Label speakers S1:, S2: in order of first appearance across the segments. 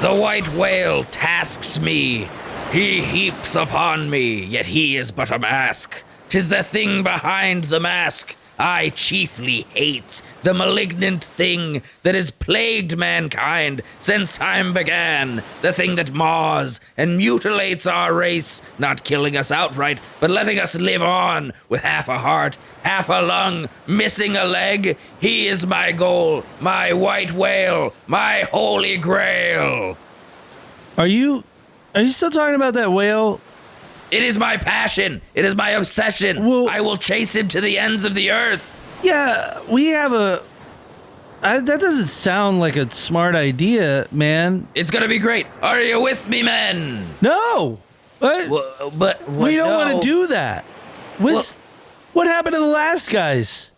S1: The white whale tasks me. He heaps upon me, yet he is but a mask. 'Tis the thing behind the mask I chiefly hate, the malignant thing that has plagued mankind since time began, the thing that maws and mutilates our race, not killing us outright, but letting us live on with half a heart, half a lung, missing a leg. He is my goal, my white whale, my holy grail.
S2: Are you still talking about that whale?
S1: It is my passion. It is my obsession.
S2: Well,
S1: I will chase him to the ends of the earth.
S2: Yeah, we have that doesn't sound like a smart idea, man.
S1: It's gonna be great. Are you with me, men?
S2: No. What?
S1: But
S2: we don't want to do that. What happened to the last guys?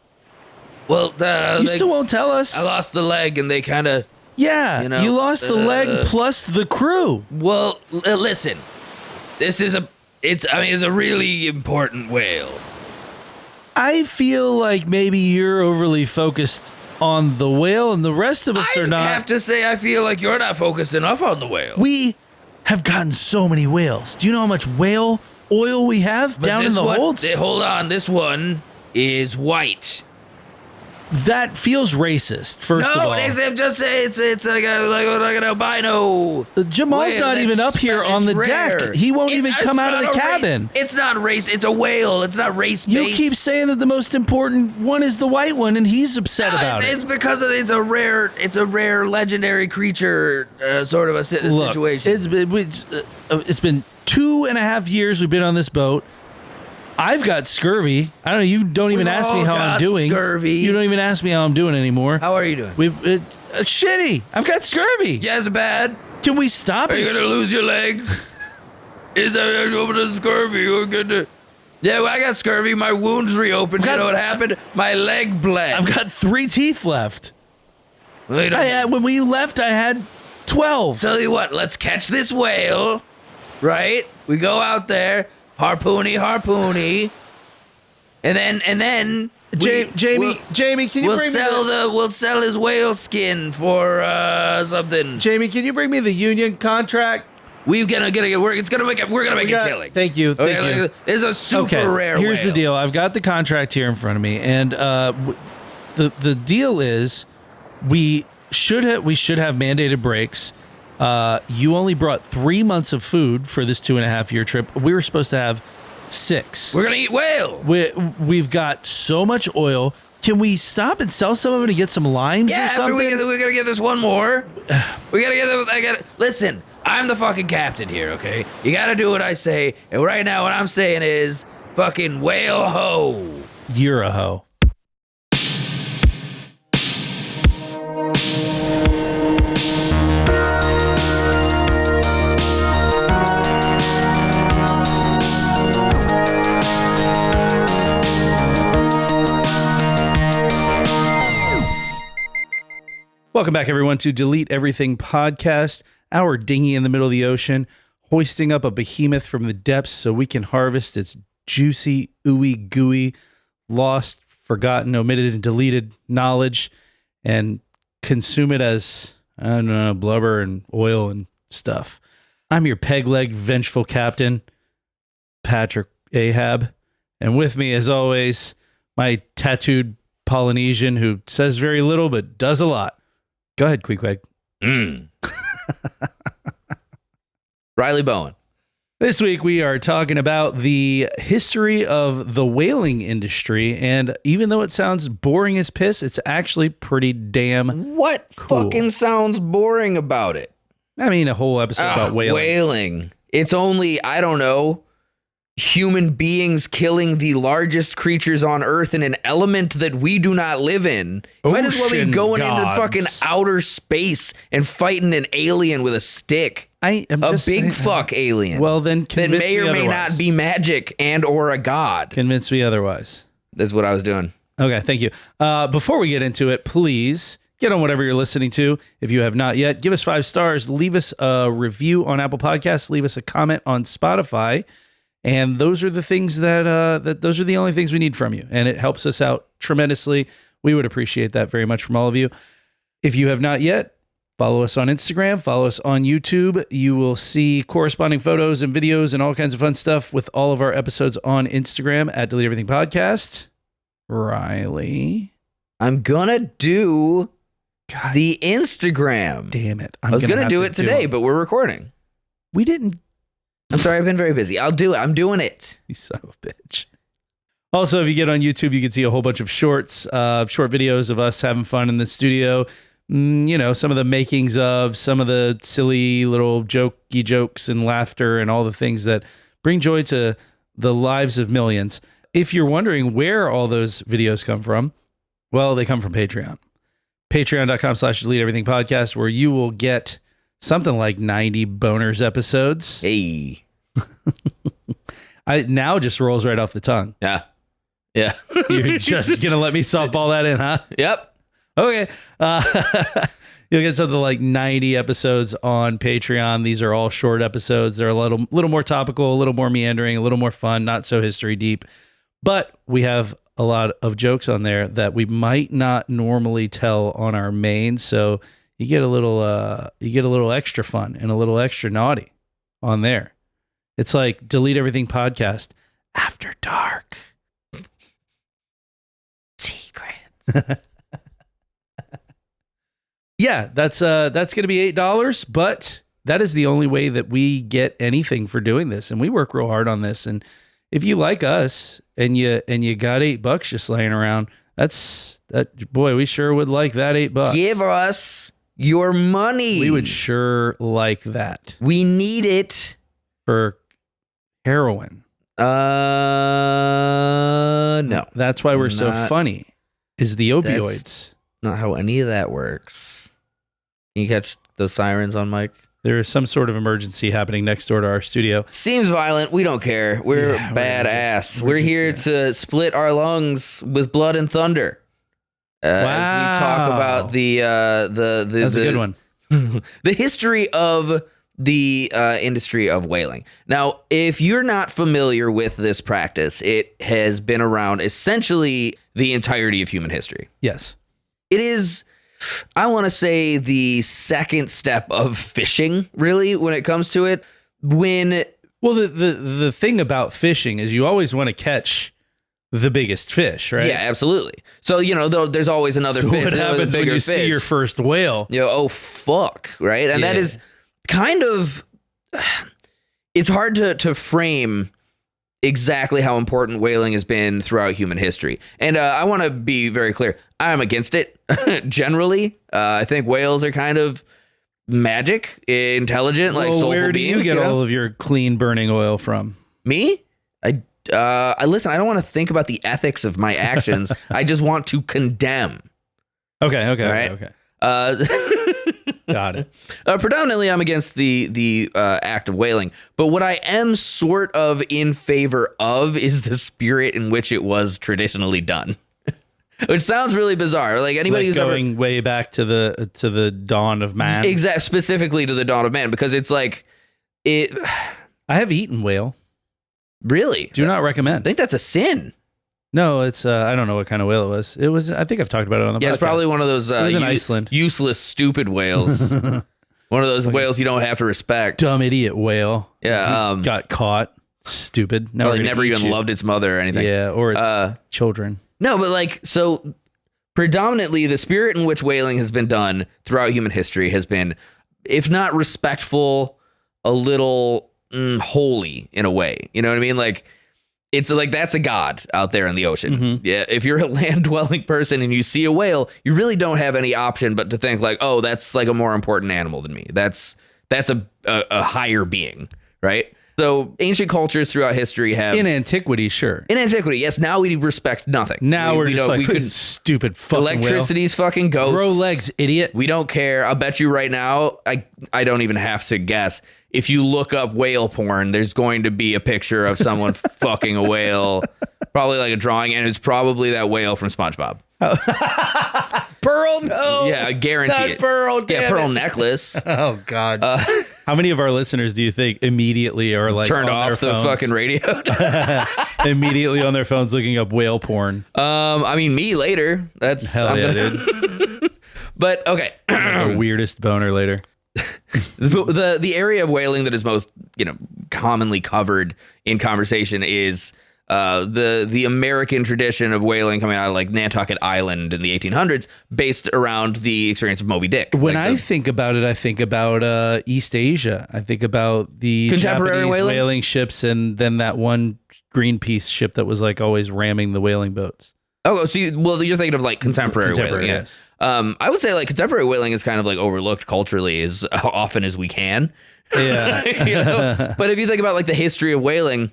S1: Well,
S2: you still won't tell us.
S1: I lost the leg, and they kind of.
S2: Yeah, you lost the leg plus the crew.
S1: Well, listen. This is it's a really important whale.
S2: I feel like maybe you're overly focused on the whale and the rest of us are not.
S1: I have to say, I feel like you're not focused enough on the whale.
S2: We have gotten so many whales. Do you know how much whale oil we have down in the holds?
S1: Hold on, this one is white.
S2: That feels racist, first of all.
S1: No, I'm just saying it's like an albino.
S2: Jamal's
S1: whale.
S2: not even up here on the deck. He won't even come out of the cabin.
S1: It's not race. It's a whale. It's not race-based.
S2: You keep saying that the most important one is the white one, and he's upset about it.
S1: It's because it's a rare legendary creature sort of a situation.
S2: It's been 2.5 years we've been on this boat. I've got scurvy. I don't know. You don't even ask me how I'm doing.
S1: Scurvy.
S2: You don't even ask me how I'm doing anymore.
S1: How are you doing?
S2: Shitty. I've got scurvy.
S1: Yeah, it's bad.
S2: Can we stop it?
S1: Are you gonna lose your leg? Is that over the scurvy? We're good to. Yeah, well, I got scurvy. My wounds reopened. You know what happened? My leg bled.
S2: I've got 3 teeth left. When we left, I had 12.
S1: Tell you what. Let's catch this whale. Right? We go out there. Harpoony, and then
S2: Jamie, can you
S1: we'll sell his whale skin for something.
S2: Jamie, can you bring me the union contract?
S1: We're gonna make a killing.
S2: Thank you.
S1: This is a super rare.
S2: Here's
S1: whale.
S2: the deal. I've got the contract here in front of me, and the deal is we should have mandated breaks. You only brought 3 months of food for this 2.5 year trip. We were supposed to have 6.
S1: We're gonna eat whale.
S2: We've got so much oil. Can we stop and sell some of it and get some limes or something?
S1: We gotta get this one more. We gotta get. Listen, I'm the fucking captain here. Okay, you gotta do what I say. And right now, what I'm saying is fucking whale ho.
S2: You're a hoe. Welcome back, everyone, to Delete Everything Podcast, our dinghy in the middle of the ocean, hoisting up a behemoth from the depths so we can harvest its juicy, ooey gooey, lost, forgotten, omitted, and deleted knowledge and consume it as, I don't know, blubber and oil and stuff. I'm your peg-legged, vengeful captain, Patrick Ahab, and with me, as always, my tattooed Polynesian who says very little but does a lot. Go ahead, Queequeg.
S1: Riley Bowen.
S2: This week we are talking about the history of the whaling industry, and even though it sounds boring as piss, it's actually pretty damn
S1: What
S2: cool.
S1: fucking sounds boring about it?
S2: I mean, a whole episode about
S1: whaling. It's only, I don't know, human beings killing the largest creatures on Earth in an element that we do not live in. Might as well be going into fucking outer space and fighting an alien with a stick.
S2: I am just
S1: big
S2: saying,
S1: fuck alien.
S2: Well, then
S1: that may or may not be magic and or a god.
S2: Convince me otherwise.
S1: That's what I was doing.
S2: Okay, thank you. Before we get into it, please get on whatever you're listening to. If you have not yet, give us 5 stars. Leave us a review on Apple Podcasts. Leave us a comment on Spotify. And those are the things those are the only things we need from you. And it helps us out tremendously. We would appreciate that very much from all of you. If you have not yet, Follow us on Instagram. Follow us on YouTube. You will see corresponding photos and videos and all kinds of fun stuff with all of our episodes on Instagram at Delete Everything Podcast. Riley.
S1: I'm going to do the Instagram.
S2: Damn it.
S1: I was going to do it today, but we're recording.
S2: We didn't.
S1: I'm sorry. I've been very busy. I'll do it. I'm doing it.
S2: You son of a bitch. Also, if you get on YouTube, you can see a whole bunch of short videos of us having fun in the studio. You know, some of the makings of, some of the silly little jokey jokes and laughter and all the things that bring joy to the lives of millions. If you're wondering where all those videos come from, well, they come from Patreon. Patreon.com/Delete Everything Podcast, where you will get something like 90 boners episodes.
S1: Hey.
S2: It now just rolls right off the tongue.
S1: Yeah.
S2: You're just going to let me softball that in, huh?
S1: Yep.
S2: Okay. You'll get something like 90 episodes on Patreon. These are all short episodes. They're a little more topical, a little more meandering, a little more fun, not so history deep. But we have a lot of jokes on there that we might not normally tell on our main. So you get a little extra fun and a little extra naughty on there. It's like Delete Everything Podcast After Dark. Secrets. Yeah, that's going to be $8, but that is the only way that we get anything for doing this, and we work real hard on this. And if you like us and you got $8 just laying around, boy, we sure would like that $8.
S1: Give us your money.
S2: We would sure like that.
S1: We need it
S2: for heroin.
S1: No.
S2: That's why we're so funny. Is the opioids.
S1: That's not how any of that works. Can you catch the sirens on mic?
S2: There is some sort of emergency happening next door to our studio.
S1: Seems violent. We don't care. We're badass. We're here to split our lungs with blood and thunder. As we talk about
S2: That's a good one.
S1: The history of the industry of whaling. Now, if you're not familiar with this practice, it has been around essentially the entirety of human history.
S2: Yes.
S1: It is, I want to say, the second step of fishing, really, when it comes to it.
S2: Well, the thing about fishing is you always want to catch the biggest fish, right?
S1: Yeah, absolutely. So, there's always another fish.
S2: What happens when you see your first whale?
S1: Oh, fuck, right? And that is kind of, it's hard to frame exactly how important whaling has been throughout human history. And I want to be very clear. I'm against it, generally. I think whales are kind of magic, intelligent, like soulful beings.
S2: Where do you get all of your clean burning oil from?
S1: Me? I listen, I don't want to think about the ethics of my actions. I just want to condemn.
S2: Okay. Got it.
S1: Predominantly, I'm against the act of whaling, but what I am sort of in favor of is the spirit in which it was traditionally done, which sounds really bizarre. Like anybody who's
S2: going way back to the dawn of man,
S1: specifically to the dawn of man, because it's like it.
S2: I have eaten whale.
S1: Really?
S2: Do not recommend.
S1: I think that's a sin.
S2: No, it's I don't know what kind of whale it was. It was. I think I've talked about it on the podcast.
S1: Yeah, it's probably one of those.
S2: It was in Iceland.
S1: Useless, stupid whales. One of those whales you don't have to respect.
S2: Dumb idiot whale.
S1: Yeah,
S2: got caught. Stupid. Now
S1: it never even loved its mother or anything.
S2: Yeah, or its children.
S1: No, but so predominantly the spirit in which whaling has been done throughout human history has been, if not respectful, a little holy in a way. You know what I mean? Like. It's like that's a god out there in the ocean. Mm-hmm. Yeah, if you're a land-dwelling person and you see a whale, you really don't have any option but to think like, oh, that's like a more important animal than me. That's a higher being, right? So ancient cultures throughout history have...
S2: In antiquity, sure.
S1: In antiquity, yes. Now we respect nothing.
S2: Now we're just like, stupid fucking
S1: electricity's fucking ghosts.
S2: Grow legs, idiot.
S1: We don't care. I'll bet you right now, I don't even have to guess. If you look up whale porn, there's going to be a picture of someone fucking a whale, probably like a drawing, and it's probably that whale from SpongeBob.
S2: Pearl, no.
S1: Yeah, I guarantee it.
S2: Pearl,
S1: yeah, pearl necklace.
S2: Oh God. How many of our listeners do you think immediately are like
S1: turned off the fucking radio?
S2: Immediately on their phones looking up whale porn.
S1: I mean, me later. That's
S2: hell yeah, dude.
S1: But okay.
S2: The weirdest boner later.
S1: The area of whaling that is most, commonly covered in conversation is the American tradition of whaling coming out of like Nantucket Island in the 1800s, based around the experience of Moby Dick.
S2: When I think about it, I think about East Asia. I think about the
S1: contemporary
S2: Japanese
S1: whaling?
S2: whaling ships, and then that one Greenpeace ship that was like always ramming the whaling boats.
S1: Oh, so you're thinking of like contemporary whaling. Yeah.
S2: Yes.
S1: I would say like contemporary whaling is kind of like overlooked culturally as often as we can.
S2: Yeah.
S1: But if you think about like the history of whaling,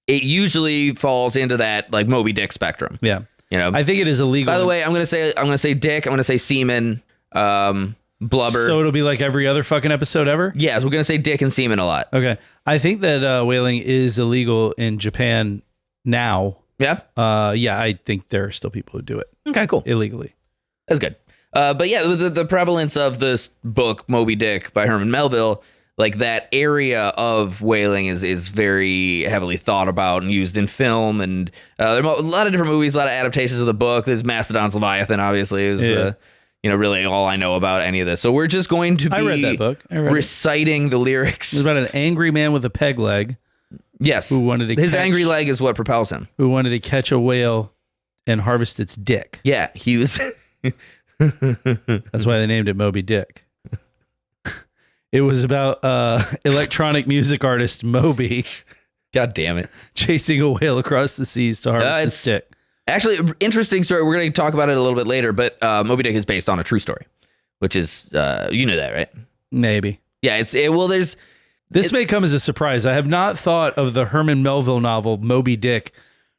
S1: it usually falls into that like Moby Dick spectrum.
S2: Yeah.
S1: I
S2: think it is illegal.
S1: By the way, I'm gonna say Dick. I'm gonna say seamen, blubber.
S2: So it'll be like every other fucking episode ever?
S1: Yeah, we're gonna say Dick and seamen a lot.
S2: Okay. I think that whaling is illegal in Japan now.
S1: Yeah.
S2: Yeah, I think there are still people who do it.
S1: Okay, cool.
S2: Illegally.
S1: That's good. But yeah, the prevalence of this book, Moby Dick by Herman Melville, like that area of whaling is very heavily thought about and used in film. And there are a lot of different movies, a lot of adaptations of the book. There's Mastodon's Leviathan, obviously, is really all I know about any of this. So we're just going to be
S2: I read that book.
S1: reciting the lyrics.
S2: It was about an angry man with a peg leg.
S1: Yes.
S2: Who wanted to
S1: His angry leg is what propels him.
S2: Who wanted to catch a whale and harvest its dick.
S1: Yeah, he was...
S2: That's why they named it Moby Dick. It was about electronic music artist Moby.
S1: God damn it.
S2: Chasing a whale across the seas to harvest its dick. Actually,
S1: interesting story. We're going to talk about it a little bit later, but Moby Dick is based on a true story, which is, you knew that, right?
S2: Maybe.
S1: Yeah,
S2: This may come as a surprise. I have not thought of the Herman Melville novel, Moby Dick,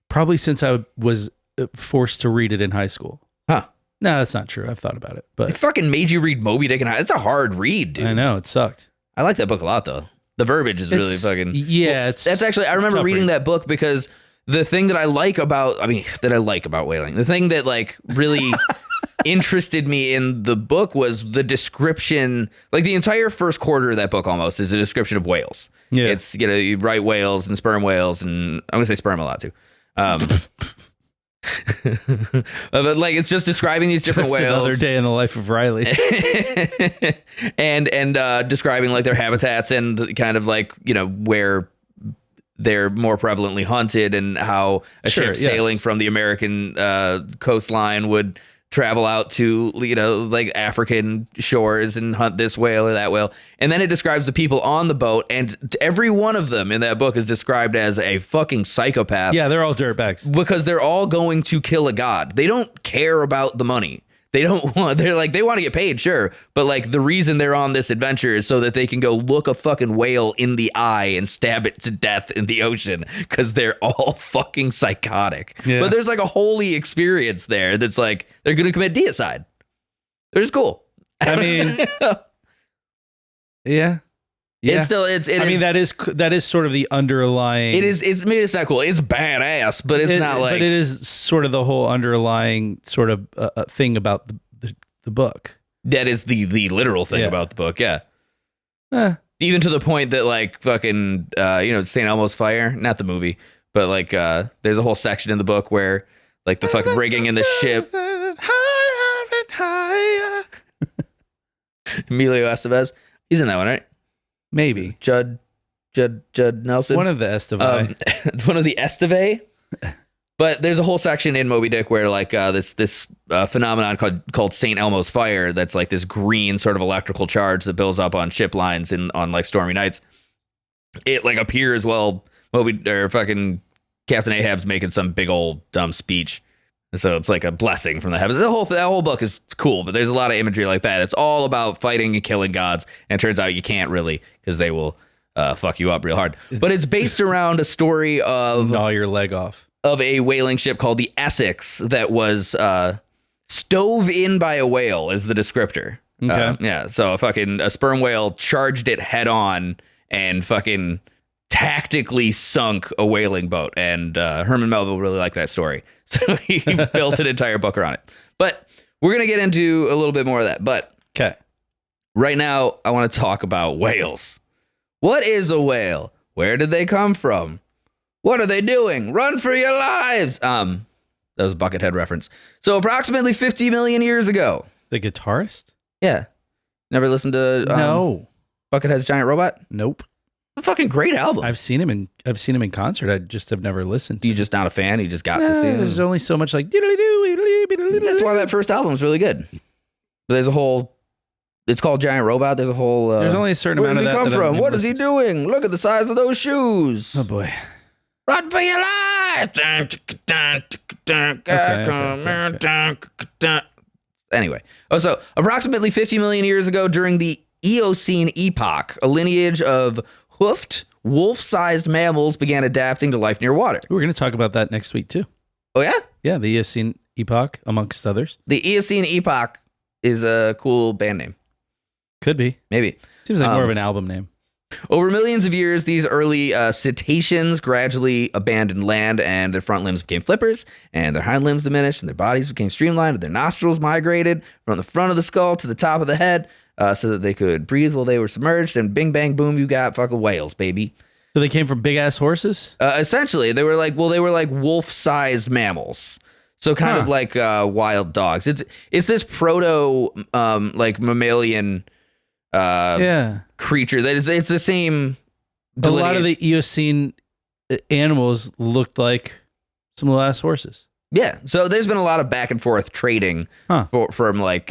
S2: probably since I was forced to read it in high school.
S1: Huh.
S2: No, that's not true. I've thought about it. But
S1: it fucking made you read Moby Dick, and it's a hard read, dude.
S2: I know, it sucked.
S1: I like that book a lot, though. The verbiage is really fucking...
S2: Yeah,
S1: that's actually... I remember reading that book because the thing that I like about whaling, the thing that like really interested me in the book was the description. Like the entire first quarter of that book almost is a description of whales. Yeah. It's, you right whales and sperm whales, and I'm going to say sperm a lot too. But like it's just describing these different whales.
S2: Another day in the life of Riley.
S1: and describing like their habitats and kind of like, where they're more prevalently hunted, and how a ship sailing from the American coastline would travel out to, like African shores and hunt this whale or that whale. And then it describes the people on the boat, and every one of them in that book is described as a fucking psychopath.
S2: Yeah, they're all dirtbags.
S1: Because they're all going to kill a god. They don't care about the money. They want to get paid, sure. But like the reason they're on this adventure is so that they can go look a fucking whale in the eye and stab it to death in the ocean, because they're all fucking psychotic. Yeah. But there's like a holy experience there that's like, they're going to commit deicide. They're just cool.
S2: I mean, yeah.
S1: It's still,
S2: that is sort of the underlying.
S1: Maybe it's not cool. It's badass, but it's not like.
S2: But it is sort of the whole underlying sort of thing about the book.
S1: That is the literal thing about the book. Yeah. Even to the point that like fucking St. Elmo's Fire, not the movie, but like there's a whole section in the book where like the fucking rigging in the ship. Emilio Estevez, he's in that one, right?
S2: Maybe
S1: Judd Nelson,
S2: one of the Estevez,
S1: one of the Esteve. But there's a whole section in Moby Dick where like this phenomenon called St. Elmo's Fire, that's like this green sort of electrical charge that builds up on ship lines on like stormy nights. It like appears while fucking Captain Ahab's making some big old dumb speech. And so it's like a blessing from the heavens. That whole book is cool, but there's a lot of imagery like that. It's all about fighting and killing gods, and it turns out you can't really, because they will fuck you up real hard. But it's based around a story of
S2: gnaw your leg off
S1: of a whaling ship called the Essex that was stove in by a whale, is the descriptor.
S2: Okay.
S1: So a sperm whale charged it head on and fucking tactically sunk a whaling boat, and Herman Melville really liked that story, so he built an entire book around it. But we're gonna get into a little bit more of that. But
S2: okay,
S1: right now I want to talk about whales. What is a whale? Where did they come from? What are they doing? Run for your lives! That was a Buckethead reference. So approximately 50 million years ago,
S2: The guitarist?
S1: Yeah. Never listened to
S2: No.
S1: Buckethead's Giant Robot?
S2: Nope.
S1: It's a fucking great album.
S2: I've seen him in concert. I just have never listened.
S1: You just not a fan? You just got to see him?
S2: There's only so much like.
S1: That's why that first album is really good. There's a whole. It's called Giant Robot. There's a whole.
S2: There's only a certain
S1: where
S2: amount of
S1: does he
S2: that.
S1: come from? What is he doing? Look at the size of those shoes.
S2: Oh boy.
S1: Run for your life. Anyway, so approximately 50 million years ago, during the Eocene epoch, a lineage of hoofed, wolf-sized mammals began adapting to life near water.
S2: We're going to talk about that next week too.
S1: Oh yeah?
S2: Yeah, the Eocene epoch, amongst others.
S1: The Eocene epoch is a cool band name.
S2: Could be.
S1: Maybe.
S2: Seems like more of an album name.
S1: Over millions of years, these early cetaceans gradually abandoned land, and their front limbs became flippers, and their hind limbs diminished, and their bodies became streamlined, and their nostrils migrated from the front of the skull to the top of the head, so that they could breathe while they were submerged, and bing, bang, boom, you got fucking whales, baby.
S2: So they came from big-ass horses?
S1: Essentially, they were like wolf-sized mammals. So kind of like wild dogs. It's this proto like mammalian creature that is, it's the same.
S2: A lot of the Eocene animals looked like some of the last horses.
S1: Yeah. So there's been a lot of back and forth trading from like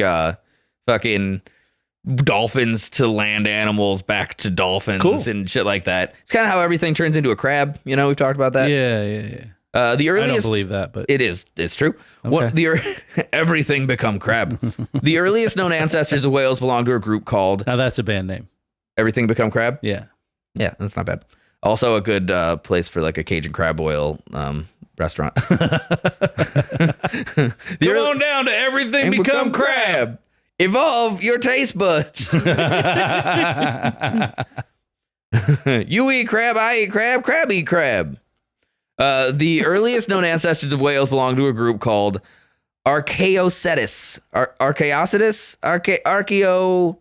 S1: fucking dolphins to land animals back to dolphins and shit like that. It's kind of how everything turns into a crab. You know, we've talked about that.
S2: Yeah.
S1: The earliest,
S2: I don't believe that, but
S1: it's true.
S2: Okay.
S1: Everything become crab. The earliest known ancestors of whales belong to a group called.
S2: Now that's a band name.
S1: Everything Become Crab.
S2: Yeah,
S1: that's not bad. Also a good place for like a Cajun crab oil restaurant.
S2: Come on down to Everything Become Crab.
S1: Evolve your taste buds. You eat crab, I eat crab, crab eat crab. The earliest known ancestors of whales belong to a group called Archaeocetus. Archaeocetus? Archaeocetus.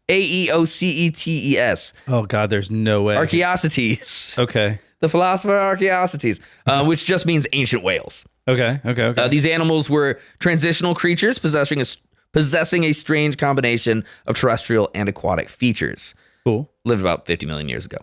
S1: Archaeocetes.
S2: Oh, God, there's no way.
S1: Archaeocetes.
S2: Okay.
S1: The philosopher Archaeocetes, which just means ancient whales.
S2: Okay.
S1: These animals were transitional creatures possessing a strange combination of terrestrial and aquatic features.
S2: Cool.
S1: Lived about 50 million years ago.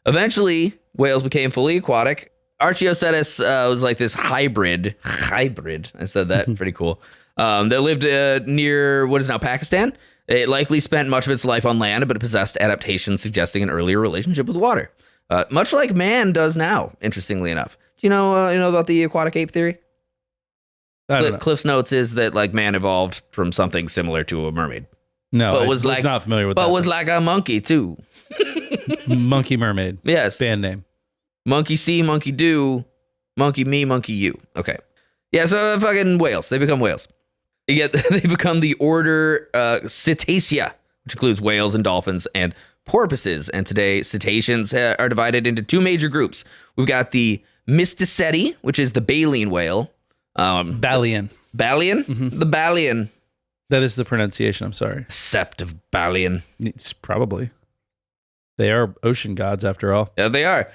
S1: Eventually, whales became fully aquatic. Archaeocetus was like this hybrid. I said that. Pretty cool. They lived near what is now Pakistan. It likely spent much of its life on land, but it possessed adaptations suggesting an earlier relationship with water. Much like man does now, interestingly enough. Do you know about the aquatic ape theory?
S2: I don't know.
S1: Cliff's Notes is that like man evolved from something similar to a mermaid.
S2: No,
S1: but
S2: I was not familiar with that.
S1: But was like a monkey too.
S2: Monkey Mermaid.
S1: Yes.
S2: Band name.
S1: Monkey see, monkey do, monkey me, monkey you. Okay. Yeah, so fucking whales. They become whales. They become the order Cetacea, which includes whales and dolphins and porpoises. And today, cetaceans are divided into two major groups. We've got the Mysticeti, which is the baleen whale.
S2: Balian.
S1: Balian? Mm-hmm. The balian.
S2: That is the pronunciation. I'm sorry.
S1: Sept of balian.
S2: It's probably. They are ocean gods after all.
S1: Yeah, they are.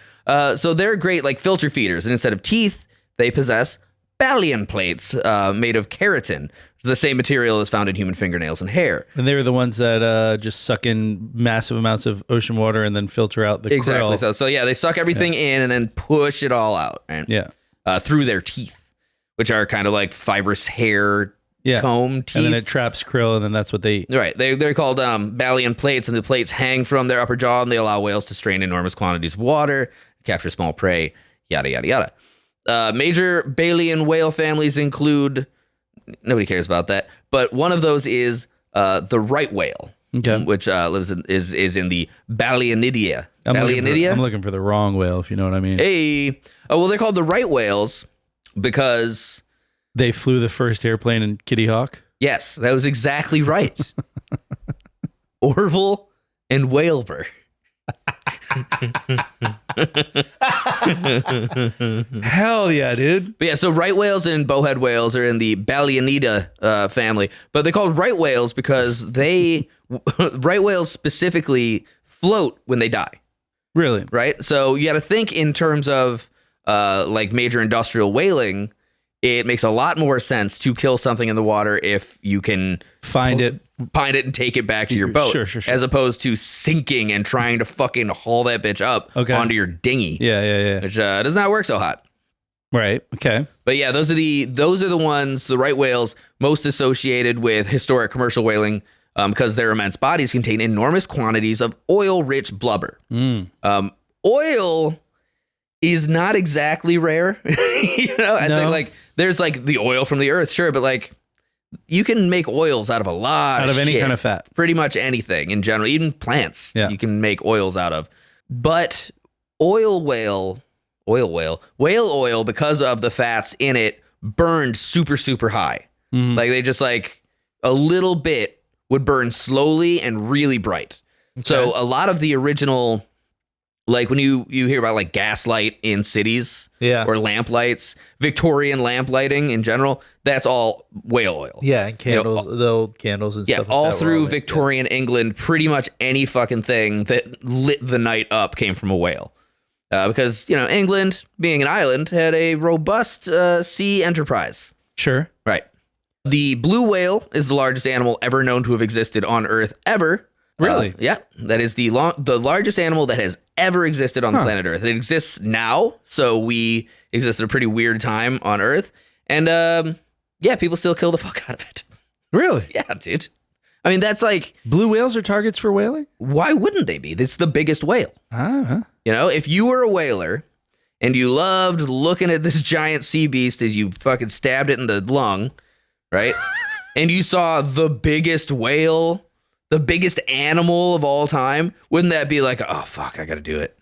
S1: So they're great like filter feeders. And instead of teeth, they possess balian plates made of keratin. It's the same material as found in human fingernails and hair.
S2: And they were the ones that just suck in massive amounts of ocean water and then filter out the krill.
S1: Exactly. So yeah, they suck everything in and then push it all out. Right?
S2: Yeah.
S1: Through their teeth, which are kind of like fibrous hair comb teeth.
S2: And then it traps krill, and then that's what they eat.
S1: Right. They're called balian plates, and the plates hang from their upper jaw, and they allow whales to strain enormous quantities of water, capture small prey, yada, yada, yada. Major balian whale families include, nobody cares about that, but one of those is the right whale, which is in the Balianidia.
S2: I'm looking for the wrong whale, if you know what I mean.
S1: Hey. Oh, well, they're called the right whales because
S2: they flew the first airplane in Kitty Hawk?
S1: Yes, that was exactly right. Orville and Whalebur.
S2: Hell yeah, dude.
S1: But yeah, so right whales and bowhead whales are in the Balianida family, but they're called right whales because right whales specifically float when they die.
S2: Really?
S1: Right? So you got to think in terms of like major industrial whaling. it makes a lot more sense to kill something in the water if you can
S2: Find it.
S1: and take it back to your boat.
S2: Sure.
S1: As opposed to sinking and trying to fucking haul that bitch up onto your dinghy.
S2: Yeah.
S1: Which does not work so hot.
S2: Right. Okay.
S1: But yeah, those are the ones, the right whales, most associated with historic commercial whaling because their immense bodies contain enormous quantities of oil-rich blubber. Oil is not exactly rare. I think like there's like the oil from the earth, sure, but like you can make oils out of a lot of
S2: any
S1: shit.
S2: kind of fat.
S1: Pretty much anything in general, even plants you can make oils out of. But whale oil, because of the fats in it, burned super, super high. Like they just like a little bit would burn slowly and really bright. Okay. So a lot of the original, like when you hear about like gaslight in cities or lamp lights, Victorian lamp lighting in general, that's all whale oil.
S3: Yeah, and candles, the old candles and stuff.
S1: Yeah, all through Victorian England, pretty much any fucking thing that lit the night up came from a whale. Because, England, being an island, had a robust sea enterprise.
S2: Sure.
S1: Right. The blue whale is the largest animal ever known to have existed on Earth ever.
S2: Really?
S1: Yeah. That is the largest animal that has ever existed on the planet Earth. It exists now, so we exist at a pretty weird time on Earth. And, people still kill the fuck out of it.
S2: Really?
S1: Yeah, dude. I mean, that's like...
S2: Blue whales are targets for whaling?
S1: Why wouldn't they be? It's the biggest whale. If you were a whaler and you loved looking at this giant sea beast as you fucking stabbed it in the lung, right? And you saw the biggest whale, the biggest animal of all time, wouldn't that be like, oh, fuck, I got to do it?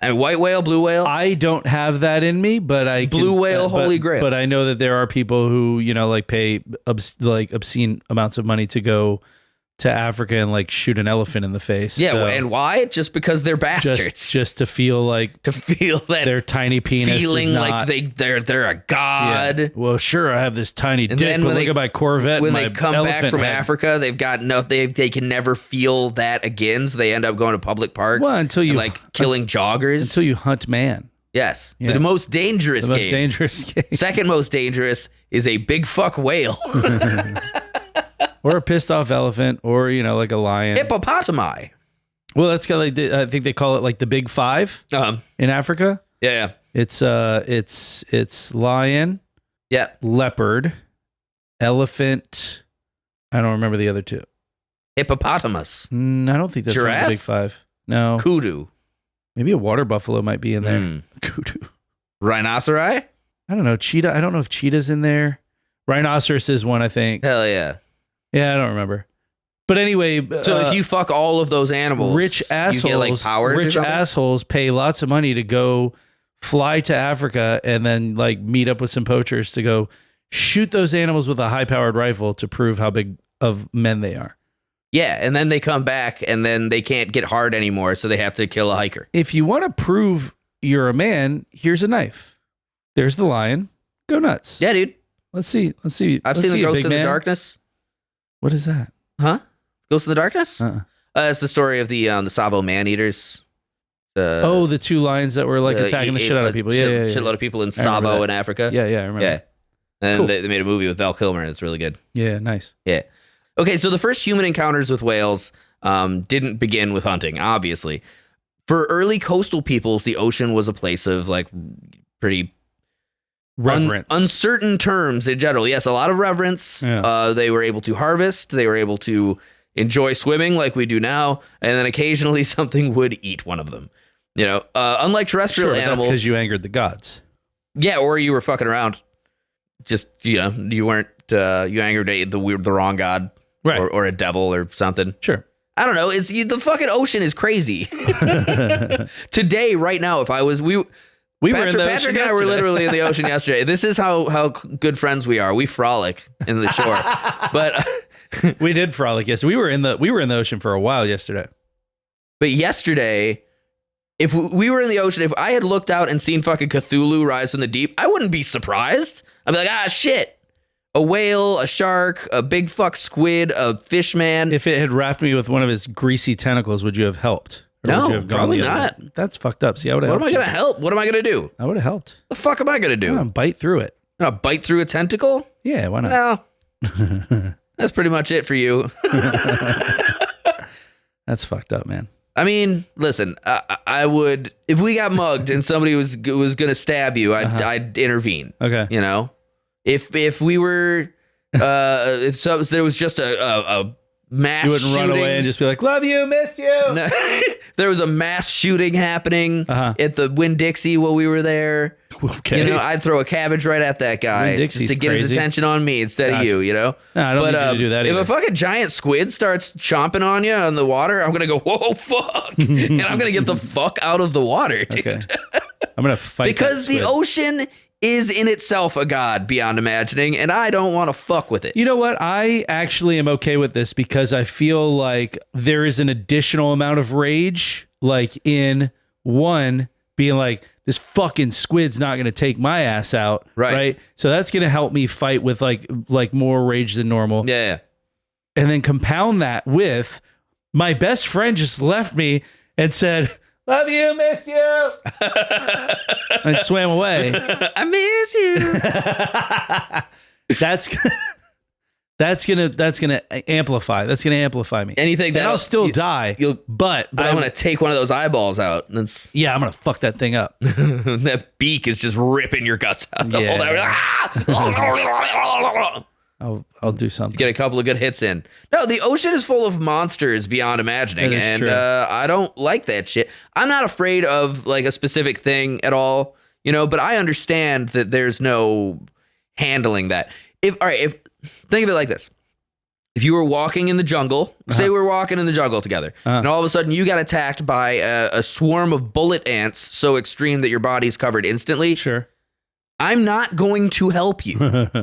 S1: White whale, blue whale?
S2: I don't have that in me, but I
S1: Blue whale, holy grail.
S2: But I know that there are people who, pay obscene amounts of money to go to Africa and like shoot an elephant in the face.
S1: Yeah, and why? Just because they're bastards.
S2: Just to feel that their tiny penis
S1: feeling
S2: is not,
S1: like they're a god.
S2: Yeah. Well, sure, I have this tiny dick, but look at my Corvette.
S1: When
S2: and
S1: they
S2: my
S1: come back from
S2: head.
S1: Africa, they've got they can never feel that again, so they end up going to public parks.
S2: Well, until you
S1: killing joggers.
S2: Until you hunt man.
S1: Yes, the most dangerous game.
S2: The most dangerous game.
S1: Second most dangerous is a big fuck whale.
S2: Or a pissed off elephant, or like a lion.
S1: Hippopotami.
S2: Well, that's kind of like I think they call it like the big five in Africa.
S1: Yeah.
S2: It's lion.
S1: Yeah.
S2: Leopard, elephant. I don't remember the other two.
S1: Hippopotamus.
S2: I don't think that's one of the big five. No.
S1: Kudu.
S2: Maybe a water buffalo might be in there. Kudu.
S1: Rhinoceri.
S2: I don't know. Cheetah. I don't know if cheetah's in there. Rhinoceros is one, I think.
S1: Hell yeah.
S2: Yeah, I don't remember. But anyway,
S1: so if you fuck all of those animals,
S2: rich assholes,
S1: you get like powers.
S2: Rich assholes pay lots of money to go fly to Africa and then like meet up with some poachers to go shoot those animals with a high-powered rifle to prove how big of men they are.
S1: Yeah, and then they come back and then they can't get hard anymore, so they have to kill a hiker.
S2: If you want to prove you're a man, here's a knife. There's the lion. Go nuts.
S1: Yeah, dude.
S2: Let's see.
S1: I've seen the Ghost in the Darkness.
S2: What is that?
S1: Huh? Ghost in the Darkness? It's the story of the Savo man-eaters.
S2: The two lions that were like attacking the shit out of people. Yeah.
S1: Shitload of people in Savo in Africa.
S2: Yeah, I remember.
S1: Yeah. And cool. They made a movie with Val Kilmer. It's really good.
S2: Yeah, nice.
S1: Yeah. Okay, so the first human encounters with whales didn't begin with hunting, obviously. For early coastal peoples, the ocean was a place of like pretty
S2: reverence.
S1: Uncertain terms in general. Yes, a lot of reverence. Yeah. They were able to harvest. They were able to enjoy swimming like we do now. And then occasionally something would eat one of them. Unlike terrestrial animals.
S2: That's because you angered the gods.
S1: Yeah, or you were fucking around. Just, you weren't, you angered the wrong god.
S2: Right.
S1: Or a devil or something.
S2: Sure.
S1: I don't know. The fucking ocean is crazy. Today, right now, if I was... Patrick and I were literally in the ocean yesterday. This is how good friends we are. We frolic in the shore. But
S2: we did frolic. Yes, we were in the ocean for a while yesterday.
S1: But yesterday, if we were in the ocean, if I had looked out and seen fucking Cthulhu rise from the deep, I wouldn't be surprised. I'd be like, shit. A whale, a shark, a big fuck squid, a fish man.
S2: If it had wrapped me with one of its greasy tentacles, would you have helped? Or would
S1: No,
S2: you have gone
S1: probably
S2: the other
S1: not.
S2: way? That's fucked up. See, I would have
S1: What am I
S2: helped
S1: going to help? What am I going to do?
S2: you. I would have helped.
S1: The fuck am I going to
S2: I'm
S1: do?
S2: gonna bite through it.
S1: I'm going to bite through a tentacle?
S2: Yeah, why not?
S1: No. That's pretty much it for you.
S2: That's fucked up, man.
S1: I mean, listen, I would, if we got mugged and somebody was going to stab you, I'd intervene.
S2: Okay.
S1: You know, if we were, if there was just a mass
S2: You wouldn't
S1: shooting,
S2: run away and just be like, love you, miss you.
S1: No, there was a mass shooting happening at the Winn-Dixie while we were there.
S2: Okay.
S1: You know, I'd throw a cabbage right at that guy
S2: Winn-Dixie's
S1: just to get his
S2: crazy.
S1: attention on me instead of you, you know?
S2: No, I don't need you to do that
S1: If
S2: either.
S1: a fucking giant squid starts chomping on you in the water, I'm going to go, whoa, fuck. And I'm going to get the fuck out of the water, dude.
S2: Okay. I'm going to fight
S1: Because
S2: that
S1: the
S2: squid.
S1: ocean is in itself a god beyond imagining, and I don't want to fuck with it.
S2: You know what? I actually am okay with this because I feel like there is an additional amount of rage, like in one being like, this fucking squid's not going to take my ass out.
S1: Right.
S2: So that's going to help me fight with like more rage than normal.
S1: Yeah.
S2: And then compound that with my best friend just left me and said, love you, miss you. And swam away.
S1: I miss you.
S2: That's gonna amplify. That's gonna amplify me.
S1: Anything that
S2: I'll still die. But
S1: I'm going to take one of those eyeballs out. And it's,
S2: yeah, I'm gonna fuck that thing up.
S1: that beak is just ripping your guts out. The whole time.
S2: I'll do something.
S1: Get a couple of good hits in. No, the ocean is full of monsters beyond imagining,
S2: That is
S1: and
S2: true.
S1: I don't like that shit. I'm not afraid of like a specific thing at all, you know, but I understand that there's no handling that. If think of it like this. If you were walking in the jungle, say we're walking in the jungle together, and all of a sudden you got attacked by a swarm of bullet ants so extreme that your body's covered instantly.
S2: Sure.
S1: I'm not going to help you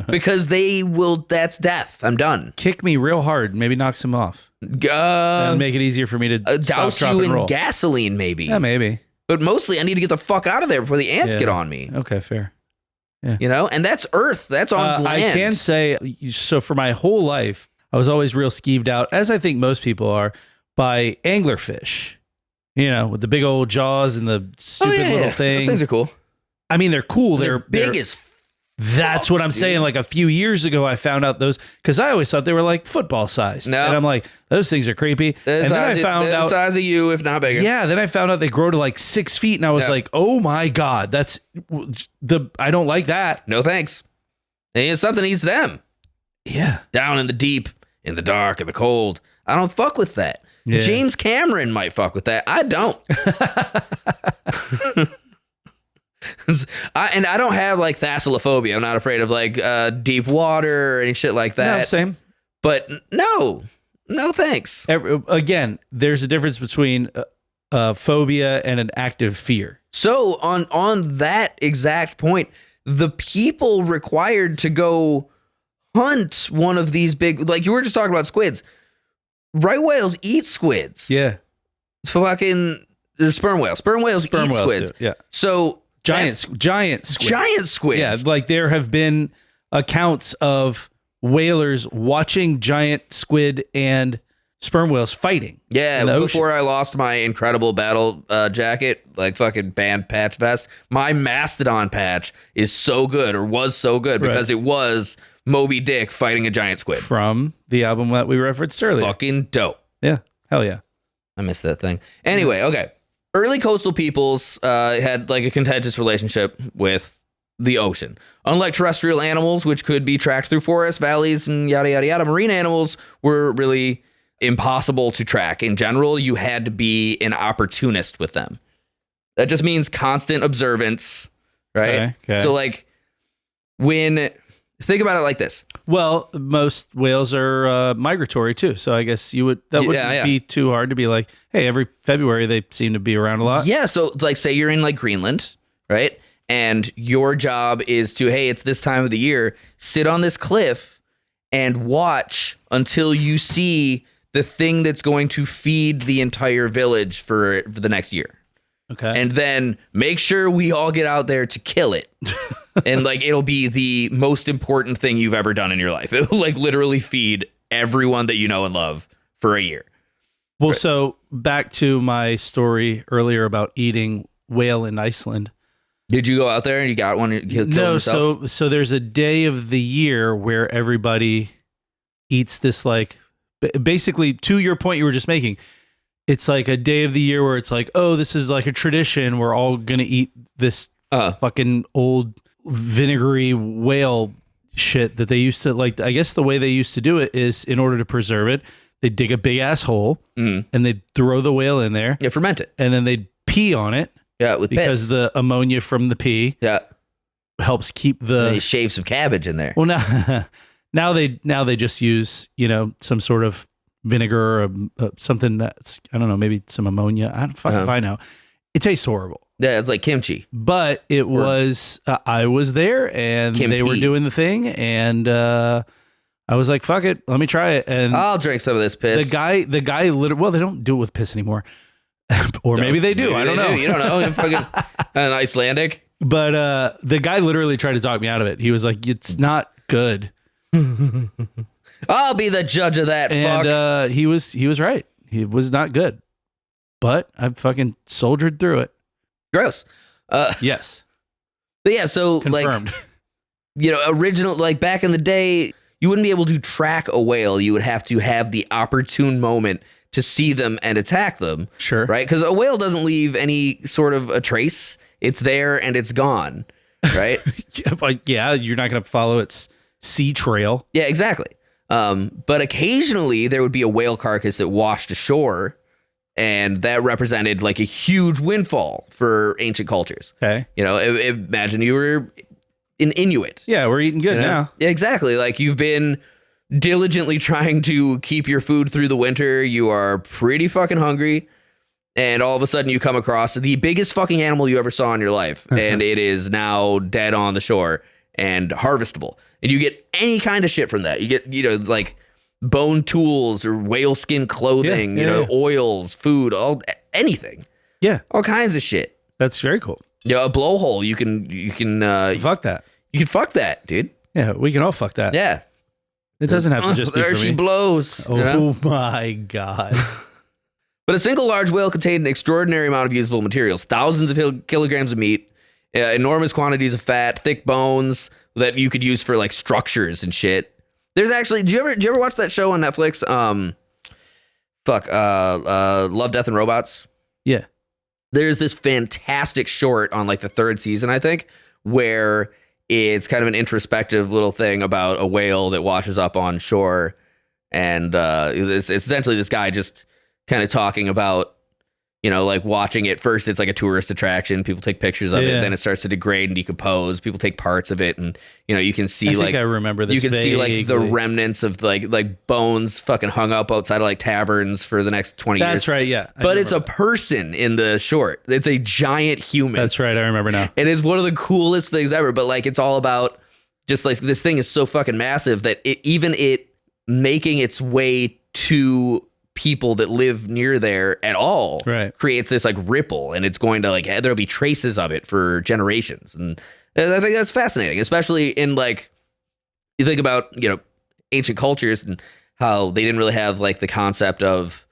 S1: because that's death. I'm done.
S2: Kick me real hard. Maybe knocks him off. And make it easier for me to stop,
S1: Douse
S2: drop,
S1: you
S2: and
S1: in
S2: roll.
S1: gasoline, maybe.
S2: Yeah, maybe.
S1: But mostly I need to get the fuck out of there before the ants
S2: Yeah.
S1: get on me.
S2: Okay, fair.
S1: You know? And that's Earth. That's on land.
S2: I can say, so for my whole life, I was always real skeeved out, as I think most people are, by anglerfish. You know, with the big old jaws and the stupid little
S1: Those
S2: thing.
S1: things are cool.
S2: I mean, they're cool.
S1: They're big as
S2: That's what I'm saying. Like a few years ago, I found out those because I always thought they were like football sized.
S1: No.
S2: And I'm like, those things are creepy.
S1: the
S2: And then I found
S1: the
S2: out,
S1: size of you, if not bigger.
S2: yeah, then I found out they grow to like 6 feet. And I was
S1: Yeah.
S2: like, oh my God, I don't like that.
S1: No thanks. And something eats them.
S2: Yeah.
S1: Down in the deep, in the dark, in the cold. I don't fuck with that.
S2: Yeah.
S1: James Cameron might fuck with that. I don't. And I don't have like thalassophobia. I'm not afraid of like deep water or any shit like that.
S2: No, same.
S1: But no thanks.
S2: Again, there's a difference between phobia and an active fear.
S1: So on that exact point, the people required to go hunt one of these big, like you were just talking about squids. Right whales eat squids.
S2: Yeah.
S1: Fucking there's sperm whales. Sperm whales eat squids.
S2: Too. Yeah.
S1: So
S2: Giant squids.
S1: giant squids.
S2: Yeah, like there have been accounts of whalers watching giant squid and sperm whales fighting.
S1: Yeah,
S2: in the
S1: before
S2: ocean.
S1: I lost my incredible battle jacket, like fucking band patch vest, my mastodon patch is so good, or was so good, because it was Moby Dick fighting a giant squid.
S2: From the album that we referenced earlier.
S1: Fucking dope.
S2: Yeah, hell yeah.
S1: I missed that thing. Anyway, okay. Early coastal peoples had like a contentious relationship with the ocean. Unlike terrestrial animals, which could be tracked through forests, valleys, and yada, yada, yada, marine animals were really impossible to track. In general, you had to be an opportunist with them. That just means constant observance, right?
S2: Okay.
S1: So like think about it like this.
S2: Well, most whales are migratory too, so I guess wouldn't be too hard to be like, hey, every February they seem to be around a lot.
S1: Yeah, so like say you're in like Greenland, right? And your job is to, hey, it's this time of the year, sit on this cliff and watch until you see the thing that's going to feed the entire village for the next year.
S2: Okay.
S1: And then make sure we all get out there to kill it. And like it'll be the most important thing you've ever done in your life. It'll like literally feed everyone that you know and love for a year.
S2: Well, so back to my story earlier about eating whale in Iceland.
S1: Did you go out there and you got one?
S2: No, so there's a day of the year where everybody eats this, like, basically, to your point you were just making, it's like a day of the year where it's like, oh, this is like a tradition. We're all gonna eat this fucking old vinegary whale shit that they used to, like, I guess the way they used to do it is, in order to preserve it, they dig a big ass hole and they'd throw the whale in there.
S1: Yeah, ferment it.
S2: And then they'd pee on it.
S1: Yeah, with
S2: because
S1: piss.
S2: the ammonia from the pee helps keep the.
S1: They shave some cabbage in there.
S2: Well, now they just use, you know, some sort of vinegar or something that's, I don't know, maybe some ammonia. I don't fucking if I know. It tastes horrible.
S1: Yeah, it's like kimchi.
S2: But it was I was there and they were doing the thing and I was like, fuck it, let me try it. And
S1: I'll drink some of this piss.
S2: The guy literally, well, they don't do it with piss anymore. Or maybe they do. I don't know.
S1: You don't know. You're fucking an Icelandic.
S2: But the guy literally tried to talk me out of it. He was like, it's not good.
S1: I'll be the judge of that.
S2: And he was right. He was not good. But I fucking soldiered through it.
S1: Gross.
S2: Yes.
S1: But yeah, so
S2: confirmed.
S1: Like, you know, original, like back in the day, you wouldn't be able to track a whale. You would have to have the opportune moment to see them and attack them.
S2: Sure.
S1: Right? Because a whale doesn't leave any sort of a trace. It's there and it's gone. Right?
S2: Yeah, you're not going to follow its sea trail.
S1: Yeah, exactly. But occasionally there would be a whale carcass that washed ashore, and that represented like a huge windfall for ancient cultures.
S2: Okay.
S1: You know, imagine you were an Inuit.
S2: Yeah, we're eating good now.
S1: Yeah, exactly. Like you've been diligently trying to keep your food through the winter. You are pretty fucking hungry. And all of a sudden you come across the biggest fucking animal you ever saw in your life. And it is now dead on the shore and harvestable. And you get any kind of shit from that. You get, you know, like bone tools or whale skin clothing, oils, food, anything.
S2: Yeah.
S1: All kinds of shit.
S2: That's very cool.
S1: Yeah, a blowhole. You can
S2: fuck that.
S1: You can fuck that, dude.
S2: Yeah, we can all fuck that.
S1: Yeah.
S2: It doesn't have to just be
S1: there
S2: for
S1: she
S2: me.
S1: blows.
S2: Oh my God.
S1: But a single large whale contained an extraordinary amount of usable materials, thousands of kilograms of meat, enormous quantities of fat, thick bones that you could use for like structures and shit. There's actually, do you ever watch that show on Netflix? Love, Death and Robots.
S2: Yeah.
S1: There's this fantastic short on like the third season, I think, where it's kind of an introspective little thing about a whale that washes up on shore. And it's essentially this guy just kind of talking about, you know, like watching it. First, it's like a tourist attraction. People take pictures of it. Then it starts to degrade and decompose. People take parts of it, and you know, you can see
S2: I remember this.
S1: You can see like the remnants of like bones fucking hung up outside of like taverns for the next 20 years.
S2: That's right. Yeah,
S1: but it's a person in the short. It's a giant human.
S2: That's right. I remember now.
S1: And it's one of the coolest things ever. But like, it's all about just like this thing is so fucking massive that it making its way to people that live near there at all creates this like ripple, and it's going to like there'll be traces of it for generations. And I think that's fascinating, especially in like you think about, you know, ancient cultures and how they didn't really have like the concept of,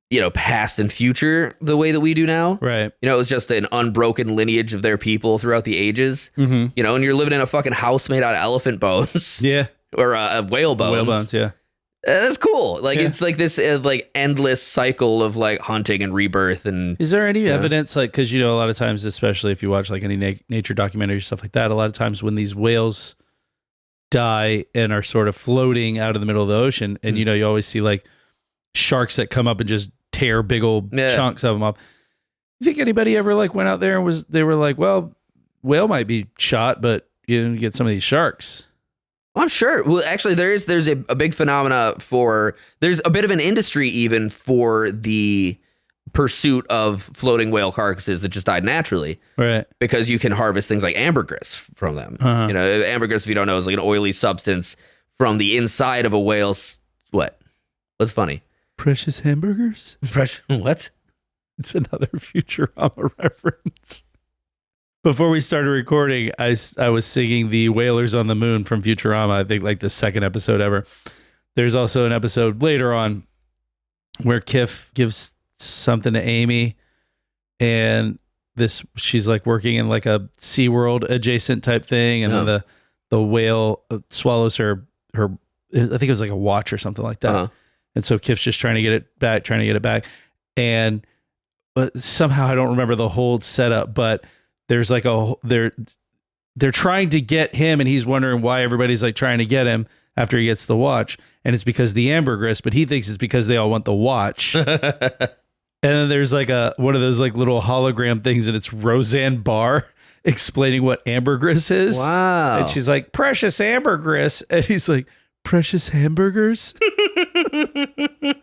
S1: you know, past and future the way that we do now.
S2: Right.
S1: You know, it was just an unbroken lineage of their people throughout the ages. You know, and you're living in a fucking house made out of elephant bones.
S2: Yeah.
S1: Or whale bones.
S2: Whale bones, yeah.
S1: That's cool. Like it's like this like endless cycle of like hunting and rebirth. And
S2: is there any evidence, like, because you know, a lot of times, especially if you watch like any nature documentary stuff like that, a lot of times when these whales die and are sort of floating out of the middle of the ocean, and you know, you always see like sharks that come up and just tear big old chunks of them up. You think anybody ever like went out there and they were like, well, whale might be shot, but you didn't get some of these sharks?
S1: I'm sure. Well, actually, there's a big phenomena there's a bit of an industry even for the pursuit of floating whale carcasses that just died naturally.
S2: Right. Because
S1: you can harvest things like ambergris from them. You know, ambergris, if you don't know, is like an oily substance from the inside of a whale's, what? What's funny?
S2: Precious hamburgers?
S1: What?
S2: It's another Futurama reference. Before we started recording, I was singing the Whalers on the Moon from Futurama, I think like the second episode ever. There's also an episode later on where Kif gives something to Amy, and she's like working in like a SeaWorld adjacent type thing, and then the whale swallows her I think it was like a watch or something like that. And so Kif's just trying to get it back, and but somehow I don't remember the whole setup, but there's like they're trying to get him, and he's wondering why everybody's like trying to get him after he gets the watch, and it's because the ambergris, but he thinks it's because they all want the watch. And then there's like one of those like little hologram things, and it's Roseanne Barr explaining what ambergris is.
S3: Wow.
S2: And she's like, precious ambergris. And he's like, precious hamburgers?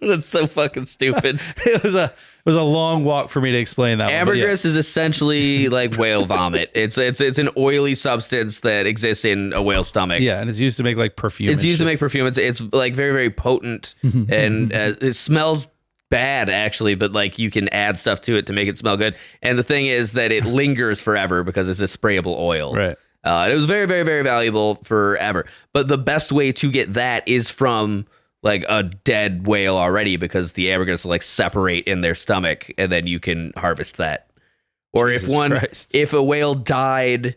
S3: That's so fucking stupid.
S2: It was a long walk for me to explain that.
S3: Ambergris is essentially like whale vomit. It's an oily substance that exists in a whale's stomach.
S2: Yeah, and it's used to make like perfume.
S3: It's used to make perfume. It's like very, very potent, and it smells bad actually, but like you can add stuff to it to make it smell good. And the thing is that it lingers forever because it's a sprayable oil.
S2: Right.
S3: It was very, very, very valuable forever. But the best way to get that is from like a dead whale already, because the ambergris will like separate in their stomach, and then you can harvest that. Or if a whale died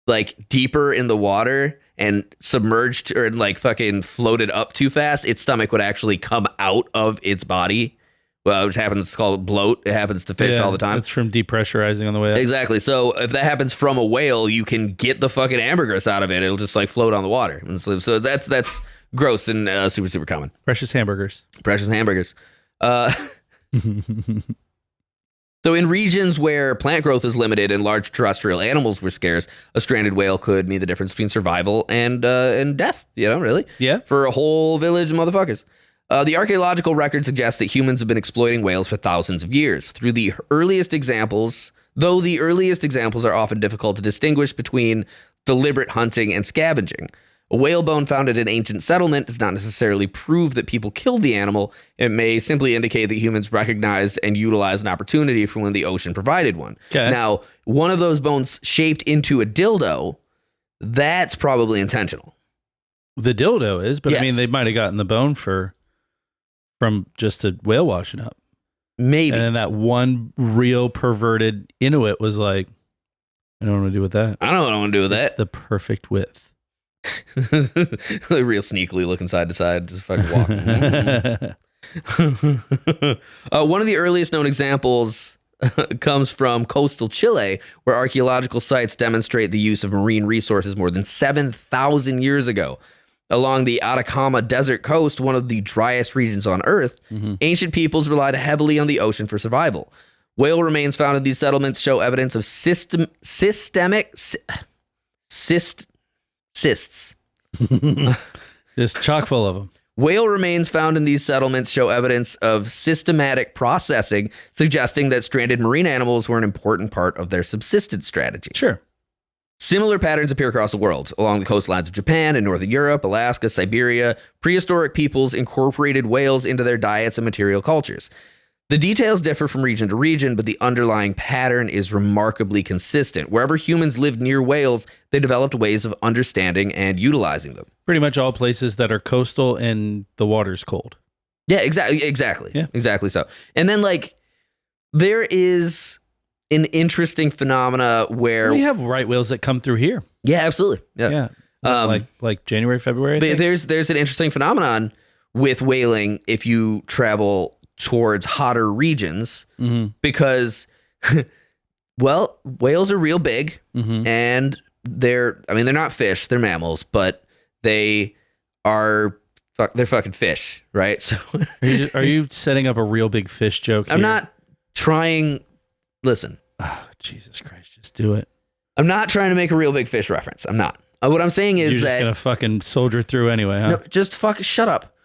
S3: like deeper in the water and submerged or like fucking floated up too fast, its stomach would actually come out of its body. Well, which happens, it's called bloat. It happens to fish all the time.
S2: It's from depressurizing on the way up.
S3: Exactly. So if that happens from a whale, you can get the fucking ambergris out of it. It'll just like float on the water. And so that's gross and super, super common.
S2: Precious hamburgers.
S3: So in regions where plant growth is limited and large terrestrial animals were scarce, a stranded whale could mean the difference between survival and death, really?
S2: Yeah.
S3: For a whole village of motherfuckers. The archaeological record suggests that humans have been exploiting whales for thousands of years. Though the earliest examples are often difficult to distinguish between deliberate hunting and scavenging. A whale bone found at an ancient settlement does not necessarily prove that people killed the animal. It may simply indicate that humans recognized and utilized an opportunity for when the ocean provided one.
S2: Okay.
S3: Now, one of those bones shaped into a dildo, that's probably intentional.
S2: The dildo is, but
S3: Yes.
S2: I mean, they might have gotten the bone from just a whale washing up.
S3: Maybe.
S2: And then that one real perverted Inuit was like, I don't know what to do with that.
S3: I don't know what I want to do with
S2: It's
S3: that.
S2: the perfect width.
S3: Real sneakily looking side to side, just fucking walking. One of the earliest known examples comes from coastal Chile, where archaeological sites demonstrate the use of marine resources more than 7,000 years ago. Along the Atacama Desert coast, one of the driest regions on Earth, ancient peoples relied heavily on the ocean for survival. Whale remains found in these settlements show evidence of systemic cysts.
S2: Just chock full of them.
S3: Whale remains found in these settlements show evidence of systematic processing, suggesting that stranded marine animals were an important part of their subsistence strategy.
S2: Sure.
S3: Similar patterns appear across the world. Along the coastlines of Japan and northern Europe, Alaska, Siberia, prehistoric peoples incorporated whales into their diets and material cultures. The details differ from region to region, but the underlying pattern is remarkably consistent. Wherever humans lived near whales, they developed ways of understanding and utilizing them.
S2: Pretty much all places that are coastal and the water's cold.
S3: Yeah, exactly.
S2: Yeah.
S3: Exactly so. And then like there is an interesting phenomena where
S2: We have right whales that come through here.
S3: yeah, absolutely. Yeah.
S2: Like January, February. I
S3: But
S2: think.
S3: there's an interesting phenomenon with whaling if you travel towards hotter regions, because well, whales are real big, and they're not fish, they're mammals, but they're fucking fish, right? So
S2: Are you setting up a real big fish joke here?
S3: I'm not trying. Listen,
S2: Oh, Jesus Christ, just do it.
S3: I'm not trying to make a real big fish reference. I'm not. What I'm saying is
S2: You're just
S3: that
S2: gonna fucking soldier through anyway, huh?
S3: no, just shut up.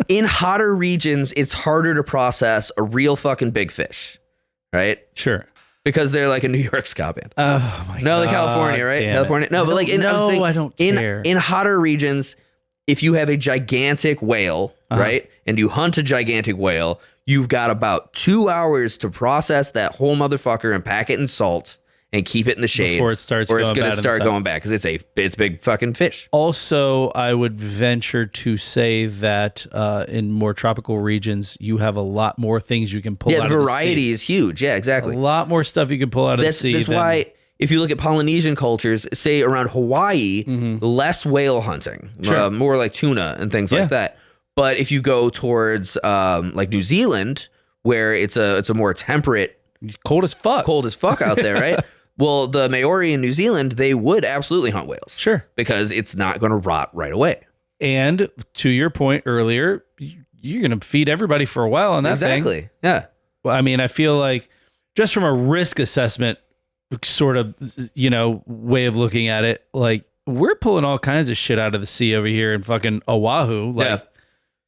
S3: In hotter regions, it's harder to process a real fucking big fish, right?
S2: Sure.
S3: Because they're like a New York ska band.
S2: Oh my
S3: No,
S2: God.
S3: like California, right?
S2: damn
S3: California.
S2: it.
S3: No, but like I'm saying,
S2: I don't care.
S3: In hotter regions, if you have a gigantic whale, right, and you hunt a gigantic whale, you've got about 2 hours to process that whole motherfucker and pack it in salt and keep it in the shade
S2: Before it starts
S3: or it's
S2: going
S3: going
S2: bad
S3: to
S2: in the
S3: start
S2: sun.
S3: going back because it's big fucking fish.
S2: Also, I would venture to say that in more tropical regions, you have a lot more things you can pull
S3: Yeah,
S2: out
S3: the
S2: of the
S3: variety
S2: sea.
S3: is huge. Yeah, exactly.
S2: A lot more stuff you can pull out of the
S3: That's
S2: sea. than-
S3: why if you look at Polynesian cultures, say around Hawaii, less whale hunting,
S2: Sure.
S3: more like tuna and things
S2: Yeah.
S3: like that. But if you go towards like New Zealand, where it's a more temperate,
S2: cold as fuck.
S3: out there, right? Well, the Maori in New Zealand, they would absolutely hunt whales.
S2: Sure.
S3: Because it's not going to rot right away.
S2: And to your point earlier, you're going to feed everybody for a while on that thing.
S3: Exactly. Yeah.
S2: Well, I mean, I feel like just from a risk assessment sort of, way of looking at it, like we're pulling all kinds of shit out of the sea over here in fucking Oahu. Like,
S3: Yeah.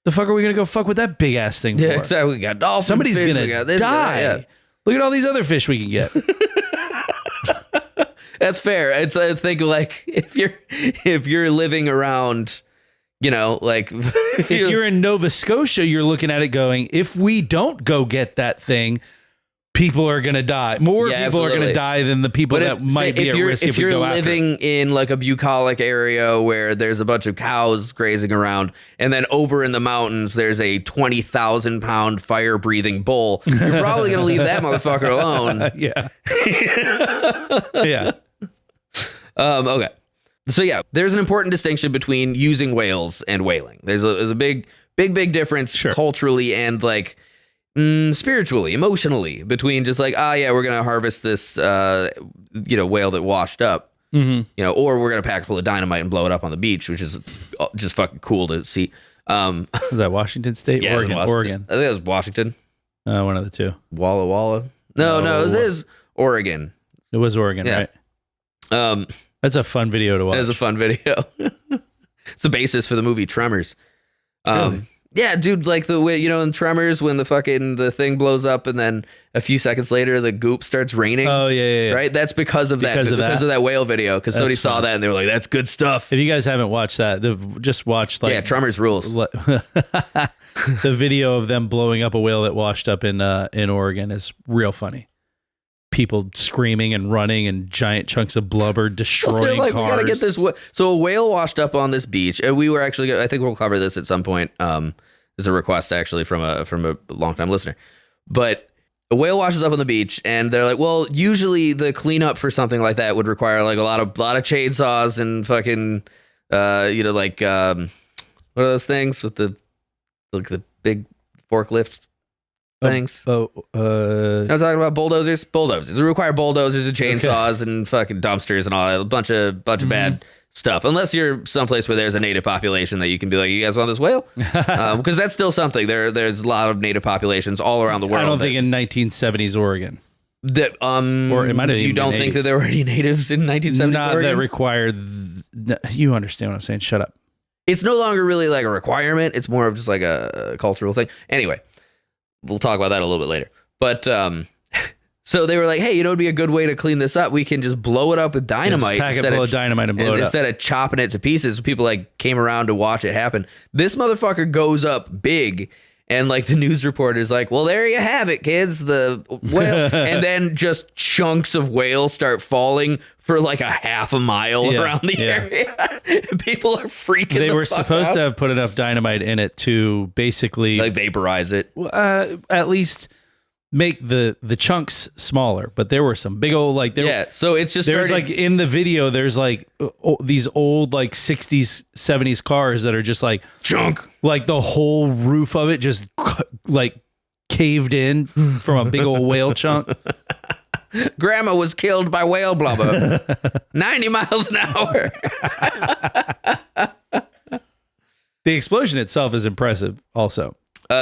S2: the fuck are we going to go fuck with that big ass thing for?
S3: Yeah, exactly. We got dolphins.
S2: Somebody's
S3: fish,
S2: going
S3: we got
S2: to
S3: this,
S2: die.
S3: yeah.
S2: Look at all these other fish we can get.
S3: That's fair. It's I think like if you're living around, like
S2: If you're in Nova Scotia, you're looking at it going, if we don't go get that thing, people are going to die. More
S3: Yeah,
S2: people are going
S3: absolutely.
S2: to die than the people that might be at risk if we
S3: you're
S2: go after it.
S3: living in like a bucolic area where there's a bunch of cows grazing around, and then over in the mountains there's a 20,000 pound fire breathing bull, you're probably going to leave that motherfucker alone.
S2: Yeah. Yeah.
S3: Okay. So yeah, there's an important distinction between using whales and whaling. There's a big difference
S2: Sure. culturally
S3: culturally and like spiritually, emotionally between just like, we're going to harvest this, whale that washed up, or we're going to pack it full of dynamite and blow it up on the beach, which is just fucking cool to see.
S2: Is that Washington State?
S3: Yeah, it was
S2: Oregon.
S3: Washington.
S2: Oregon.
S3: I think it was Washington.
S2: One of the two.
S3: Walla Walla. No, it is Oregon.
S2: It was Oregon,
S3: Yeah.
S2: right? That's a fun video to watch.
S3: It is a fun video. It's the basis for the movie Tremors.
S2: Really?
S3: Yeah, dude, like the way, in Tremors when the thing blows up and then a few seconds later the goop starts raining.
S2: Oh, yeah.
S3: Right? That's because of
S2: Because of
S3: because
S2: that?
S3: of that whale video. Because somebody
S2: That's
S3: saw
S2: fun.
S3: that and they were like, that's good stuff.
S2: If you guys haven't watched that, just watch
S3: Yeah, Tremors rules.
S2: the video of them blowing up a whale that washed up in Oregon is real funny. People screaming and running and giant chunks of blubber destroying
S3: They're like,
S2: cars.
S3: we gotta get this. So a whale washed up on this beach, and we were actually. I think we'll cover this at some point. There's a request actually from a longtime listener, but a whale washes up on the beach, and they're like, well, usually the cleanup for something like that would require like a lot of chainsaws and fucking, what are those things with the big forklift things?
S2: Oh,
S3: I was talking about bulldozers. Bulldozers. They require bulldozers and chainsaws and fucking dumpsters and all that. A bunch of bad stuff. Unless you're someplace where there's a native population that you can be like, you guys want this whale? Because that's still something. There's a lot of native populations all around the world.
S2: I don't think in 1970s Oregon.
S3: that
S2: Or it might have
S3: you
S2: even
S3: don't
S2: been
S3: think
S2: 80s.
S3: that there were any natives in 1970s
S2: Not
S3: Oregon?
S2: that required. You understand what I'm saying? Shut up.
S3: It's no longer really like a requirement. It's more of just like a cultural thing. Anyway, we'll talk about that a little bit later. But so they were like, hey, it'd be a good way to clean this up. We can just blow it up with dynamite.
S2: Just pack it full of dynamite and blow it up.
S3: Instead of chopping it to pieces. People like came around to watch it happen. This motherfucker goes up big. And like the news reporter's like, well, there you have it, kids. The whale. And then just chunks of whale start falling for like a half a mile around the area. People are freaking
S2: They
S3: the
S2: were
S3: fuck
S2: supposed
S3: out.
S2: to have put enough dynamite in it to basically
S3: Like vaporize it.
S2: at least make the chunks smaller. But there were some big old
S3: Yeah. So it's just
S2: there's
S3: started-
S2: like in the video there's like these old like 60s 70s cars that are just like
S3: chunk.
S2: like the whole roof of it just like caved in from a big old whale chunk.
S3: Grandma was killed by whale blubber. 90 miles an hour.
S2: The explosion itself is impressive also.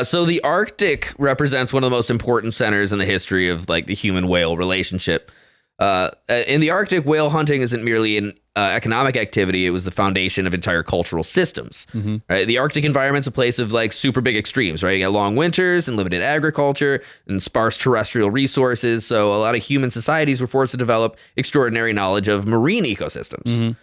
S3: So the Arctic represents one of the most important centers in the history of like the human whale relationship. In the Arctic, whale hunting isn't merely an economic activity. It was the foundation of entire cultural systems. Right? The Arctic environment's a place of like super big extremes, right? You got long winters and limited agriculture and sparse terrestrial resources. So a lot of human societies were forced to develop extraordinary knowledge of marine ecosystems.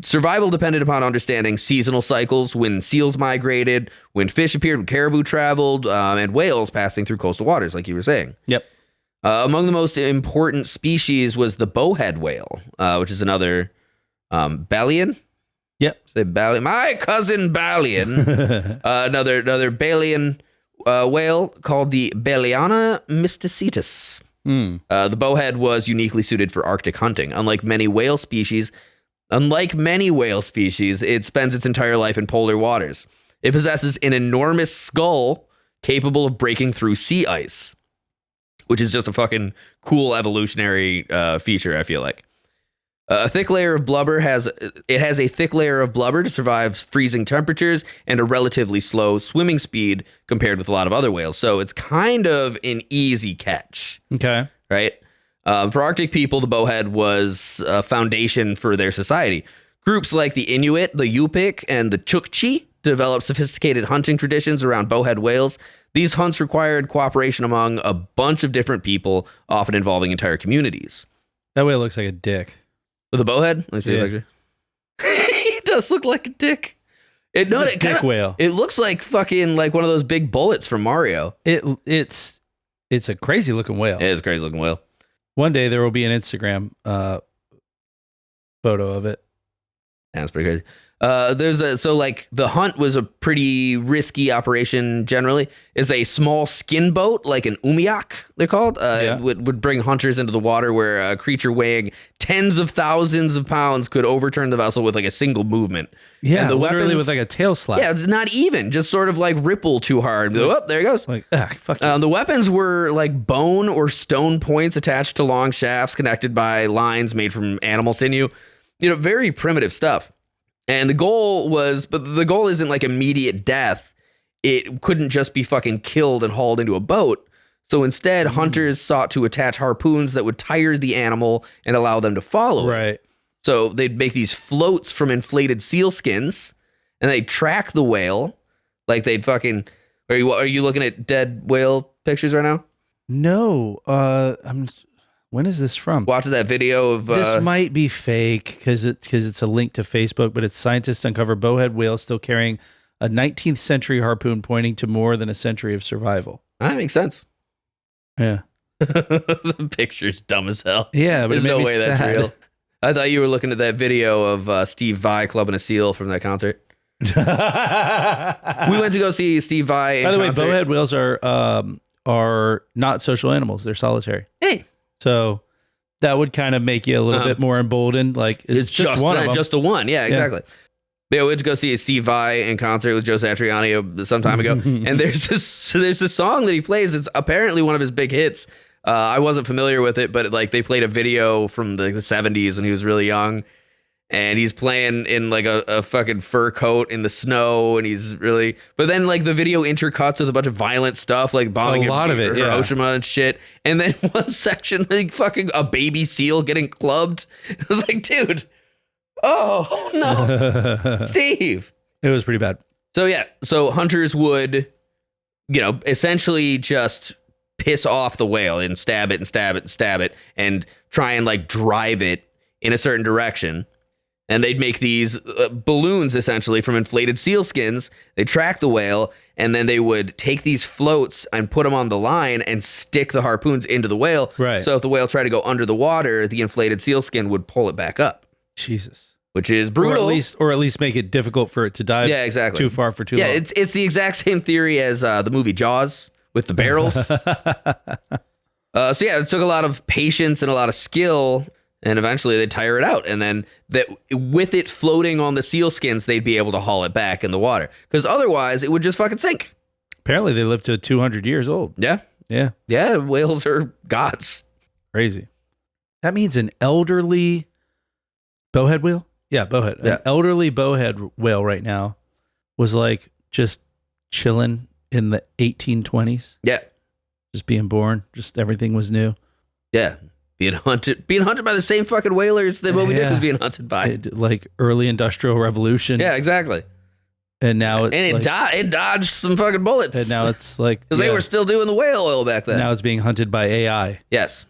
S3: Survival depended upon understanding seasonal cycles, when seals migrated, when fish appeared, when caribou traveled, and whales passing through coastal waters, like you were saying.
S2: Yep.
S3: Among the most important species was the bowhead whale, which is another Balian.
S2: Yep.
S3: Say Balian. My cousin Balian. Another Balian whale called the Baliana mysticetus. The bowhead was uniquely suited for Arctic hunting. Unlike many whale species, it spends its entire life in polar waters. It possesses an enormous skull capable of breaking through sea ice, which is just a fucking cool evolutionary feature, I feel like. A thick layer of blubber has a thick layer of blubber to survive freezing temperatures and a relatively slow swimming speed compared with a lot of other whales. So it's kind of an easy catch.
S2: Okay.
S3: Right? For Arctic people, the bowhead was a foundation for their society. Groups like the Inuit, the Yupik, and the Chukchi developed sophisticated hunting traditions around bowhead whales. These hunts required cooperation among a bunch of different people, often involving entire communities.
S2: That whale looks like a dick.
S3: With a bowhead? Let me see the picture. He does look like a dick.
S2: Dick whale.
S3: It looks like fucking like one of those big bullets from Mario.
S2: It's a crazy looking whale.
S3: It is a crazy looking whale.
S2: One day there will be an Instagram photo of it.
S3: That's pretty crazy. The hunt was a pretty risky operation generally. It's a small skin boat, like an umiak, they're called. Would bring hunters into the water where a creature weighing tens of thousands of pounds could overturn the vessel with like a single movement.
S2: Yeah,
S3: and the
S2: literally
S3: weapons,
S2: with like a tail slap.
S3: Yeah, not even, just sort of like ripple too hard. Oh, there it goes.
S2: Like, fuck you.
S3: The weapons were like bone or stone points attached to long shafts connected by lines made from animal sinew. Very primitive stuff. And the goal isn't like immediate death. It couldn't just be fucking killed and hauled into a boat. So instead, hunters sought to attach harpoons that would tire the animal and allow them to follow it.
S2: Right.
S3: So they'd make these floats from inflated seal skins and they'd track the whale. Like they'd fucking, are you looking at dead whale pictures right now?
S2: No. When is this from?
S3: Watching that video of
S2: this might be fake because it's a link to Facebook, but it's scientists uncover bowhead whales still carrying a 19th century harpoon pointing to more than a century of survival.
S3: That makes sense.
S2: Yeah.
S3: The picture's dumb as hell.
S2: Yeah, but
S3: there's no way
S2: sad.
S3: That's real. I thought you were looking at that video of Steve Vai clubbing a seal from that concert. We went to go see Steve Vai.
S2: By the way, bowhead whales are not social animals. They're solitary.
S3: Hey.
S2: So that would kind of make you a little bit more emboldened. Like it's just one of them.
S3: Just the one. Yeah, exactly. Yeah, we went to go see Steve Vai in concert with Joe Satriani some time ago. And there's this song that he plays. It's apparently one of his big hits. I wasn't familiar with it, but like they played a video from the 70s when he was really young. And he's playing in like a fucking fur coat in the snow, and but then like the video intercuts with a bunch of violent stuff, like bombing
S2: a lot of it,
S3: Hiroshima and shit. And then one section, like fucking a baby seal getting clubbed. I was like, dude, oh no, Steve.
S2: It was pretty bad.
S3: So hunters would, essentially just piss off the whale and stab it and stab it and stab it and try and like drive it in a certain direction. And they'd make these balloons, essentially, from inflated seal skins. They'd track the whale, and then they would take these floats and put them on the line and stick the harpoons into the whale.
S2: Right.
S3: So if the whale tried to go under the water, the inflated seal skin would pull it back up.
S2: Jesus.
S3: Which is brutal.
S2: Or at least make it difficult for it to dive too far for too long.
S3: Yeah, it's the exact same theory as the movie Jaws with the barrels. It took a lot of patience and a lot of skill. And eventually they'd tire it out. And then with it floating on the seal skins, they'd be able to haul it back in the water. Because otherwise, it would just fucking sink.
S2: Apparently, they live to 200 years old.
S3: Yeah.
S2: Yeah.
S3: Yeah, whales are gods.
S2: Crazy. That means an elderly bowhead whale? Yeah, bowhead.
S3: Yeah.
S2: An elderly bowhead whale right now was like just chilling in the 1820s.
S3: Yeah.
S2: Just being born. Just everything was new.
S3: Yeah. Being hunted by the same fucking whalers that Moby Dick was being hunted by.
S2: Like early industrial revolution.
S3: Yeah, exactly.
S2: And now it's
S3: it dodged some fucking bullets.
S2: And now it's like
S3: because they were still doing the whale oil back then.
S2: Now it's being hunted by AI.
S3: Yes,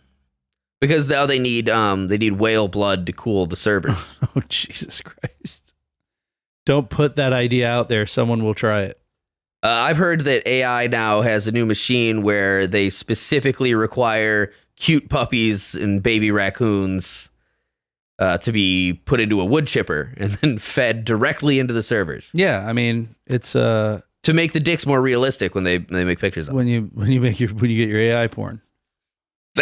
S3: because now they need whale blood to cool the servers.
S2: Oh Jesus Christ! Don't put that idea out there. Someone will try it.
S3: I've heard that AI now has a new machine where they specifically require cute puppies and baby raccoons to be put into a wood chipper and then fed directly into the servers.
S2: Yeah, I mean, it's
S3: to make the dicks more realistic when they make pictures of them.
S2: when you get your AI porn.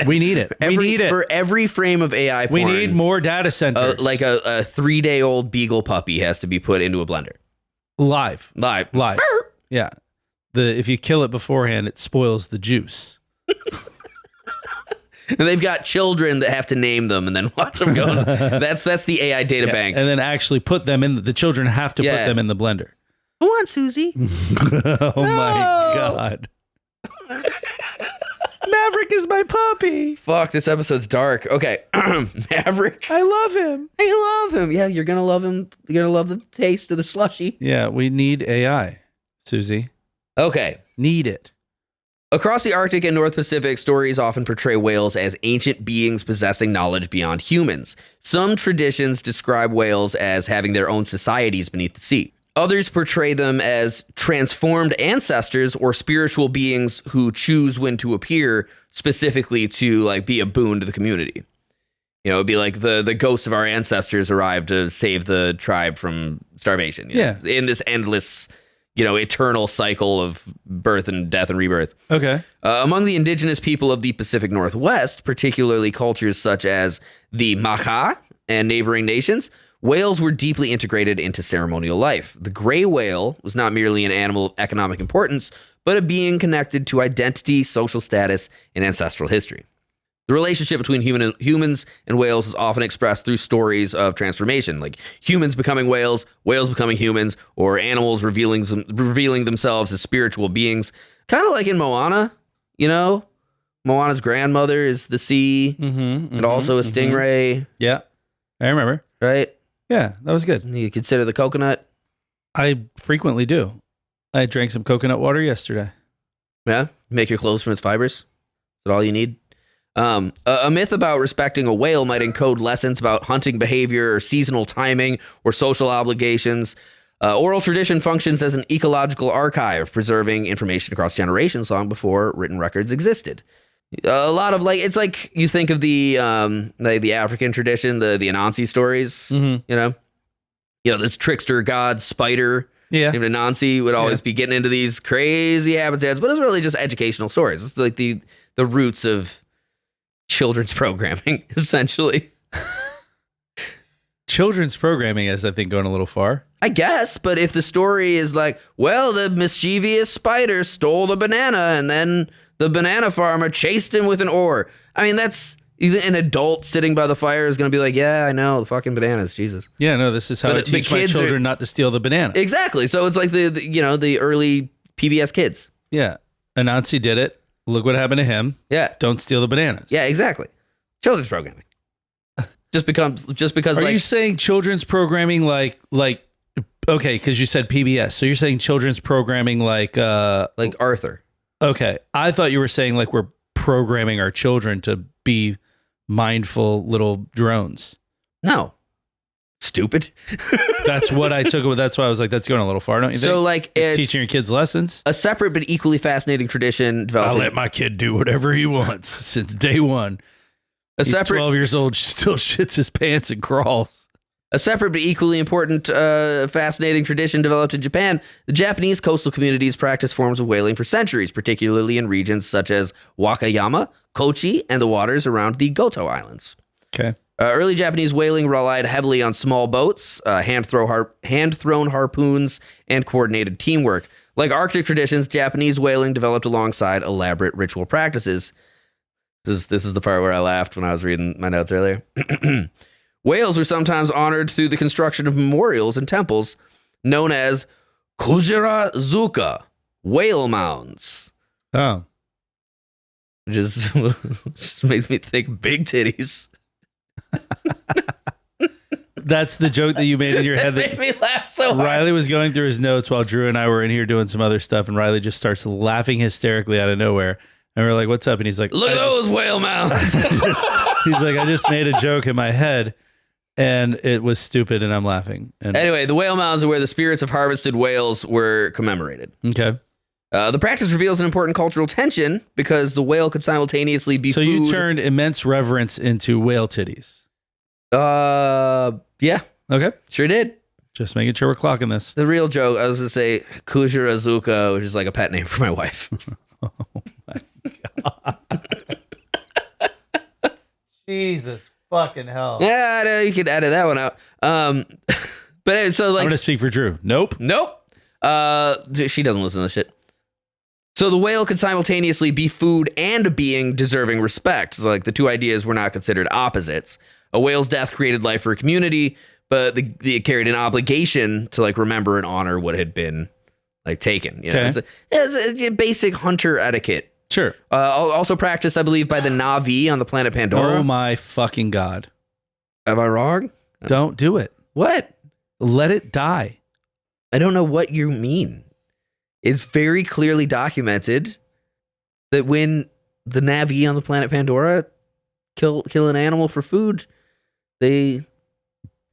S2: We need it. We need it
S3: for every frame of AI porn.
S2: We need more data centers.
S3: Like a 3-day-old beagle puppy has to be put into a blender.
S2: Live.
S3: Live.
S2: Yeah. If you kill it beforehand, it spoils the juice.
S3: And they've got children that have to name them and then watch them go. That's the AI data bank.
S2: And then actually put them in. The children have to put them in the blender.
S3: Go on, Susie.
S2: Oh my God. Maverick is my puppy.
S3: Fuck, this episode's dark. Okay. Maverick.
S2: I love him.
S3: I love him. Yeah, you're going to love him. You're going to love the taste of the slushy.
S2: Yeah, we need AI, Susie.
S3: Okay.
S2: Need it.
S3: Across the Arctic and North Pacific, stories often portray whales as ancient beings possessing knowledge beyond humans. Some traditions describe whales as having their own societies beneath the sea. Others portray them as transformed ancestors or spiritual beings who choose when to appear specifically to like be a boon to the community. You know, it'd be like the ghosts of our ancestors arrived to save the tribe from starvation.
S2: Yeah.
S3: In this endless, eternal cycle of birth and death and rebirth.
S2: Okay.
S3: Among the indigenous people of the Pacific Northwest, particularly cultures such as the Makah and neighboring nations, whales were deeply integrated into ceremonial life. The gray whale was not merely an animal of economic importance, but a being connected to identity, social status, and ancestral history. The relationship between humans and whales is often expressed through stories of transformation, like humans becoming whales, whales becoming humans, or animals revealing themselves as spiritual beings. Kind of like in Moana, Moana's grandmother is the sea, and also a stingray.
S2: Yeah, I remember.
S3: Right?
S2: Yeah, that was good.
S3: You consider the coconut?
S2: I frequently do. I drank some coconut water yesterday.
S3: Yeah? Make your clothes from its fibers? Is that all you need? A myth about respecting a whale might encode lessons about hunting behavior or seasonal timing or social obligations. Oral tradition functions as an ecological archive, preserving information across generations long before written records existed. A lot of it's like you think of the African tradition, the Anansi stories, this trickster god spider.
S2: Yeah.
S3: Named Anansi would always be getting into these crazy habitats, but it's really just educational stories. It's like the roots of children's programming, essentially.
S2: Children's programming is, I think, going a little far.
S3: I guess, but if the story is like, well, the mischievous spider stole the banana and then the banana farmer chased him with an oar. I mean, that's an adult sitting by the fire is going to be like, yeah, I know, the fucking bananas, Jesus.
S2: Yeah, no, this is how I teach my children not to steal the banana.
S3: Exactly. So it's like the early PBS kids.
S2: Yeah. Anansi did it. Look what happened to him.
S3: Yeah.
S2: Don't steal the bananas.
S3: Yeah, exactly. Children's programming. Just because.
S2: Are you saying children's programming like okay, because you said PBS, so you're saying children's programming like
S3: Arthur?
S2: Okay, I thought you were saying like we're programming our children to be mindful little drones.
S3: No. Stupid.
S2: That's what I took. That's why I was like, that's going a little far, don't you think?
S3: So like
S2: teaching your kids lessons.
S3: A separate but equally fascinating tradition developed.
S2: I'll let my kid do whatever he wants since day one. He's 12 years old, still shits his pants and crawls.
S3: A separate but equally important, fascinating tradition developed in Japan. The Japanese coastal communities practiced forms of whaling for centuries, particularly in regions such as Wakayama, Kochi, and the waters around the Goto Islands.
S2: Okay.
S3: Early Japanese whaling relied heavily on small boats, hand-thrown harpoons, and coordinated teamwork. Like Arctic traditions, Japanese whaling developed alongside elaborate ritual practices. This is the part where I laughed when I was reading my notes earlier. Whales were sometimes honored through the construction of memorials and temples known as Kujira Zuka, whale mounds.
S2: Oh.
S3: Which just makes me think big titties.
S2: That's the joke that you made in your head.
S3: That made me laugh so hard.
S2: Riley was going through his notes while Drew and I were in here doing some other stuff, and Riley just starts laughing hysterically out of nowhere. And we're like, what's up? And he's like,
S3: look at those whale mounds.
S2: He's like, I just made a joke in my head, and it was stupid, and I'm laughing. And
S3: anyway, the whale mounds are where the spirits of harvested whales were commemorated.
S2: Okay.
S3: The practice reveals an important cultural tension because the whale could simultaneously be
S2: So
S3: food.
S2: you turned immense reverence into whale titties.
S3: Yeah,
S2: Okay.
S3: sure did.
S2: Just making sure we're clocking this.
S3: The real joke, I was going to say Kujirazuka, which is like a pet name for my wife.
S2: Jesus fucking hell.
S3: Yeah, I know, you could edit that one out. But anyway, so
S2: I'm
S3: like,
S2: going to speak for Drew. Nope.
S3: she doesn't listen to this shit. So the whale could simultaneously be food and a being deserving respect. So like the two ideas were not considered opposites. A whale's death created life for a community, but it carried an obligation to like remember and honor what had been like taken. You know?
S2: Okay.
S3: It's a basic hunter etiquette.
S2: Sure.
S3: Also practiced, I believe, by the Navi on the planet Pandora.
S2: Oh my fucking God.
S3: Am I wrong?
S2: Don't do it.
S3: What?
S2: Let it die.
S3: I don't know what you mean. It's very clearly documented that when the Navi on the planet Pandora kill an animal for food, they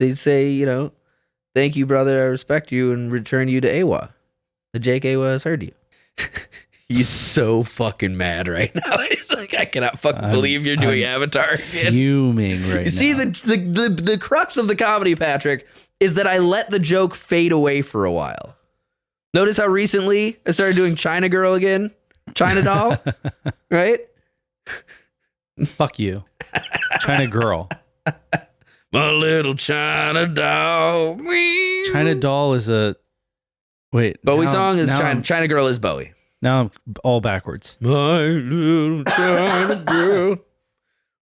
S3: say, you know, thank you, brother, I respect you, and return you to Awa. The Jake Awa has heard you. He's so fucking mad right now. He's like, I cannot fucking believe you're doing Avatar again.
S2: Fuming right now.
S3: You see, the crux of the comedy, Patrick, is that I let the joke fade away for a while. Notice how recently I started doing China Girl again? China Doll? Right?
S2: Fuck you. China Girl.
S1: My little China doll.
S2: China Doll is a... Wait.
S3: Bowie
S2: now-
S3: song is
S2: now
S3: China Girl is Bowie.
S2: Now I'm all backwards.
S3: My little China Girl.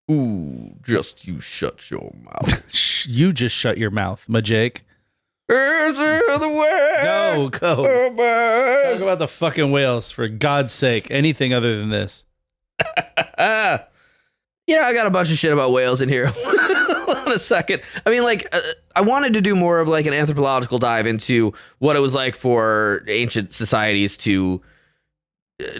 S3: Ooh, just you shut your mouth.
S2: You just shut your mouth, Majake.
S3: Answer the way.
S2: Go. Talk about the fucking whales, for God's sake. Anything other than this.
S3: I got a bunch of shit about whales in here. Hold on a second. I mean, like, I wanted to do more of like an anthropological dive into what it was like for ancient societies to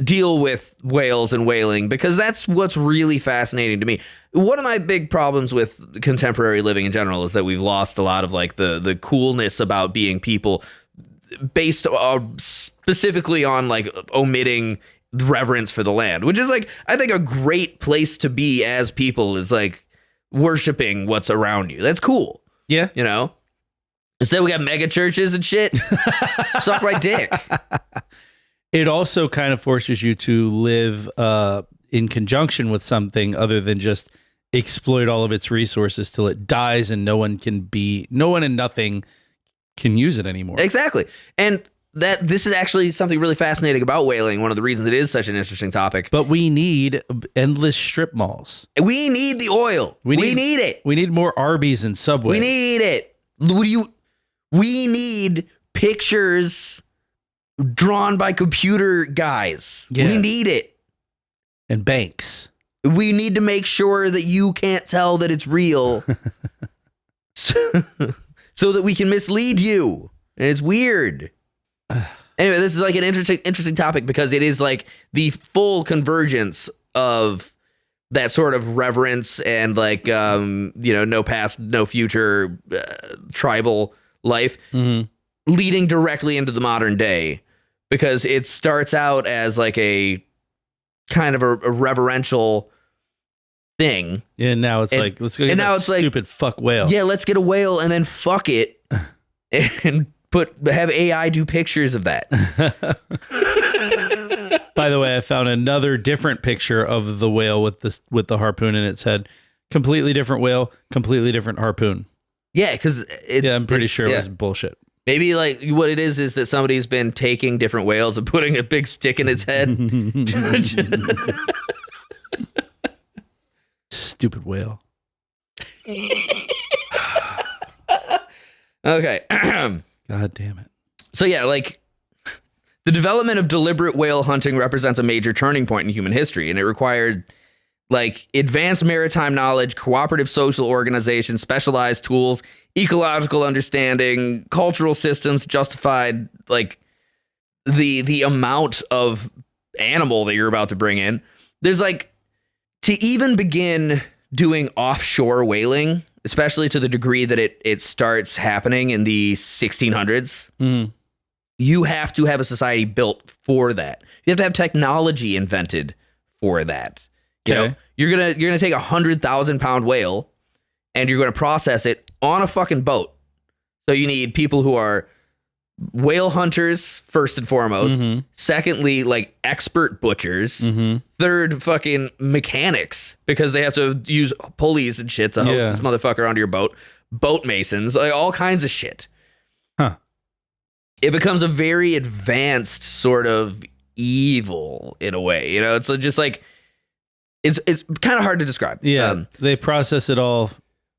S3: deal with whales and whaling, because that's what's really fascinating to me. One of my big problems with contemporary living in general is that we've lost a lot of like the coolness about being people based specifically on like omitting reverence for the land, which is like, I think a great place to be as people is like worshiping what's around you. That's cool.
S2: Yeah.
S3: You know, instead we got mega churches and shit. Suck my dick.
S2: It also kind of forces you to live in conjunction with something other than just exploit all of its resources till it dies and no one and nothing can use it anymore.
S3: Exactly. And this is actually something really fascinating about whaling. One of the reasons it is such an interesting topic.
S2: But we need endless strip malls.
S3: We need the oil. We need it.
S2: We need more Arby's and Subway.
S3: We need it. We need pictures drawn by computer guys.
S2: Yeah.
S3: We need it.
S2: And banks.
S3: We need to make sure that you can't tell that it's real so that we can mislead you. And it's weird. Anyway, this is like an interesting topic because it is like the full convergence of that sort of reverence and like, no past, no future tribal life leading directly into the modern day, because it starts out as like a kind of a reverential thing.
S2: And now it's like, let's go get that stupid fuck whale.
S3: Yeah, let's get a whale and then fuck it and have AI do pictures of that.
S2: By the way, I found another different picture of the whale with the harpoon in its head. Completely different whale, completely different harpoon.
S3: Yeah, because
S2: I'm pretty sure it was bullshit.
S3: Maybe like what it is that somebody's been taking different whales and putting a big stick in its head.
S2: Stupid whale.
S3: Okay.
S2: God damn it.
S3: So yeah, like the development of deliberate whale hunting represents a major turning point in human history, and it required like advanced maritime knowledge, cooperative social organization, specialized tools, ecological understanding, cultural systems justified like the amount of animal that you're about to bring in. There's like, to even begin doing offshore whaling, especially to the degree that it starts happening in the 1600s, You have to have a society built for that. You have to have technology invented for that. You know, you're gonna take 100,000-pound whale and you're gonna process it on a fucking boat. So you need people who are whale hunters first and foremost. Secondly, like expert butchers. Third, fucking mechanics, because they have to use pulleys and shit to host this motherfucker onto your boat. Boat masons, like all kinds of shit. It becomes a very advanced sort of evil in a way. You know, it's just like it's kind of hard to describe.
S2: They process it all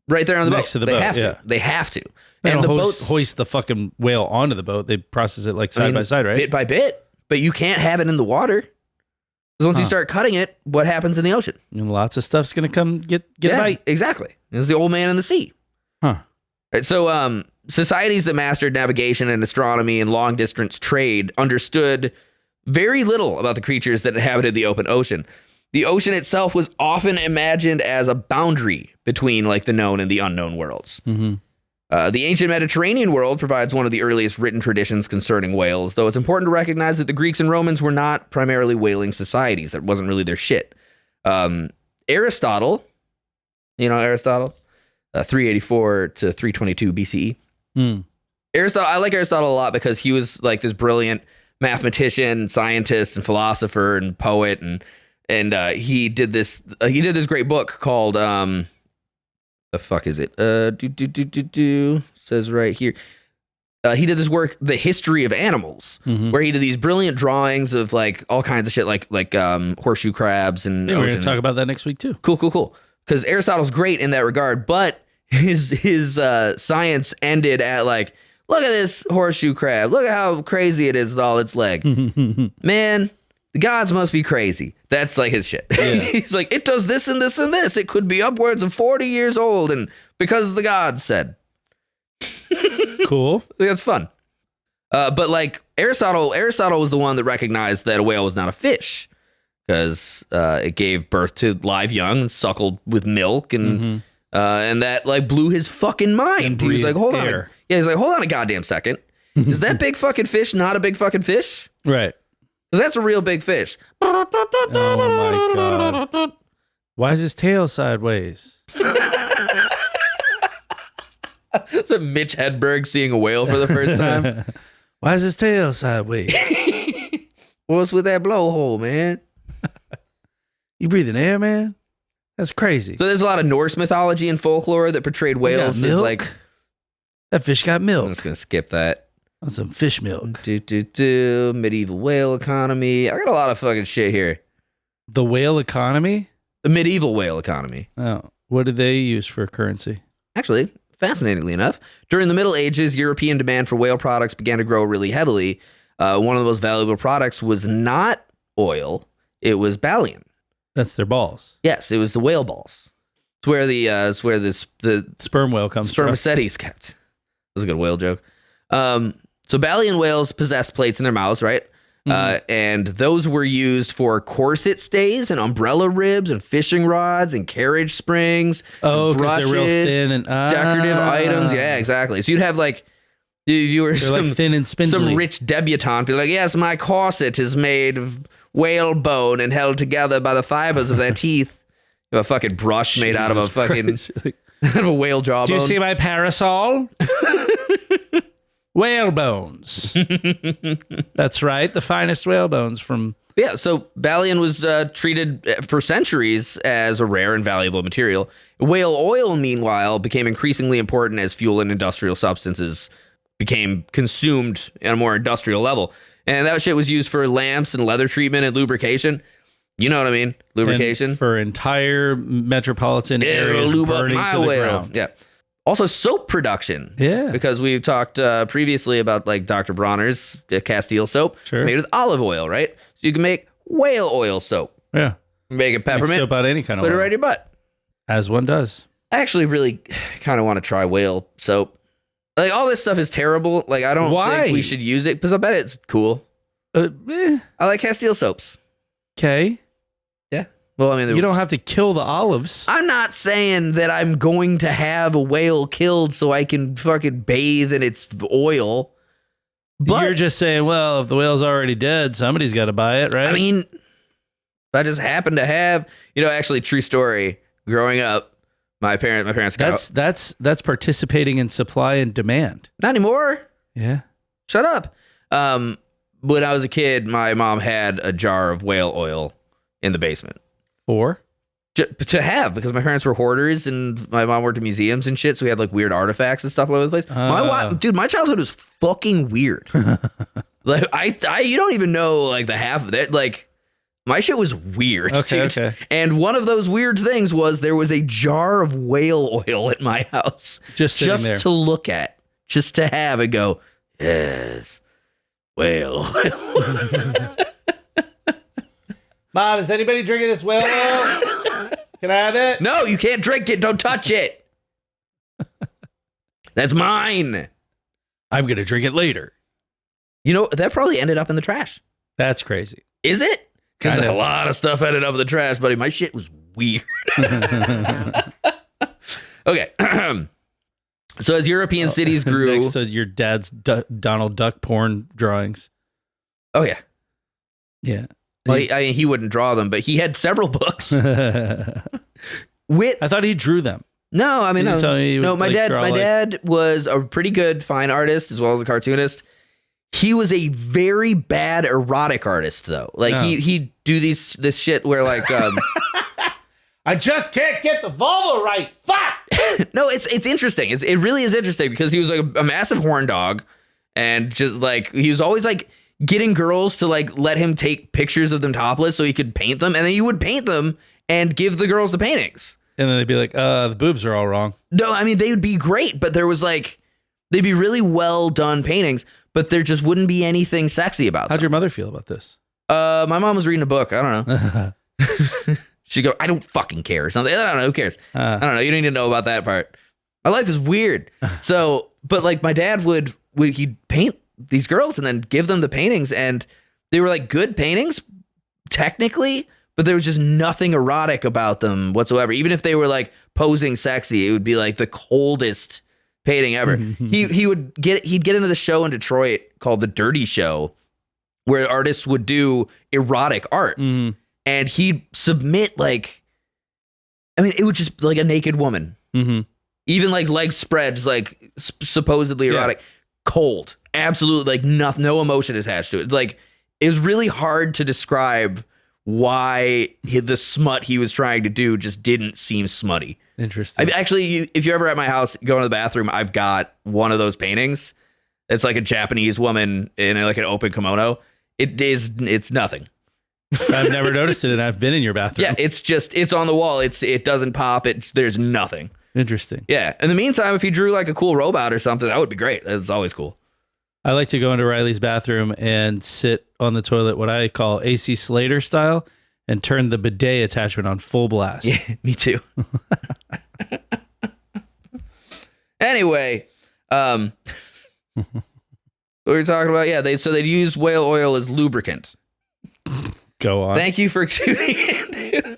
S3: right there on the
S2: next
S3: boat.
S2: to the boat.
S3: They have to.
S2: They
S3: and
S2: don't
S3: the
S2: hoist the fucking whale onto the boat. They process it like side by side, right?
S3: Bit by bit. But you can't have it in the water. Because once you start cutting it, what happens in the ocean?
S2: And lots of stuff's going to come get a bite.
S3: Exactly. It's the old man in the sea. Right, so societies that mastered navigation and astronomy and long-distance trade understood very little about the creatures that inhabited the open ocean. The ocean itself was often imagined as a boundary between like the known and the unknown worlds. The ancient Mediterranean world provides one of the earliest written traditions concerning whales, though it's important to recognize that the Greeks and Romans were not primarily whaling societies. That wasn't really their shit. Aristotle, you know Aristotle? 384 to 322 BCE. Aristotle, I like Aristotle a lot because he was like this brilliant mathematician, scientist, and philosopher and poet, and he did this great book called the fuck is it? Says right here. He did this work, The History of Animals, where he did these brilliant drawings of like all kinds of shit, like horseshoe crabs and.
S2: Yeah, we're gonna talk about that next week too.
S3: Cool. Because Aristotle's great in that regard, but his science ended at like, look at this horseshoe crab. Look at how crazy it is with all its leg. Man, the gods must be crazy. That's like his shit. Yeah. He's like, it does this and this and this. It could be upwards of 40 years old, and because the gods said.
S2: Cool.
S3: That's fun. But like Aristotle was the one that recognized that a whale was not a fish, because it gave birth to live young and suckled with milk, and that like blew his fucking mind. He was like, hold on. He's like, hold on a goddamn second. Is that big fucking fish not a big fucking fish?
S2: Right.
S3: Because that's a real big fish.
S2: Oh my God. Why is his tail sideways?
S3: Is that Mitch Hedberg seeing a whale for the first time?
S2: Why is his tail sideways?
S3: What's with that blowhole, man?
S2: You breathing air, man? That's crazy.
S3: So there's a lot of Norse mythology and folklore that portrayed whales as like...
S2: That fish got milk.
S3: I'm just going to skip that.
S2: That's some fish milk.
S3: Medieval whale economy. I got a lot of fucking shit here.
S2: The whale economy?
S3: The medieval whale economy.
S2: Oh, what did they use for currency?
S3: Actually, fascinatingly enough, during the Middle Ages, European demand for whale products began to grow really heavily. One of the most valuable products was not oil. It was baleine.
S2: That's their balls.
S3: Yes, it was the whale balls. It's where the
S2: sperm whale comes from.
S3: Spermaceti kept. That was a good whale joke. So baleine whales possessed plates in their mouths, right? And those were used for corset stays and umbrella ribs and fishing rods and carriage springs.
S2: Oh,
S3: because
S2: they're real thin and
S3: decorative items. Yeah, exactly. So you'd have like, you were
S2: like thin and spindly.
S3: Some rich debutante be like, yes, my corset is made of whalebone and held together by the fibers of their teeth. You have a fucking brush made out of a fucking out of a whale jawbone.
S2: Do you see my parasol? Whale bones. That's right. The finest whale bones from...
S3: Yeah, so baleine was treated for centuries as a rare and valuable material. Whale oil, meanwhile, became increasingly important as fuel and industrial substances became consumed at a more industrial level. And that shit was used for lamps and leather treatment and lubrication. You know what I mean? Lubrication.
S2: And for entire metropolitan areas burning to the ground.
S3: Yeah. Also, soap production.
S2: Yeah.
S3: Because we've talked previously about like Dr. Bronner's Castile soap.
S2: Sure.
S3: Made with olive oil, right? So you can make whale oil soap.
S2: Yeah.
S3: Make it peppermint.
S2: Make soap out of any kind of
S3: oil. Put it
S2: oil.
S3: right in your butt.
S2: As one does.
S3: I actually really kind of want to try whale soap. Like, all this stuff is terrible. Like, I don't think we should use it because I bet it's cool. I like Castile soaps.
S2: Okay.
S3: Yeah. Well, I mean,
S2: you don't have to kill the olives.
S3: I'm not saying that I'm going to have a whale killed so I can fucking bathe in its oil. But
S2: you're just saying, well, if the whale's already dead, somebody's got to buy it, right?
S3: I mean, I just happen to have, actually, true story. Growing up, my parents got
S2: that's participating in supply and demand.
S3: not anymore.
S2: Yeah.
S3: Shut up. When I was a kid, my mom had a jar of whale oil in the basement.
S2: Or
S3: To have, because my parents were hoarders and my mom worked in museums and shit, so we had like weird artifacts and stuff all over the place. My childhood was fucking weird. Like you don't even know like the half of it. Like my shit was weird.
S2: Okay.
S3: And one of those weird things was there was a jar of whale oil at my house,
S2: just sitting there
S3: to look at, just to have and go, yes, whale oil.
S2: Mom, is anybody drinking this whale oil? Can I have it?
S3: No, you can't drink it. Don't touch it. That's mine.
S2: I'm going to drink it later.
S3: That probably ended up in the trash.
S2: That's crazy.
S3: Is it? Because
S2: Kinda.
S3: a lot of stuff ended up in the trash, buddy. My shit was weird. Okay. So as European cities grew...
S2: Next to your dad's Donald Duck porn drawings.
S3: Oh, yeah.
S2: Yeah.
S3: Well, he wouldn't draw them, but he had several books.
S2: I thought he drew them.
S3: No, I mean,
S2: You tell me he
S3: no.
S2: would,
S3: My
S2: like,
S3: dad,
S2: draw,
S3: my
S2: like-
S3: dad was a pretty good fine artist as well as a cartoonist. He was a very bad erotic artist, though. Like
S2: Oh.
S3: he'd do this shit where like,
S2: I just can't get the vulva right. Fuck.
S3: no, it's interesting. It really is interesting because he was like a massive horn dog, and just like he was always like getting girls to like let him take pictures of them topless so he could paint them, and then he would paint them and give the girls the paintings.
S2: And then they'd be like, the boobs are all wrong.
S3: No, I mean, they would be great, but there was like, they'd be really well done paintings, but there just wouldn't be anything sexy about them.
S2: How'd your mother feel about this?
S3: My mom was reading a book. I don't know. She'd go, I don't fucking care or something. I don't know. Who cares? I don't know. You don't need to know about that part. My life is weird. So, but like my dad he'd paint these girls and then give them the paintings, and they were like good paintings technically, but there was just nothing erotic about them whatsoever. Even if they were like posing sexy, it would be like the coldest painting ever. He'd get into the show in Detroit called The Dirty Show, where artists would do erotic art, and he'd submit like, I mean, it was just like a naked woman, even like leg spreads, like supposedly erotic, cold, absolutely like no emotion attached to it. Like it was really hard to describe why the smut he was trying to do just didn't seem smutty.
S2: Interesting.
S3: Actually, if you're ever at my house, go into the bathroom, I've got one of those paintings. It's like a Japanese woman in like an open kimono. It's nothing.
S2: I've never noticed it, and I've been in your bathroom.
S3: Yeah, it's on the wall. It doesn't pop. There's nothing.
S2: Interesting.
S3: Yeah. In the meantime, if he drew like a cool robot or something, that would be great. That's always cool.
S2: I like to go into Riley's bathroom and sit on the toilet, what I call AC Slater style, and turn the bidet attachment on full blast.
S3: Yeah, me too. Anyway, what were we talking about? Yeah, they'd use whale oil as lubricant.
S2: Go on.
S3: Thank you for tuning in.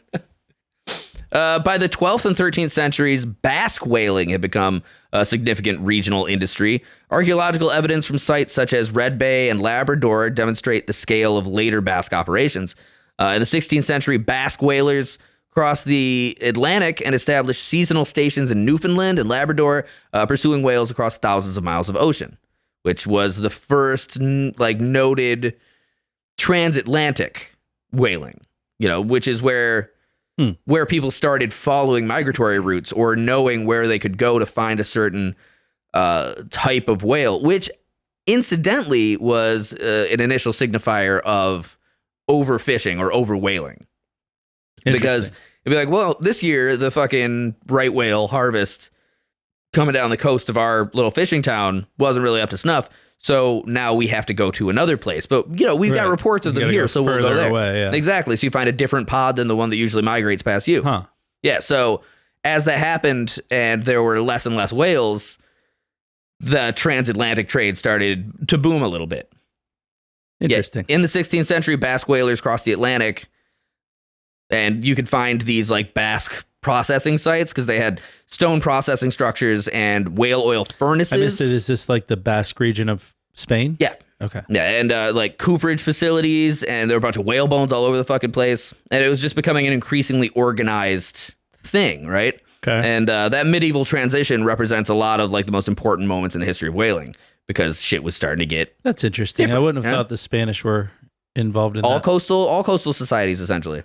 S3: By the 12th and 13th centuries, Basque whaling had become a significant regional industry. Archaeological evidence from sites such as Red Bay and Labrador demonstrate the scale of later Basque operations. In the 16th century, Basque whalers crossed the Atlantic and established seasonal stations in Newfoundland and Labrador, pursuing whales across thousands of miles of ocean, which was the first noted transatlantic whaling, which is where people started following migratory routes or knowing where they could go to find a certain type of whale, which incidentally was an initial signifier of overfishing or overwhaling. Because it'd be like, well, this year the fucking right whale harvest coming down the coast of our little fishing town wasn't really up to snuff. So now we have to go to another place. But, we've got reports of them here, so we'll go there.
S2: Away, yeah.
S3: Exactly. So you find a different pod than the one that usually migrates past you.
S2: Huh.
S3: Yeah. So as that happened and there were less and less whales, the transatlantic trade started to boom a little bit.
S2: Interesting.
S3: Yeah, in the 16th century, Basque whalers crossed the Atlantic, and you could find these like Basque processing sites because they had stone processing structures and whale oil furnaces.
S2: I missed it. Is this like the Basque region of Spain?
S3: Yeah.
S2: Okay.
S3: Yeah, and like cooperage facilities, and there were a bunch of whale bones all over the fucking place, and it was just becoming an increasingly organized thing, right?
S2: Okay.
S3: And that medieval transition represents a lot of like the most important moments in the history of whaling because shit was starting to get
S2: That's interesting. I
S3: different,
S2: wouldn't have
S3: yeah.
S2: thought the Spanish were involved in
S3: all
S2: that.
S3: coastal societies essentially.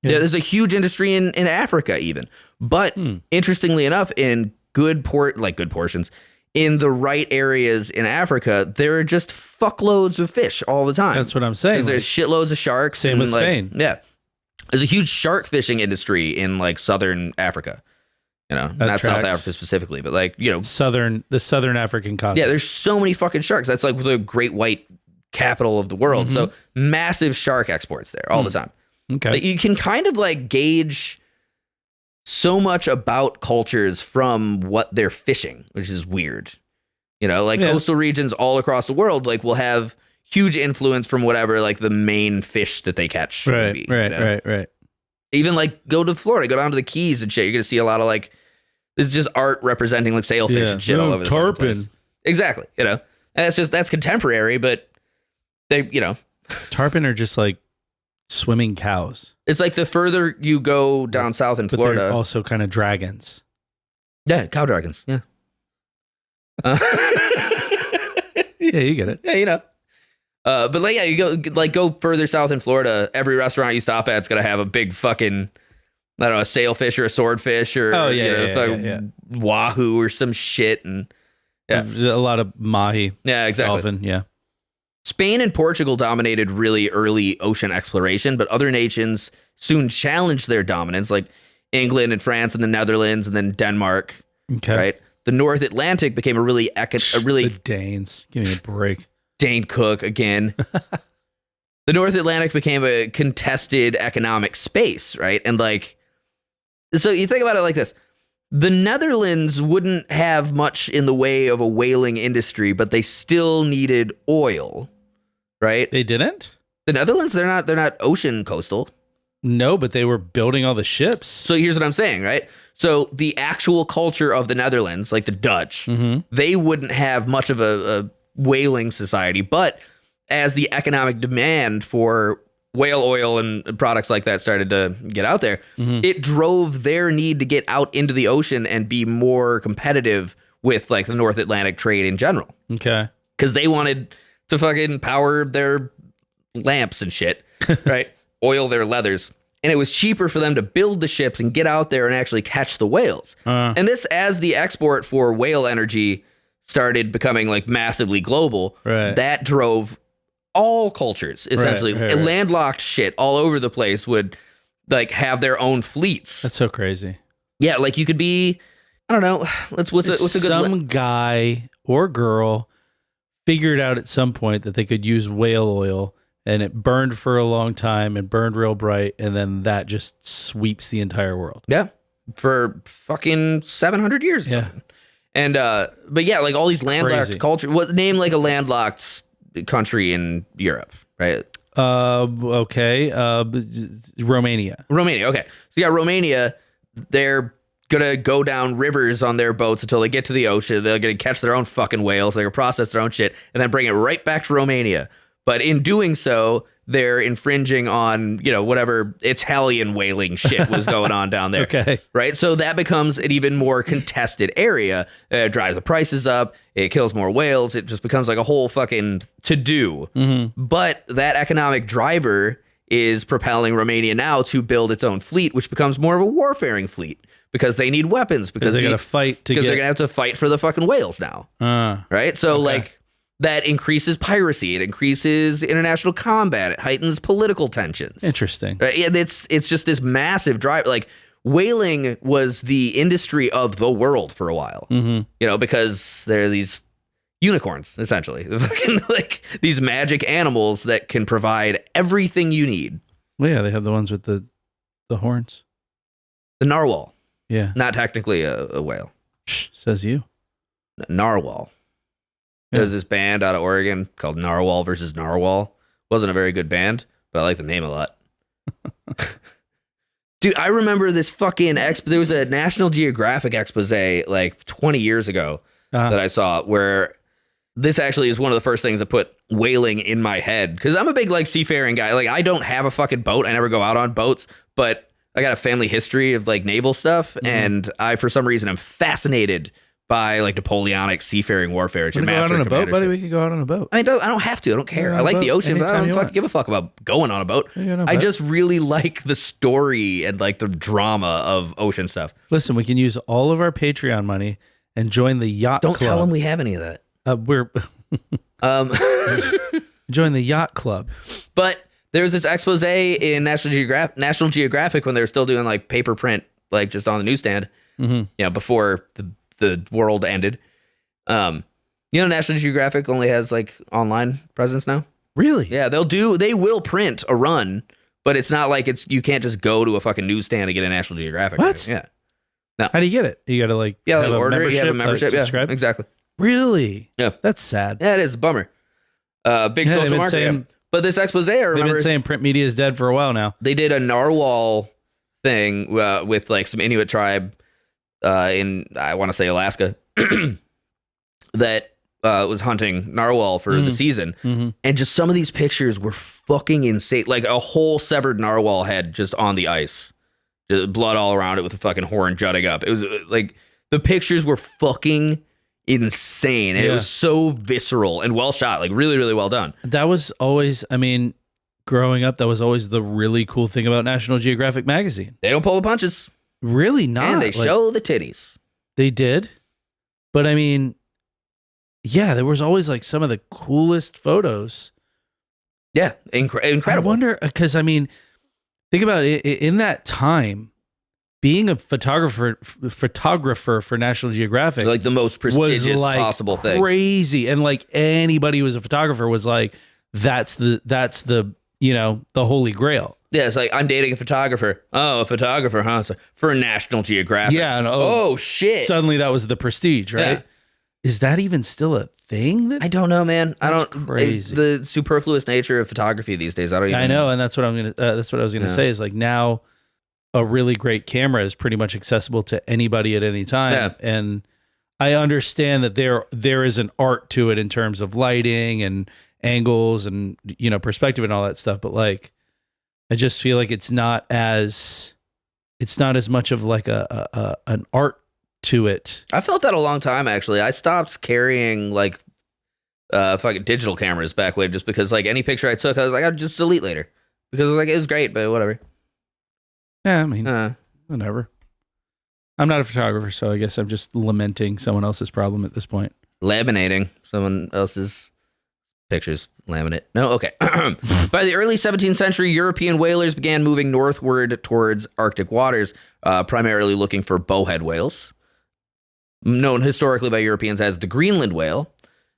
S3: Yeah, there's a huge industry in Africa even, but interestingly enough, in good portions. In the right areas in Africa, there are just fuckloads of fish all the time.
S2: That's what I'm saying.
S3: 'Cause there's shitloads of sharks.
S2: Same
S3: and,
S2: with
S3: like,
S2: Spain.
S3: Yeah. There's a huge shark fishing industry in like southern Africa. You know, not South
S2: tracks.
S3: Africa specifically, but like, you know,
S2: the Southern African continent.
S3: yeah, there's so many fucking sharks. That's like the great white capital of the world. So massive shark exports there all the time.
S2: Okay.
S3: But you can kind of like gauge so much about cultures from what they're fishing, which is weird. You know, like coastal regions all across the world, like will have huge influence from whatever like the main fish that they catch. would be, you know?
S2: Right.
S3: Even like go to Florida, go down to the Keys and shit. You're gonna see a lot of like this is just art representing like sailfish and shit all over the fucking place.
S2: tarpon.
S3: Exactly. You know, and that's contemporary, but they, you know,
S2: Tarpon are just like swimming cows.
S3: it's like the further you go down south in
S2: But
S3: Florida.
S2: they're also kind of dragons.
S3: Yeah, cow dragons. Yeah.
S2: Yeah, you get it.
S3: Yeah, you know. But like, yeah, you go further south in Florida. Every restaurant you stop at is gonna have a big fucking, I don't know, a sailfish or a swordfish or fucking wahoo or some shit. And yeah,
S2: A lot of mahi,
S3: yeah, exactly.
S2: dolphin. Yeah.
S3: Spain and Portugal dominated really early ocean exploration, but other nations soon challenged their dominance, like England and France and the Netherlands and then Denmark.
S2: Okay.
S3: Right. The North Atlantic became a really
S2: The Danes. Give me a break.
S3: Dane Cook again. The North Atlantic became a contested economic space, right? And like, so you think about it like this. The Netherlands wouldn't have much in the way of a whaling industry, but they still needed oil, right?
S2: They didn't?
S3: The Netherlands, they're not ocean coastal.
S2: No, but they were building all the ships.
S3: So here's what I'm saying, right? So the actual culture of the Netherlands, like the Dutch, they wouldn't have much of a whaling society, but as the economic demand for whale oil and products like that started to get out there, it drove their need to get out into the ocean and be more competitive with like the North Atlantic trade in general.
S2: Okay.
S3: Because they wanted to fucking power their lamps and shit, right? Oil their leathers. And it was cheaper for them to build the ships and get out there and actually catch the whales. And this, as the export for whale energy started becoming like massively global, that drove all cultures essentially.
S2: Right.
S3: Landlocked shit all over the place would like have their own fleets.
S2: That's so crazy.
S3: Yeah, like you could be, I don't know, what's a good
S2: some guy or girl figured out at some point that they could use whale oil, and it burned for a long time and burned real bright, and then that just sweeps the entire world.
S3: Yeah, for fucking 700 years or something. And but yeah, like all these landlocked culture. Name like a landlocked country in Europe, right?
S2: Okay. Romania.
S3: Okay. So you got Romania. They're gonna go down rivers on their boats until they get to the ocean. They're gonna catch their own fucking whales. They're gonna process their own shit and then bring it right back to Romania. But in doing so, they're infringing on, you know, whatever Italian whaling shit was going on down there.
S2: Okay.
S3: Right. So that becomes an even more contested area. It drives the prices up. It kills more whales. It just becomes like a whole fucking to-do. But that economic driver is propelling Romania now to build its own fleet, which becomes more of a warfaring fleet because they need weapons because
S2: they got to fight
S3: because they're gonna have to fight for the fucking whales now. Right. So like that increases piracy. It increases international combat. It heightens political tensions.
S2: Interesting.
S3: Right. And it's just this massive drive. Like whaling was the industry of the world for a while. You know, because there are these unicorns, essentially, like these magic animals that can provide everything you need.
S2: Well, yeah, they have the ones with the horns.
S3: The narwhal.
S2: Yeah.
S3: Not technically a whale.
S2: Says you.
S3: Narwhal. There's this band out of Oregon called Narwhal versus Narwhal. Wasn't a very good band, but I like the name a lot. Dude, I remember this fucking there was a National Geographic expose like 20 years ago that I saw where this actually is one of the first things that put whaling in my head, because I'm a big like seafaring guy. Like I don't have a fucking boat. I never go out on boats, but I got a family history of like naval stuff, and I for some reason am fascinated by like Napoleonic seafaring warfare.
S2: Wanna go out on a boat, buddy? We can go out on a boat.
S3: I mean, I don't have to. I don't care. I like the ocean, but I don't fucking give a fuck about going on a boat. I just really like the story and like the drama of ocean stuff.
S2: Listen, we can use all of our Patreon money and join the yacht club.
S3: Don't tell them we have any of that.
S2: We're join the yacht club.
S3: But there was this expose in National Geographic when they were still doing like paper print, like just on the newsstand, before the world ended. National Geographic only has like online presence now.
S2: Really?
S3: Yeah, they will print a run, but it's not like you can't just go to a fucking newsstand and get a National Geographic.
S2: What?
S3: Yeah.
S2: No. How do you get it? You got to like
S3: order it. You have a membership.
S2: Subscribe?
S3: Yeah, exactly.
S2: Really?
S3: Yeah.
S2: That's sad.
S3: Yeah, it is a bummer. Big social market. But this expose, I remember,
S2: they've been saying print media is dead for a while now.
S3: They did a narwhal thing with like some Inuit tribe in, I want to say, Alaska that was hunting narwhal for the season. And just some of these pictures were fucking insane. Like a whole severed narwhal head just on the ice. Just blood all around it with a fucking horn jutting up. It was like the pictures were fucking insane. And it was so visceral and well shot. Like really, really well done.
S2: That was always, I mean, growing up, that was always the really cool thing about National Geographic magazine.
S3: They don't pull the punches.
S2: Really not.
S3: And they show the titties.
S2: They did. But I mean, yeah, there was always like some of the coolest photos.
S3: Yeah, incredible.
S2: I wonder, because I mean, think about it, in that time, being a photographer for National Geographic,
S3: like the most prestigious
S2: was like
S3: possible thing,
S2: crazy, and like anybody who was a photographer was like, that's the the holy grail.
S3: Yeah, it's like I'm dating a photographer. Oh, a photographer, huh? It's like, for National Geographic.
S2: Yeah. And,
S3: oh shit!
S2: Suddenly that was the prestige, right?
S3: Yeah.
S2: Is that even still a thing?
S3: I don't know, man.
S2: That's crazy.
S3: The superfluous nature of photography these days. I
S2: know, and that's what I'm gonna. That's what I was gonna say. Is like now, a really great camera is pretty much accessible to anybody at any time.
S3: Yeah.
S2: And I understand that there is an art to it in terms of lighting and angles and perspective and all that stuff. But like, I just feel like it's not as much of like an art to it.
S3: I felt that a long time actually. I stopped carrying like fucking digital cameras back when, just because like any picture I took, I was like, I'll just delete later because like it was great, but whatever.
S2: Yeah, I mean, whatever. I'm not a photographer, so I guess I'm just lamenting someone else's problem at this point.
S3: Laminating someone else's pictures. Laminate. No, okay. By the early 17th century, European whalers began moving northward towards Arctic waters, primarily looking for bowhead whales, known historically by Europeans as the Greenland whale.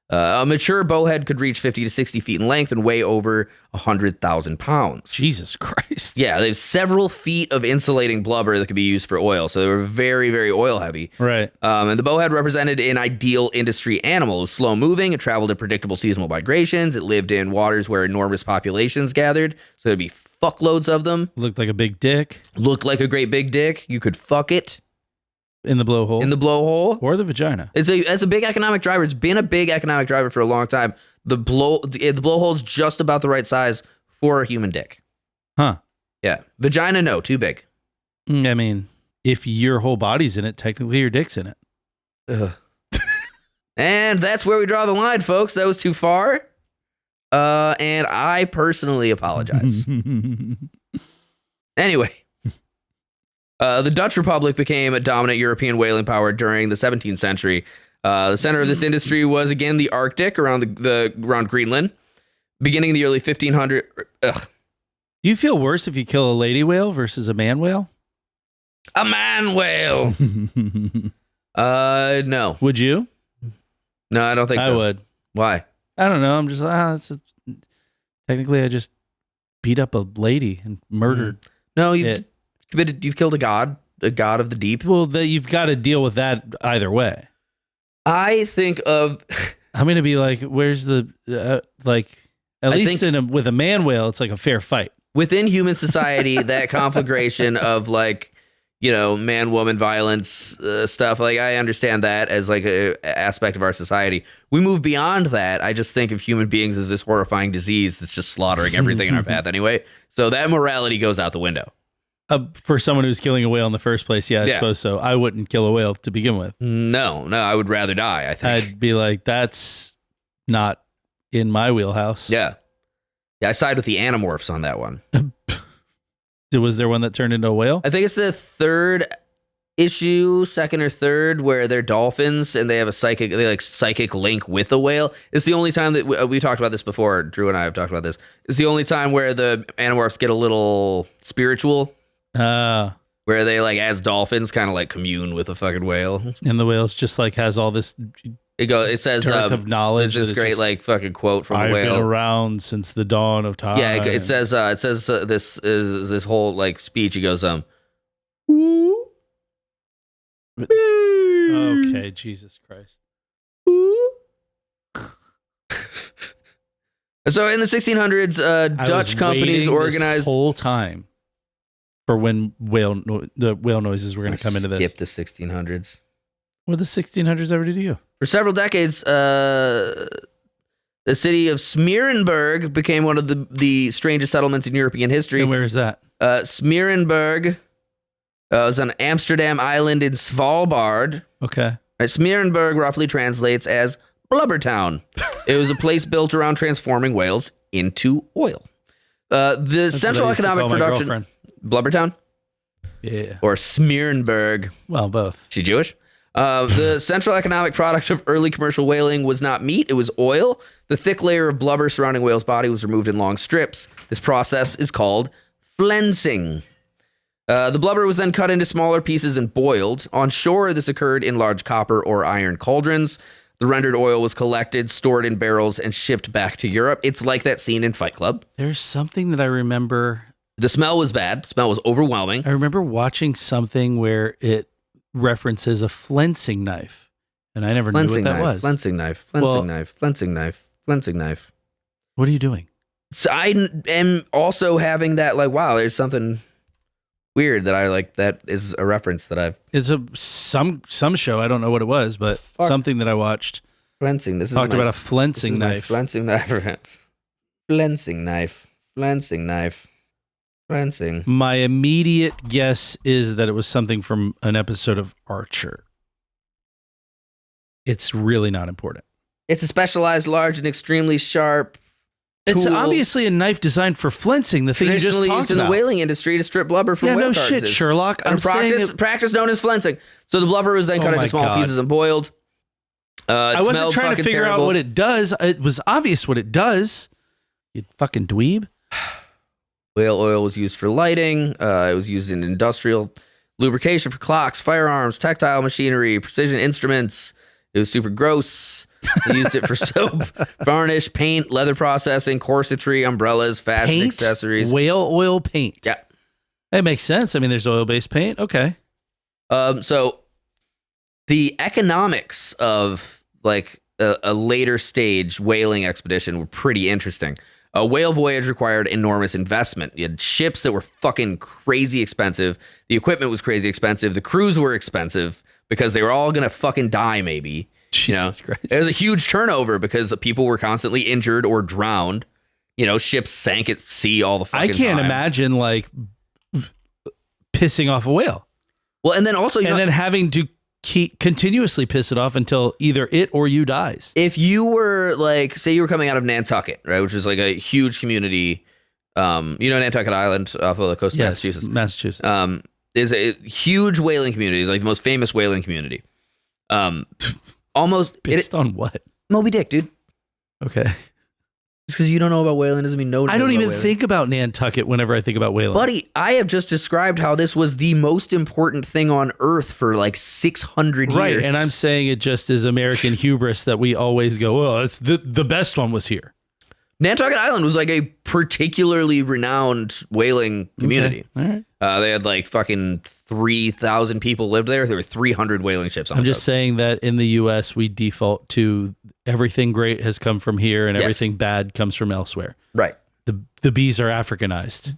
S3: A mature bowhead could reach 50 to 60 feet in length and weigh over 100,000 pounds.
S2: Jesus Christ.
S3: Yeah, there's several feet of insulating blubber that could be used for oil, so they were very, very oil heavy.
S2: Right.
S3: And the bowhead represented an ideal industry animal. It was slow moving, it traveled at predictable seasonal migrations, it lived in waters where enormous populations gathered, so there'd be fuckloads of them.
S2: Looked like a big dick.
S3: Looked like a great big dick. You could fuck it.
S2: In the blowhole.
S3: In the blowhole.
S2: Or the vagina.
S3: It's a big economic driver. It's been a big economic driver for a long time. The blowhole's just about the right size for a human dick.
S2: Huh.
S3: Yeah. Vagina, no, too big.
S2: I mean, if your whole body's in it, technically your dick's in it.
S3: Ugh. And that's where we draw the line, folks. That was too far. And I personally apologize. Anyway. The Dutch Republic became a dominant European whaling power during the 17th century. The center of this industry was again the Arctic, around around Greenland. Beginning in the early 1500s.
S2: Do you feel worse if you kill a lady whale versus a man whale?
S3: A man whale. No.
S2: Would you?
S3: No, I don't think so.
S2: I would.
S3: Why?
S2: I don't know. I'm just technically I just beat up a lady and murdered.
S3: No, you've killed a god of the deep.
S2: Well, you've got to deal with that either way.
S3: I think of.
S2: I'm going to be like, where's the with a man whale, it's like a fair fight
S3: within human society. That conflagration of like, man-woman violence stuff. Like, I understand that as like a aspect of our society. We move beyond that. I just think of human beings as this horrifying disease that's just slaughtering everything in our path anyway. So that morality goes out the window.
S2: For someone who's killing a whale in the first place, I suppose so. I wouldn't kill a whale to begin with.
S3: No, I would rather die, I think.
S2: I'd be like, that's not in my wheelhouse.
S3: Yeah, I side with the Animorphs on that one.
S2: Was there one that turned into a whale?
S3: I think it's the third issue, second or third, where they're dolphins and they have a psychic link with a whale. It's the only time that we talked about this before. Drew and I have talked about this. It's the only time where the Animorphs get a little spiritual. Where they, like, as dolphins, kind of like commune with a fucking whale.
S2: And the whale's just like has all this
S3: It says
S2: dearth of knowledge.
S3: There's this great just, like, fucking quote from
S2: I've
S3: the whale.
S2: Been around since the dawn of time.
S3: Yeah, it says this is this whole like speech. He goes Ooh.
S2: Okay, Jesus Christ.
S3: Ooh. So in the 1600s, Dutch companies organized
S2: this whole time for when the whale noises were going to come into this.
S3: Skip the 1600s.
S2: What did the 1600s ever do to you?
S3: For several decades, the city of Smeerenburg became one of the strangest settlements in European history.
S2: And where is that?
S3: Smeerenburg was on Amsterdam Island in Svalbard.
S2: Okay.
S3: Right, Smeerenburg roughly translates as Blubber Town. It was a place built around transforming whales into oil. That's central economic production. Blubbertown?
S2: Yeah.
S3: Or Smeerenburg.
S2: Well, both.
S3: She Jewish? The central economic product of early commercial whaling was not meat, it was oil. The thick layer of blubber surrounding whale's body was removed in long strips. This process is called flensing. The blubber was then cut into smaller pieces and boiled. On shore, this occurred in large copper or iron cauldrons. The rendered oil was collected, stored in barrels, and shipped back to Europe. It's like that scene in Fight Club.
S2: There's something that I remember.
S3: The smell was bad. The smell was overwhelming.
S2: I remember watching something where it references a flensing knife, and I never knew what that was.
S3: Flensing knife.
S2: What are you doing?
S3: So I am also having that, like, wow, there's something weird that I like. That is a reference that I've.
S2: It's some show. I don't know what it was, but something that I watched.
S3: Flensing. This is
S2: talked about a flensing knife.
S3: Flensing knife. Flensing knife. Flensing knife. Flensing.
S2: My immediate guess is that it was something from an episode of Archer. It's really not important.
S3: It's a specialized, large, and extremely sharp.
S2: It's obviously a knife designed for flensing, the thing you just talked about.
S3: Used in the whaling industry to strip blubber from whale carcasses.
S2: No shit, Sherlock.
S3: Practice known as flensing. So the blubber was then cut into small pieces and boiled.
S2: I wasn't trying to figure out what it does. It was obvious what it does. You fucking dweeb.
S3: Whale oil was used for lighting. It was used in industrial lubrication for clocks, firearms, tactile machinery, precision instruments. It was super gross. They used it for soap, varnish, paint, leather processing, corsetry, umbrellas, fashion accessories.
S2: Whale oil paint.
S3: Yeah.
S2: It makes sense. I mean, there's oil-based paint. Okay.
S3: So the economics of like a later stage whaling expedition were pretty interesting. A whale voyage required enormous investment. You had ships that were fucking crazy expensive. The equipment was crazy expensive. The crews were expensive because they were all going to fucking die maybe.
S2: Jesus Christ.
S3: It was a huge turnover because people were constantly injured or drowned. Ships sank at sea all the fucking time.
S2: I can't imagine like pissing off a whale.
S3: Well, and then also,
S2: then having to continuously piss it off until either it or you dies.
S3: If you were like, say you were coming out of Nantucket, right, which is like a huge community, Nantucket Island off of the coast of
S2: Massachusetts.
S3: Is a huge whaling community, like the most famous whaling community. Almost
S2: based on what?
S3: Moby Dick, dude.
S2: Okay.
S3: Just because you don't know about whaling doesn't mean no.
S2: I don't even think about Nantucket whenever I think about whaling.
S3: Buddy, I have just described how this was the most important thing on Earth for like 600 years.
S2: Right, and I'm saying it just is American hubris that we always go, oh, it's the best one was here.
S3: Nantucket Island was like a particularly renowned whaling community.
S2: Okay. All right.
S3: They had like fucking 3,000 people lived there. There were 300 whaling ships on
S2: I'm just saying that in the U.S., we default to everything great has come from here and everything bad comes from elsewhere.
S3: Right.
S2: The bees are Africanized.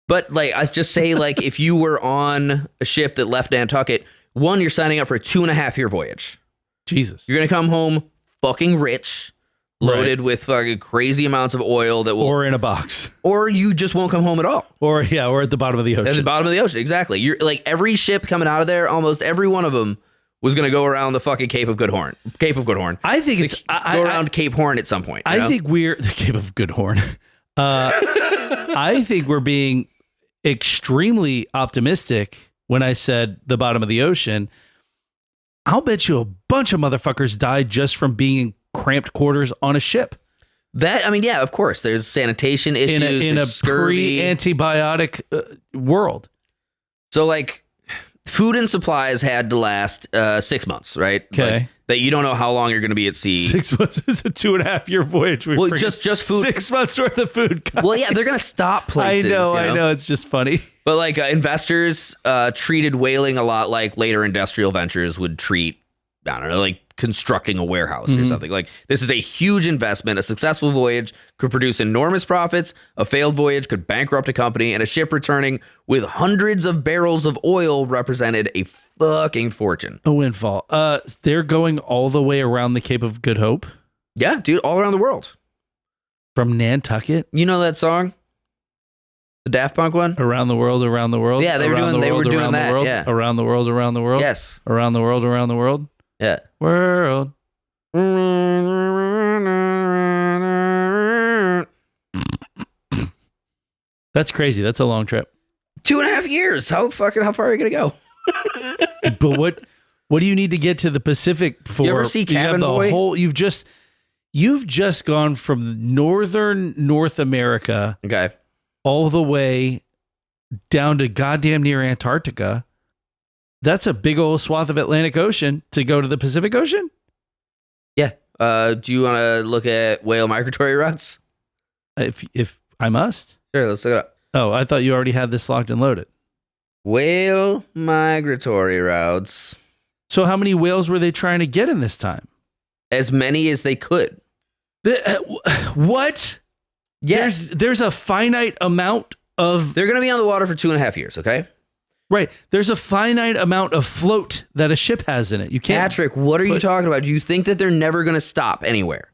S3: But like, I just say, like, if you were on a ship that left Nantucket, one, you're signing up for a 2.5-year voyage.
S2: Jesus.
S3: You're going to come home fucking rich, loaded with fucking crazy amounts of oil that will,
S2: Or in a box.
S3: or you just won't come home at all.
S2: Or at the bottom of the ocean.
S3: At the bottom of the ocean, exactly. You're like, every ship coming out of there, almost every one of them was going to go around the fucking Cape of Good Horn.
S2: I think it's
S3: Go around Cape Horn at some point. You know?
S2: I think we're the Cape of Good Horn. I think we're being extremely optimistic when I said the bottom of the ocean. I'll bet you a bunch of motherfuckers died just from being in cramped quarters on a ship.
S3: That, I mean, yeah, of course. There's sanitation issues.
S2: In a
S3: scurvy.
S2: pre-antibiotic world.
S3: So, like, food and supplies had to last 6 months, right?
S2: Okay.
S3: Like, that you don't know how long you're going to be at sea.
S2: 6 months is a 2.5-year voyage.
S3: Well, just food.
S2: 6 months worth of food. Guys.
S3: Well, yeah, they're going to stop places.
S2: I know. It's just funny.
S3: But like investors treated whaling a lot like later industrial ventures would treat, I don't know, like constructing a warehouse or something. Like, this is a huge investment. A successful voyage could produce enormous profits. A failed voyage could bankrupt a company, and a ship returning with hundreds of barrels of oil represented a fucking fortune.
S2: A windfall. They're going all the way around the Cape of Good Hope
S3: Yeah, dude, all around the world.
S2: from Nantucket.
S3: You know that song? The Daft Punk one?
S2: Around the world, around the world.
S3: Yeah, they were
S2: around
S3: doing-
S2: the
S3: they
S2: world,
S3: were doing
S2: around the
S3: that,
S2: world,
S3: yeah.
S2: Around the world, around the world.
S3: Yes.
S2: Around the world, around the world.
S3: Yeah.
S2: World. That's crazy. That's a long trip.
S3: 2.5 years. How far are you gonna go?
S2: But what do you need to get to the Pacific for?
S3: You ever see
S2: You have
S3: Cabin
S2: the
S3: Boy?
S2: whole, you've just gone from northern North America
S3: Okay.
S2: all the way down to goddamn near Antarctica. That's a big old swath of Atlantic Ocean to go to the Pacific Ocean.
S3: Yeah. Do you want to look at whale migratory routes?
S2: If I must.
S3: Sure, let's look it up.
S2: Oh, I thought you already had this locked and loaded.
S3: Whale migratory routes.
S2: So how many whales were they trying to get in this time?
S3: As many as they could.
S2: What?
S3: Yes.
S2: There's a finite amount of
S3: They're going to be on the water for 2.5 years, okay?
S2: right. There's a finite amount of float that a ship has in it. You can't.
S3: Patrick, what are you talking about? Do you think that they're never going to stop anywhere?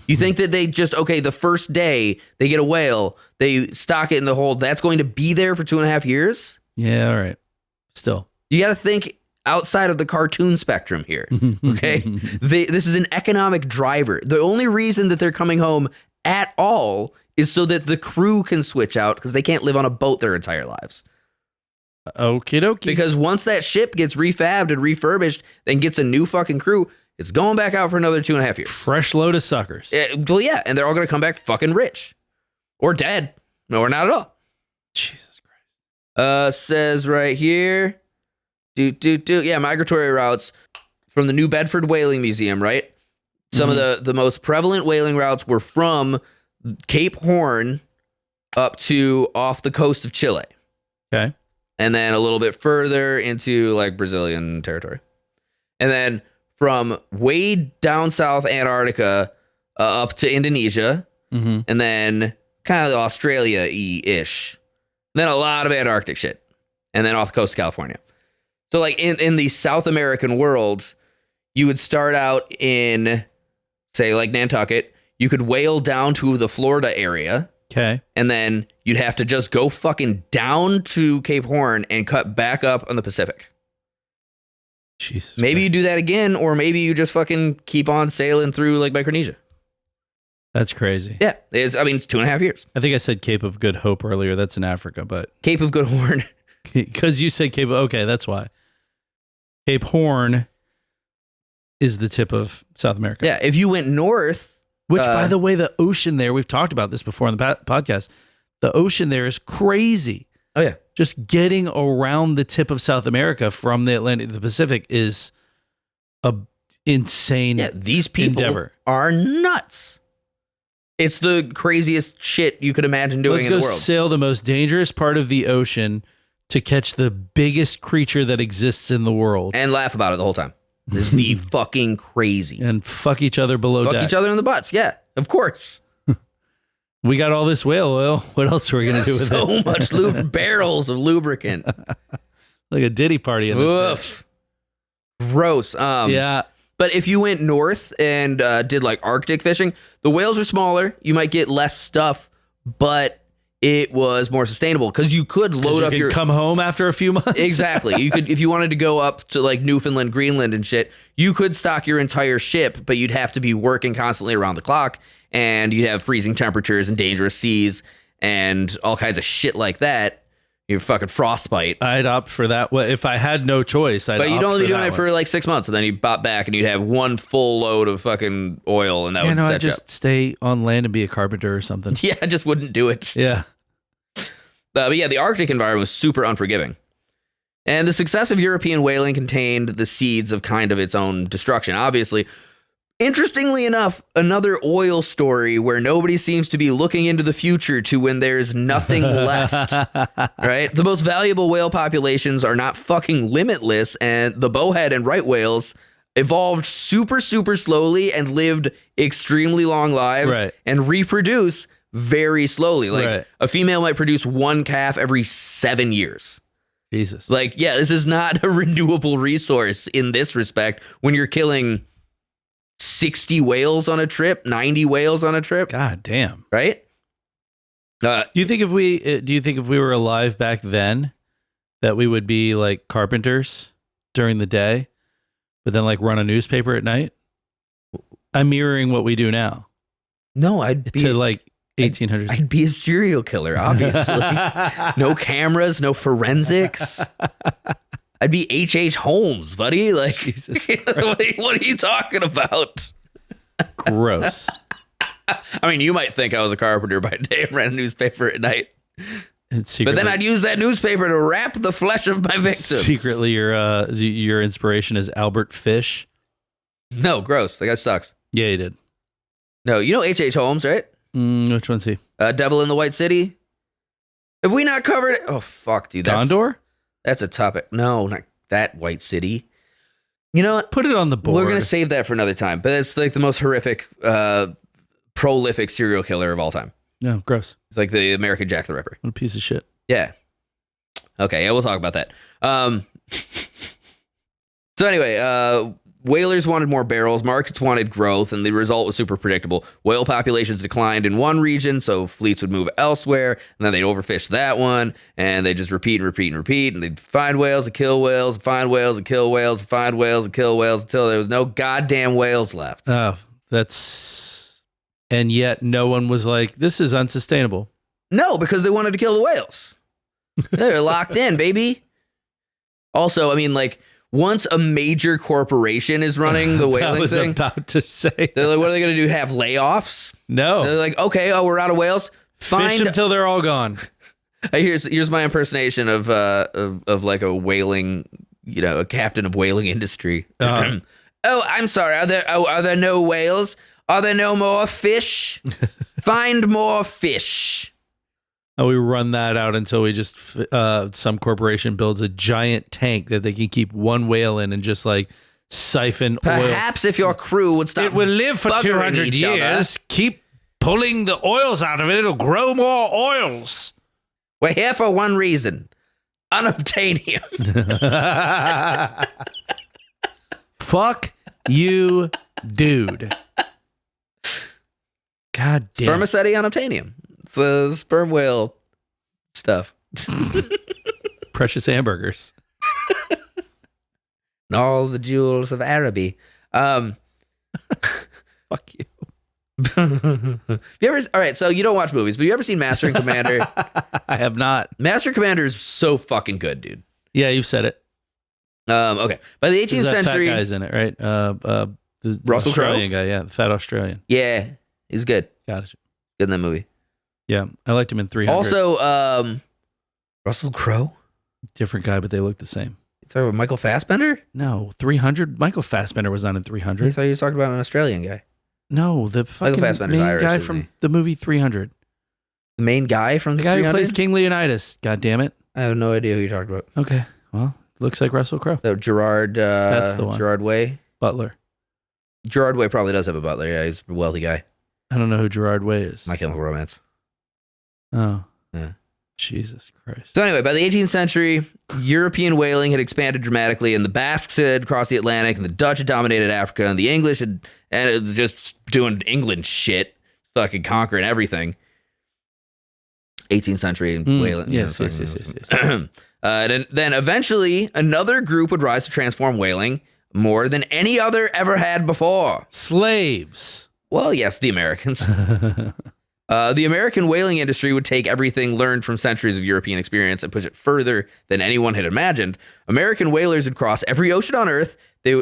S3: You think that they just, okay, the first day they get a whale, they stock it in the hold, that's going to be there for 2.5 years?
S2: Yeah. All right. Still.
S3: You got to think outside of the cartoon spectrum here, okay? This is an economic driver. The only reason that they're coming home at all is so that the crew can switch out because they can't live on a boat their entire lives.
S2: Okie dokie.
S3: Because once that ship gets refabbed and refurbished, then gets a new fucking crew, it's going back out for another 2.5 years.
S2: Fresh load of suckers.
S3: Well, yeah, and they're all going to come back fucking rich. Or dead. No, or not at all.
S2: Jesus Christ.
S3: Says right here. Yeah, migratory routes from the New Bedford Whaling Museum, right? Some of the most prevalent whaling routes were from Cape Horn up to off the coast of Chile.
S2: Okay.
S3: And then a little bit further into like Brazilian territory. And then from way down south Antarctica up to Indonesia.
S2: Mm-hmm.
S3: And then kind of Australia-ish. Then a lot of Antarctic shit. And then off the coast of California. So like in the South American world, you would start out in, say, like Nantucket. You could whale down to the Florida area.
S2: Okay.
S3: And then you'd have to just go fucking down to Cape Horn and cut back up on the Pacific.
S2: Jesus.
S3: Maybe
S2: Christ.
S3: you do that again, or maybe you just fucking keep on sailing through like Micronesia.
S2: That's crazy.
S3: Yeah, it's 2.5 years.
S2: I think I said Cape of Good Hope earlier. That's in Africa, but
S3: Cape of Good Horn.
S2: because you said Cape. Okay, that's why. Cape Horn is the tip of South America.
S3: Yeah, if you went north,
S2: Which, by the way, the ocean there, we've talked about this before on the podcast. The ocean there is crazy.
S3: oh yeah,
S2: Just getting around the tip of South America from the Atlantic to the Pacific is a insane
S3: these people
S2: endeavor.
S3: are nuts. It's the craziest shit you could imagine doing
S2: Let's
S3: in
S2: go
S3: the world.
S2: sail the most dangerous part of the ocean to catch the biggest creature that exists in the world
S3: And laugh about it the whole time. Just be fucking crazy.
S2: and fuck each other below
S3: Fuck
S2: deck.
S3: each other in the butts. Yeah, of course.
S2: We got all this whale oil. What else are we going to do with
S3: So
S2: it?
S3: much barrels of lubricant.
S2: Like a ditty party in this
S3: Oof. Gross.
S2: Yeah.
S3: But if you went north and did like Arctic fishing, the whales are smaller. You might get less stuff, but it was more sustainable because you could load up your
S2: come home after a few months.
S3: Exactly. You could, if you wanted to go up to like Newfoundland, Greenland and shit, you could stock your entire ship, but you'd have to be working constantly around the clock and you'd have freezing temperatures and dangerous seas and all kinds of shit like that. You're fucking frostbite.
S2: I'd opt for that. Well, if I had no choice, I'd
S3: But you'd
S2: opt
S3: only
S2: for
S3: be doing
S2: that
S3: it for like 6 months and then you bop back and you'd have one full load of fucking oil and that would set
S2: I'd
S3: you
S2: just
S3: up.
S2: stay on land and be a carpenter or something.
S3: Yeah, I just wouldn't do it.
S2: Yeah.
S3: But yeah, the Arctic environment was super unforgiving. And the success of European whaling contained the seeds of kind of its own destruction, obviously. Interestingly enough, another oil story where nobody seems to be looking into the future to when there's nothing left, right? The most valuable whale populations are not fucking limitless, and the bowhead and right whales evolved super, super slowly and lived extremely long lives
S2: Right.
S3: and reproduce very slowly. Like
S2: Right.
S3: a female might produce one calf every 7 years.
S2: Jesus.
S3: Like, yeah, this is not a renewable resource in this respect when you're killing 60 whales on a trip, 90 whales on a trip,
S2: God damn.
S3: right?
S2: Do you think if we were alive back then that we would be like carpenters during the day, but then like run a newspaper at night? I'm mirroring what we do now
S3: No, I'd be
S2: to like 1800s.
S3: I'd be a serial killer, obviously. No cameras, no forensics. I'd be H.H. Holmes, buddy. Like,
S2: Jesus
S3: what are you talking about?
S2: Gross.
S3: I mean, you might think I was a carpenter by day and ran a newspaper at night.
S2: It's
S3: But then I'd use that newspaper to wrap the flesh of my victims.
S2: secretly your inspiration is Albert Fish.
S3: No, gross. That guy sucks.
S2: Yeah, he did.
S3: No, you know H.H. Holmes, right?
S2: Which one's he?
S3: Devil in the White City. Have we not covered it? Oh, fuck, dude.
S2: Condor?
S3: That's a topic. No, not that White City. You know what?
S2: Put it on the board.
S3: We're going to save that for another time. But it's like the most horrific, prolific serial killer of all time.
S2: No, gross.
S3: It's like the American Jack the Ripper.
S2: What a piece of shit.
S3: Yeah. Okay, yeah, we'll talk about that. So anyway, whalers wanted more barrels, markets wanted growth, and the result was super predictable. Whale populations declined in one region, so fleets would move elsewhere, and then they'd overfish that one, and they'd just repeat and repeat and repeat, and they'd find whales and kill whales, and find whales and kill whales, and find whales and kill whales until there was no goddamn whales left.
S2: Oh, that's... And yet no one was like, this is unsustainable.
S3: No, because they wanted to kill the whales. They're locked in, baby. Also, I mean, like, once a major corporation is running the whaling
S2: I was
S3: thing,
S2: about to say.
S3: they're like, what are they going to do? Have layoffs?
S2: No.
S3: They're like, okay, we're out of whales.
S2: Fish until they're all gone.
S3: Here's my impersonation of like a whaling, a captain of whaling industry.
S2: Uh-huh.
S3: Oh, I'm sorry. Are there no whales? Are there no more fish? Find more fish.
S2: And we run that out until we just some corporation builds a giant tank that they can keep one whale in and just like siphon oil.
S3: Perhaps if your crew would stop.
S2: It will live for
S3: buggering
S2: 200
S3: each other.
S2: years. Keep pulling the oils out of it. It'll grow more oils.
S3: We're here for one reason: unobtainium.
S2: Fuck you, dude. God damn.
S3: Spermaceti unobtainium. It's sperm whale stuff.
S2: Precious hamburgers.
S3: And all the jewels of Araby.
S2: Fuck you.
S3: All right, so you don't watch movies, but you ever seen Master and Commander?
S2: I have not.
S3: Master and Commander is so fucking good, dude.
S2: Yeah, you've said it.
S3: Okay. By the 18th
S2: That
S3: century,
S2: fat guy's in it, right? The
S3: Russell Crowe?
S2: Australian guy, yeah, the fat Australian.
S3: yeah, he's good.
S2: Got it.
S3: Good in that movie.
S2: Yeah, I liked him in 300.
S3: Also, Russell Crowe.
S2: Different guy, but they look the same.
S3: You talking about Michael Fassbender?
S2: No, 300. Michael Fassbender was on in
S3: I
S2: 300.
S3: thought you were talking about an Australian guy.
S2: No, the fucking
S3: Fassbender's
S2: main
S3: Irish,
S2: guy
S3: isn't
S2: from
S3: he?
S2: the movie 300.
S3: The main guy from
S2: The guy who
S3: 300?
S2: plays King Leonidas. God damn it.
S3: I have no idea who you're talking about.
S2: Okay, well, looks like Russell Crowe.
S3: So Gerard.
S2: That's the one.
S3: Gerard Way.
S2: Butler.
S3: Gerard Way probably does have a butler. Yeah, he's a wealthy guy.
S2: I don't know who Gerard Way is.
S3: My Chemical Romance.
S2: Oh.
S3: Yeah.
S2: Jesus Christ.
S3: So anyway, by the 18th century, European whaling had expanded dramatically, and the Basques had crossed the Atlantic, and the Dutch had dominated Africa, and the English and it was just doing England shit, fucking conquering everything. 18th century whaling.
S2: Yes.
S3: And then eventually, another group would rise to transform whaling more than any other ever had before.
S2: Slaves.
S3: Well, yes, the Americans. The American whaling industry would take everything learned from centuries of European experience and push it further than anyone had imagined. American whalers would cross every ocean on Earth. They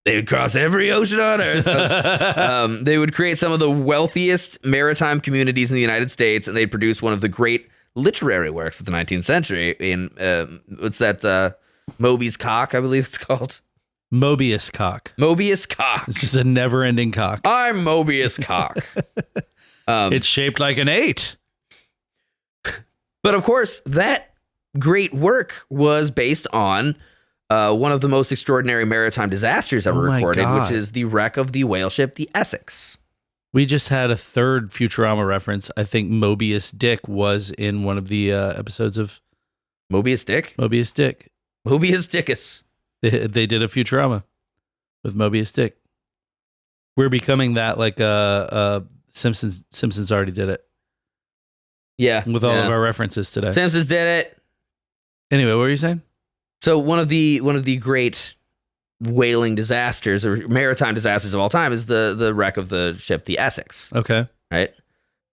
S3: would cross every ocean on Earth. They would create some of the wealthiest maritime communities in the United States, and they'd produce one of the great literary works of the 19th century in, what's that, Moby's Cock, I believe it's called.
S2: Mobius cock.
S3: Mobius Cock.
S2: It's just a never-ending cock.
S3: I'm Mobius Cock.
S2: It's shaped like an 8.
S3: But of course, that great work was based on one of the most extraordinary maritime disasters ever recorded, which is the wreck of the whale ship, the Essex.
S2: We just had a third Futurama reference. I think Mobius Dick was in one of the episodes of
S3: Mobius Dick?
S2: Mobius Dick.
S3: Mobius Dickus.
S2: They did a Futurama with Mobius Dick. We're becoming that like Simpsons. Simpsons already did it.
S3: Yeah.
S2: With all of our references today.
S3: Simpsons did it.
S2: Anyway, what were you saying?
S3: So one of the great whaling disasters or maritime disasters of all time is the wreck of the ship, the Essex.
S2: Okay.
S3: Right?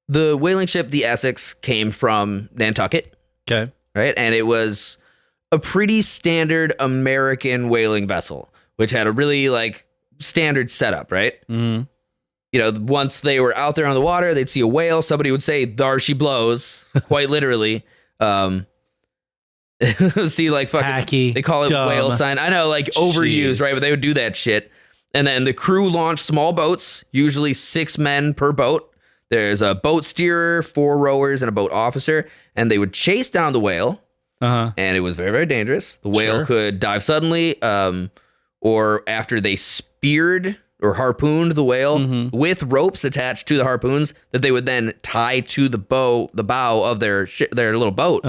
S3: The whaling ship, the Essex, came from Nantucket.
S2: Okay.
S3: Right? And it was a pretty standard American whaling vessel, which had a really like standard setup, right?
S2: Mm-hmm.
S3: You know, once they were out there on the water, they'd see a whale. Somebody would say, "There she blows," quite literally. See, like fucking,
S2: hacky,
S3: they call it
S2: dumb.
S3: whale sign. I know, like overused,
S2: Jeez.
S3: right? But they would do that shit. And then the crew launched small boats, usually 6 men per boat. There's a boat steerer, 4 rowers, and a boat officer. And they would chase down the whale.
S2: Uh-huh.
S3: And it was very, very dangerous. The whale could dive suddenly, or after they speared or harpooned the whale with ropes attached to the harpoons that they would then tie to the bow of their little boat.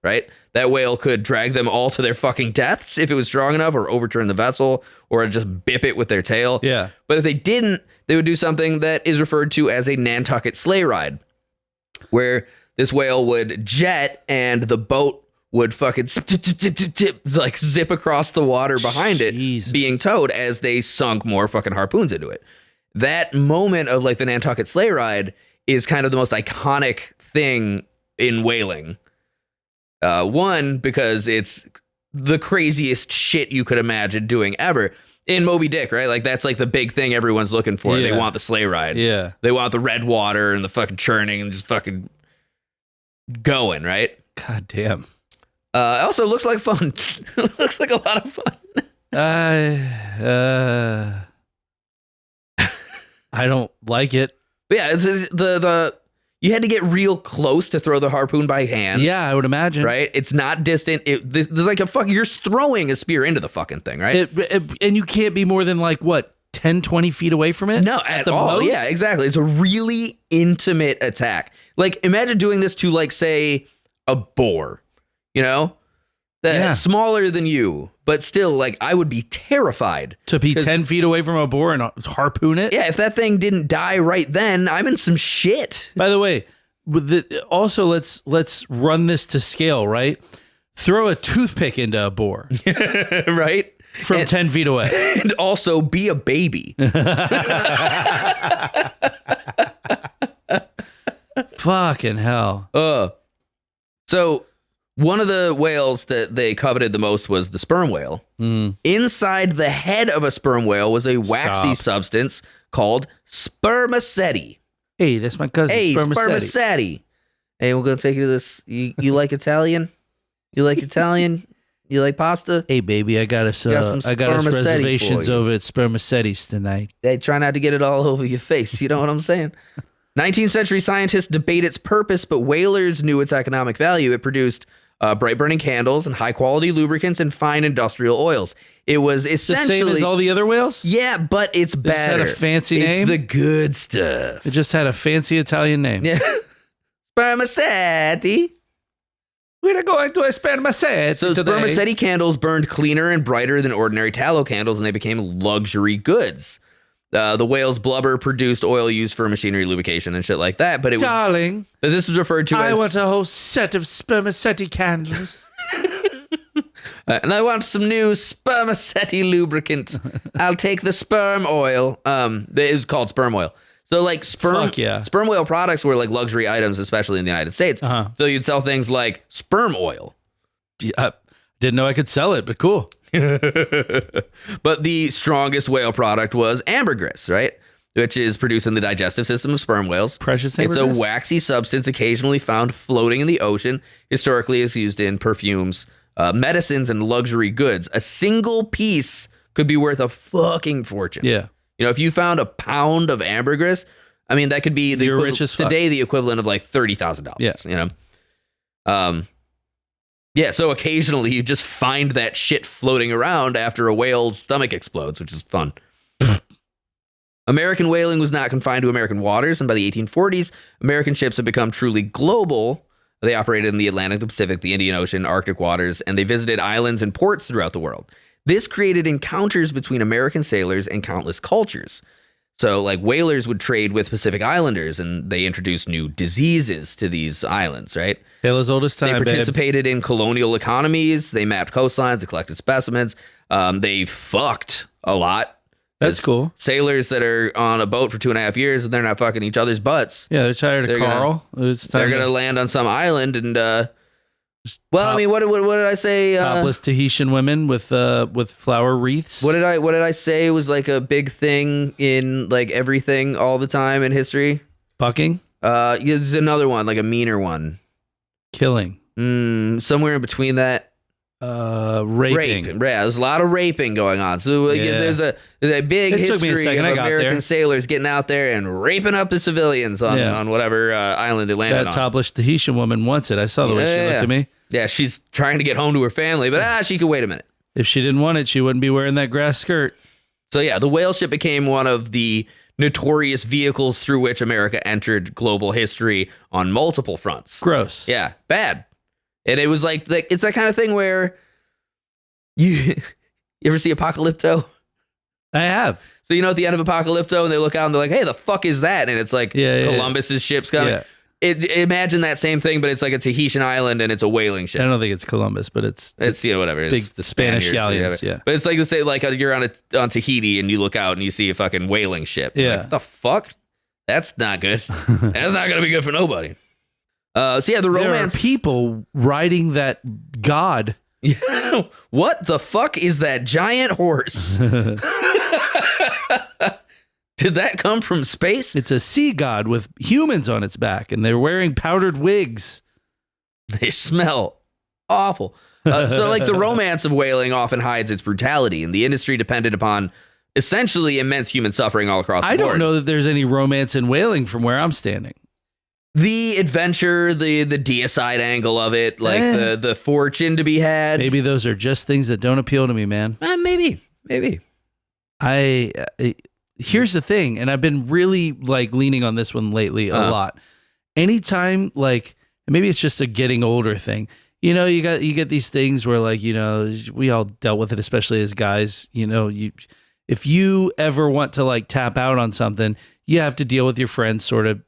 S3: Right? That whale could drag them all to their fucking deaths if it was strong enough, or overturn the vessel, or just bip it with their tail.
S2: Yeah.
S3: But if they didn't, they would do something that is referred to as a Nantucket sleigh ride, where this whale would jet and the boat would fucking like zip across the water behind it, being towed as they sunk more fucking harpoons into it. That moment of like the Nantucket sleigh ride is kind of the most iconic thing in whaling. One, because it's the craziest shit you could imagine doing ever. In Moby Dick, right? Like that's like the big thing everyone's looking for.
S2: Yeah.
S3: They want the sleigh ride.
S2: Yeah.
S3: They want the red water and the fucking churning and just fucking going, right?
S2: God damn.
S3: It also looks like fun. Looks like a lot of fun.
S2: I don't like it.
S3: But yeah, it's the you had to get real close to throw the harpoon by hand.
S2: Yeah, I would imagine.
S3: Right? It's not distant. There's like a fucking, you're throwing a spear into the fucking thing, right?
S2: And you can't be more than like, what, 10, 20 feet away from it?
S3: No, at all.
S2: Most?
S3: Yeah, exactly. It's a really intimate attack. Like, imagine doing this to, like, say, a boar, you know? That's smaller than you, but still, like, I would be terrified.
S2: To be 10 feet away from a boar and harpoon it?
S3: Yeah, if that thing didn't die right then, I'm in some shit.
S2: By the way, also let's run this to scale, right? Throw a toothpick into a boar.
S3: Right?
S2: From 10 feet away.
S3: And also be a baby.
S2: Fucking hell.
S3: So one of the whales that they coveted the most was the sperm whale. Inside the head of a sperm whale was a waxy substance called spermaceti.
S2: Hey, that's my cousin.
S3: Hey,
S2: Spermaceti.
S3: spermaceti. Hey, we're going to take you to this. You like Italian? You like Italian? You like pasta?
S2: Hey, baby, I got us reservations over at Spermaceti's tonight.
S3: Hey, try not to get it all over your face. You know what I'm saying? 19th century scientists debate its purpose, but whalers knew its economic value. It produced bright burning candles and high quality lubricants and fine industrial oils. It was essentially
S2: the same as all the other whales?
S3: Yeah, but it's better.
S2: It had a fancy name?
S3: It's the good stuff.
S2: It just had a fancy Italian name.
S3: Yeah. Spermaceti.
S2: We're going to a spermaceti.
S3: So spermaceti candles burned cleaner and brighter than ordinary tallow candles, and they became luxury goods. The whale's blubber produced oil used for machinery lubrication and shit like that. But it
S2: Darling,
S3: but this was referred to
S2: I
S3: as...
S2: want a whole set of spermaceti candles.
S3: and I want some new spermaceti lubricant. I'll take the sperm oil. It was called sperm oil. So like sperm oil products were like luxury items, especially in the United States. So you'd sell things like sperm oil.
S2: I didn't know I could sell it, but cool.
S3: But the strongest whale product was ambergris, right? Which is produced in the digestive system of sperm whales.
S2: Precious ambergris?
S3: It's a waxy substance occasionally found floating in the ocean. Historically, it's used in perfumes, medicines, and luxury goods. A single piece could be worth a fucking fortune.
S2: Yeah.
S3: You know, if you found a pound of ambergris, I mean, that could be
S2: You're rich as fuck.
S3: Today the equivalent of like $30,000.
S2: Yeah.
S3: You know? Yeah, so occasionally you just find that shit floating around after a whale's stomach explodes, which is fun. American whaling was not confined to American waters, and by the 1840s, American ships had become truly global. They operated in the Atlantic, the Pacific, the Indian Ocean, Arctic waters, and they visited islands and ports throughout the world. This created encounters between American sailors and countless cultures. So, like, whalers would trade with Pacific Islanders, and they introduced new diseases to these islands, right?
S2: Tale as old as time,
S3: They participated in colonial economies. They mapped coastlines. They collected specimens. They fucked a lot.
S2: That's cool.
S3: Sailors that are on a boat for 2.5 years and they're not fucking each other's butts.
S2: Yeah, they're tired of Carl.
S3: They're going to land on some island and... I mean, what did I say?
S2: Topless Tahitian women with flower wreaths.
S3: What did I say was like a big thing in like everything all the time in history?
S2: Fucking?
S3: Yeah, there's another one, like a meaner one.
S2: Killing.
S3: Somewhere in between that.
S2: Raping.
S3: Rape. Yeah, there's a lot of raping going on. So there's a big history of American sailors getting out there and raping up the civilians on whatever island they landed on.
S2: That topless Tahitian woman wants it. I saw the way she looked at me.
S3: Yeah, she's trying to get home to her family, but she could wait a minute.
S2: If she didn't want it, she wouldn't be wearing that grass skirt.
S3: So yeah, the whale ship became one of the notorious vehicles through which America entered global history on multiple fronts.
S2: Gross.
S3: Yeah, bad. And it was like it's that kind of thing where you ever see Apocalypto?
S2: I have.
S3: So you know at the end of Apocalypto and they look out and they're like, hey, the fuck is that? And it's like Columbus's ship's coming. Yeah. Imagine that same thing, but it's like a Tahitian island and it's a whaling ship.
S2: I don't think it's Columbus, but it's
S3: whatever. It's
S2: big
S3: the
S2: Spanish galleons, yeah.
S3: But it's like to say like you're on Tahiti and you look out and you see a fucking whaling ship.
S2: Yeah.
S3: Like, the fuck? That's not good. That's not going to be good for nobody. So yeah, the romance.
S2: There are people riding that god.
S3: What the fuck is that giant horse? Did that come from space?
S2: It's a sea god with humans on its back, and they're wearing powdered wigs.
S3: They smell awful. So like the romance of whaling often hides its brutality, and the industry depended upon essentially immense human suffering all across the board.
S2: I don't know that there's any romance in whaling from where I'm standing.
S3: The adventure, the deicide angle of it, like the fortune to be had.
S2: Maybe those are just things that don't appeal to me, man.
S3: Maybe.
S2: Here's the thing, and I've been really like leaning on this one lately a lot. Anytime, like, maybe it's just a getting older thing. You know, you get these things where, like, you know, we all dealt with it, especially as guys. You know, if you ever want to like tap out on something, you have to deal with your friends sort of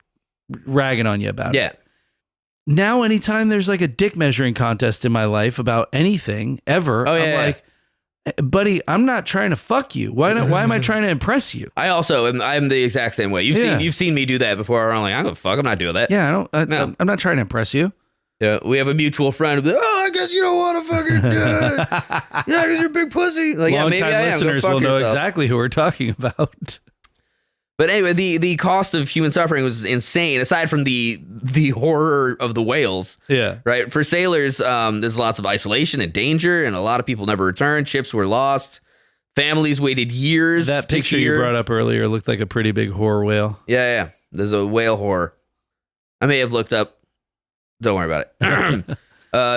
S2: ragging on you about it.
S3: Yeah.
S2: Now, anytime there's like a dick measuring contest in my life about anything ever, I'm like, buddy, I'm not trying to fuck you. Why am I trying to impress you?
S3: I also I'm the exact same way. You've seen me do that before. I'm like, I don't fuck. I'm not doing that.
S2: Yeah, I'm not trying to impress you.
S3: Yeah, we have a mutual friend. Like, I guess you don't want to fucking do it. Yeah, because you're a big pussy. Like, maybe I am.
S2: Listeners will know exactly who we're talking about.
S3: But anyway, the cost of human suffering was insane. Aside from the horror of the whales, right? For sailors, there's lots of isolation and danger, and a lot of people never returned. Ships were lost. Families waited years.
S2: That picture you brought up earlier looked like a pretty big whore whale.
S3: Yeah. There's a whale whore. I may have looked up. Don't worry about it.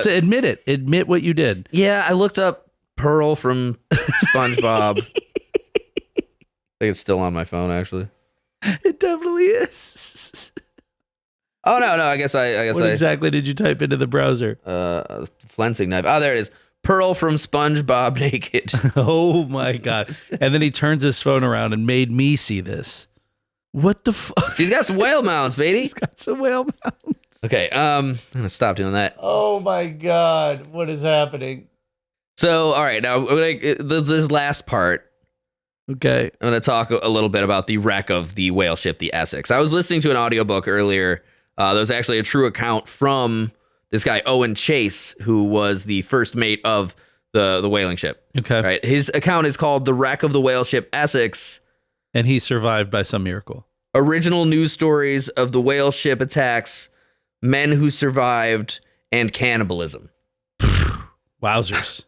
S2: So admit it. Admit what you did.
S3: Yeah, I looked up Pearl from SpongeBob. I think it's still on my phone, actually.
S2: It definitely is.
S3: Oh no, I guess
S2: What exactly did you type into the browser?
S3: Flensing knife. Oh, there it is. Pearl from SpongeBob naked.
S2: Oh my God. And then he turns his phone around and made me see this. What the fuck?
S3: She's got some whale mounts, baby.
S2: He's got some whale mounts.
S3: Okay, I'm gonna stop doing that.
S2: Oh my God. What is happening?
S3: So, all right, now this last part.
S2: Okay.
S3: I'm gonna talk a little bit about the wreck of the whale ship, the Essex. I was listening to an audiobook earlier. There was actually a true account from this guy, Owen Chase, who was the first mate of the whaling ship.
S2: Okay.
S3: Right. His account is called The Wreck of the Whale Ship Essex.
S2: And he survived by some miracle.
S3: Original news stories of the whale ship attacks, men who survived, and cannibalism.
S2: Wowzers.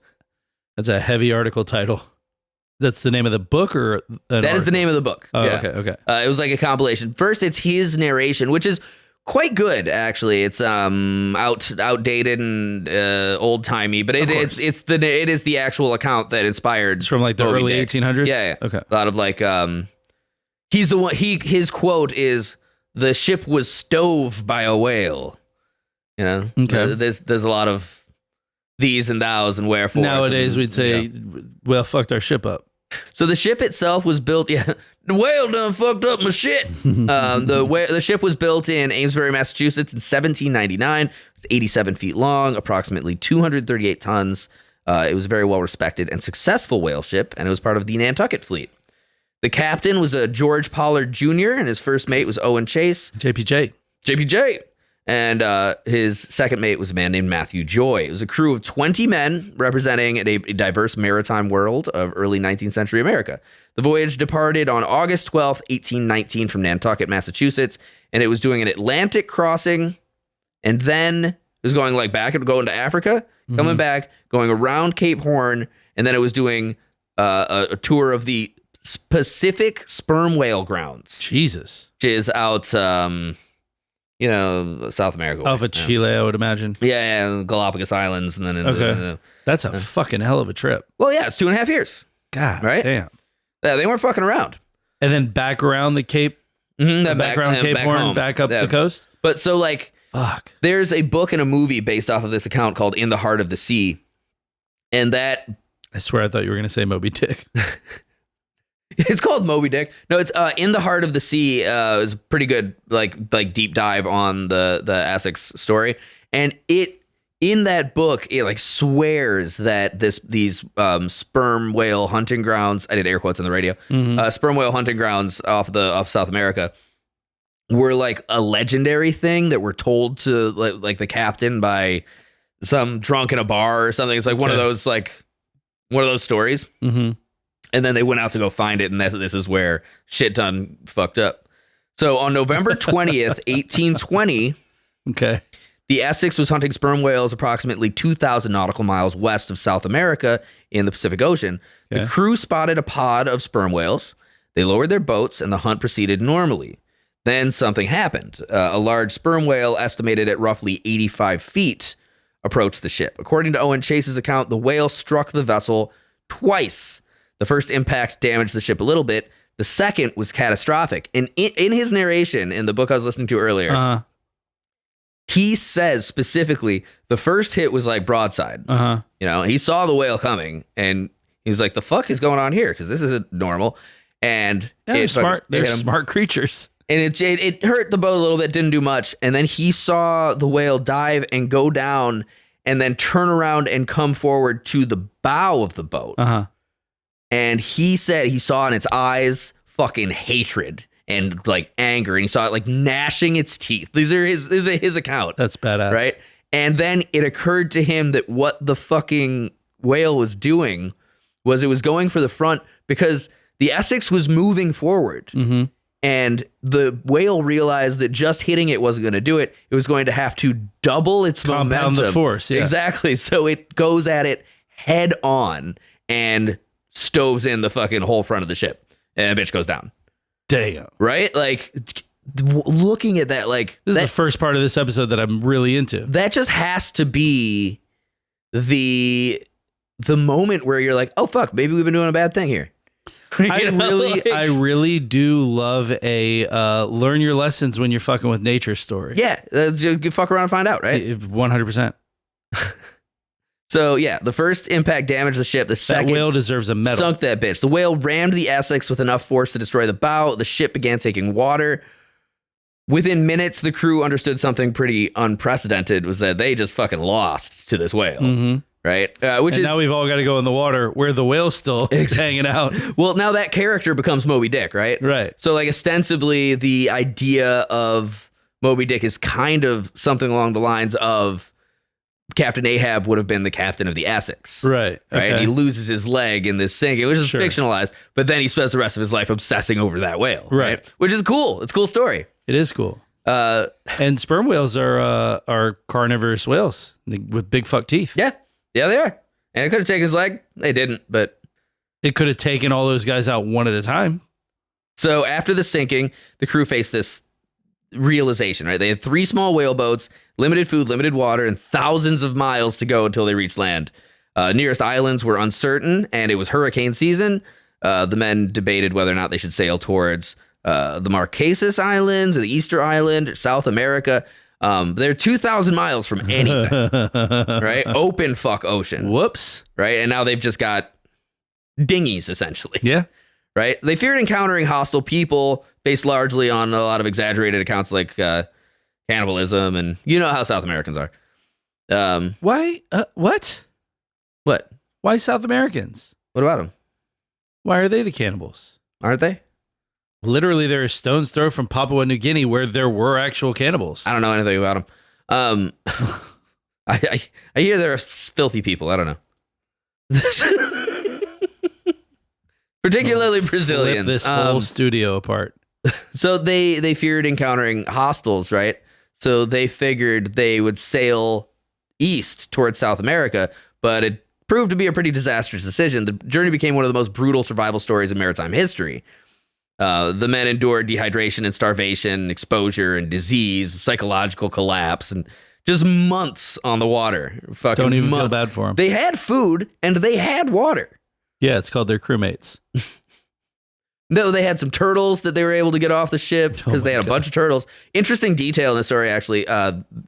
S2: That's a heavy article title. That's the name of the book, or
S3: that is the name of the book.
S2: Oh,
S3: yeah.
S2: okay.
S3: It was like a compilation. First, it's his narration, which is quite good, actually. It's outdated and old timey, but it is the actual account that inspired.
S2: It's from like the
S3: Moby
S2: early
S3: Dick.
S2: 1800s.
S3: Yeah.
S2: Okay.
S3: A lot of like he's the one. His quote is, "The ship was stove by a whale." You know.
S2: Okay.
S3: There's a lot of these and thous and wherefores.
S2: Nowadays,
S3: and,
S2: we'd say, "Well, fucked our ship up."
S3: So the ship itself was built. Yeah, the whale done fucked up my shit. The ship was built in Amesbury, Massachusetts, in 1799. It's 87 feet long, approximately 238 tons. It was a very well respected and successful whale ship, and it was part of the Nantucket fleet. The captain was a George Pollard Jr., and his first mate was Owen Chase. JPJ. And his second mate was a man named Matthew Joy. It was a crew of 20 men representing a diverse maritime world of early 19th century America. The voyage departed on August 12th, 1819 from Nantucket, Massachusetts, and it was doing an Atlantic crossing, and then it was going like back and going to Africa, coming back, going around Cape Horn, and then it was doing a tour of the Pacific sperm whale grounds.
S2: Jesus.
S3: Which is out... South America.
S2: Off of Chile, I would imagine.
S3: Yeah, Galapagos Islands, and then
S2: that's a fucking hell of a trip.
S3: Well, yeah, it's 2.5 years.
S2: God,
S3: right?
S2: Damn.
S3: Yeah, they weren't fucking around.
S2: And then back around the Cape, back around Cape Horn,
S3: home.
S2: back up the coast.
S3: But so
S2: fuck.
S3: There's a book and a movie based off of this account called In the Heart of the Sea, and that
S2: I swear I thought you were going to say Moby Dick.
S3: It's called Moby Dick. No, it's In the Heart of the Sea. Is a pretty good like deep dive on the Essex story, and in that book it like swears that these sperm whale hunting grounds. I did air quotes on the radio. Sperm whale hunting grounds off South America were like a legendary thing that were told to like the captain by some drunk in a bar or something. It's like one of those stories. Mm-hmm. And then they went out to go find it, and this is where shit done fucked up. So on November 20th, 1820, the Essex was hunting sperm whales approximately 2,000 nautical miles west of South America in the Pacific Ocean. The crew spotted a pod of sperm whales. They lowered their boats, and the hunt proceeded normally. Then something happened. A large sperm whale, estimated at roughly 85 feet, approached the ship. According to Owen Chase's account, the whale struck the vessel twice. The first impact damaged the ship a little bit. The second was catastrophic. And in his narration, in the book I was listening to earlier, he says specifically, the first hit was like broadside. He saw the whale coming, and he's like, the fuck is going on here? Because this isn't normal. And
S2: they're smart creatures.
S3: And it hurt the boat a little bit, didn't do much. And then he saw the whale dive and go down and then turn around and come forward to the bow of the boat. And he said he saw in its eyes fucking hatred and like anger, and he saw it like gnashing its teeth. This is his account.
S2: That's badass,
S3: right? And then it occurred to him that what the fucking whale was doing was it was going for the front because the Essex was moving forward, and the whale realized that just hitting it wasn't going to do it. It was going to have to double its
S2: compound
S3: momentum.
S2: the force. Yeah.
S3: Exactly. So it goes at it head on and stoves in the fucking whole front of the ship, and the bitch goes down.
S2: Damn.
S3: Right? Like, looking at that, like...
S2: This is the first part of this episode that I'm really into.
S3: That just has to be the moment where you're like, oh, fuck, maybe we've been doing a bad thing here.
S2: I really do love a learn your lessons when you're fucking with nature story.
S3: Yeah, you fuck around and find out, right?
S2: 100%.
S3: So yeah, the first impact damaged the ship. The second
S2: That whale deserves a medal.
S3: sunk that bitch. The whale rammed the Essex with enough force to destroy the bow. The ship began taking water. Within minutes, the crew understood something pretty unprecedented, was that they just fucking lost to this whale.
S2: Mm-hmm.
S3: Right?
S2: Now we've all got to go in the water where the whale's still hanging out.
S3: Well, now that character becomes Moby Dick, right?
S2: Right.
S3: So like ostensibly the idea of Moby Dick is kind of something along the lines of Captain Ahab would have been the captain of the Essex.
S2: Right.
S3: Right.
S2: Okay.
S3: And he loses his leg in this sinking, which is
S2: Sure.
S3: fictionalized, but then he spends the rest of his life obsessing over that whale.
S2: Right.
S3: Which is cool. It's a cool story.
S2: It is cool. And sperm whales are carnivorous whales with big fuck teeth.
S3: Yeah. Yeah, they are. And it could have taken his leg. They didn't, but
S2: It could have taken all those guys out one at a time.
S3: so after the sinking, the crew faced this realization, right? They had 3 small whaleboats, limited food, limited water, and thousands of miles to go until they reached land. Nearest islands were uncertain, and it was hurricane season. The men debated whether or not they should sail towards the Marquesas Islands or the Easter Island, or South America. They're 2,000 miles from anything, right? Open fuck ocean,
S2: Whoops.
S3: right? And now they've just got dinghies, essentially.
S2: Yeah.
S3: Right? They feared encountering hostile people based largely on a lot of exaggerated accounts like cannibalism, and you know how South Americans are.
S2: Why? What?
S3: What?
S2: Why South Americans?
S3: What about them?
S2: Why are they the cannibals?
S3: Aren't they?
S2: Literally, they're a stone's throw from Papua New Guinea where there were actual cannibals.
S3: I don't know anything about them. I hear they're filthy people. I don't know. Particularly Brazilians.
S2: Flip this whole studio apart.
S3: So they feared encountering hostiles, right? So they figured they would sail east towards South America, but it proved to be a pretty disastrous decision. The journey became one of the most brutal survival stories in maritime history. The men endured dehydration and starvation, exposure and disease, psychological collapse, and just months on the water. Fucking
S2: Don't even
S3: months.
S2: feel bad for them.
S3: They had food and they had water.
S2: Yeah, it's called their crewmates.
S3: No, they had some turtles that they were able to get off the ship because they had a bunch of turtles. Interesting detail in the story, actually.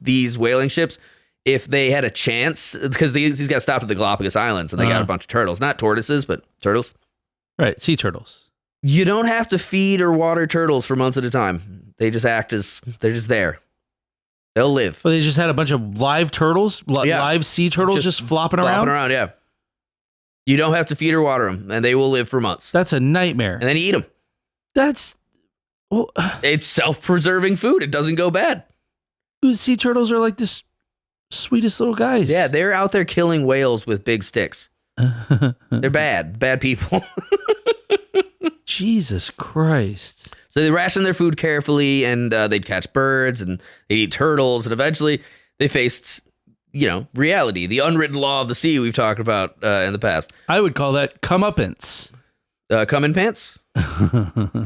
S3: These whaling ships, if they had a chance, because these got stopped at the Galapagos Islands and they got a bunch of turtles. Not tortoises, but turtles.
S2: Right, sea turtles.
S3: You don't have to feed or water turtles for months at a time. They just act as, they're just there. They'll live.
S2: Well, they just had a bunch of live turtles,
S3: Yeah.
S2: live sea turtles just flopping around?
S3: Flopping around, yeah. You don't have to feed or water them, and they will live for months.
S2: That's a nightmare.
S3: And then you eat them.
S2: That's... Well,
S3: It's self-preserving food. It doesn't go bad.
S2: sea turtles are like this sweetest little guys.
S3: Yeah, they're out there killing whales with big sticks. They're bad people.
S2: Jesus Christ.
S3: So they rationed their food carefully, and they'd catch birds, and they'd eat turtles, and eventually they faced, reality, the unwritten law of the sea we've talked about in the past.
S2: I would call that comeuppance.
S3: Come in pants?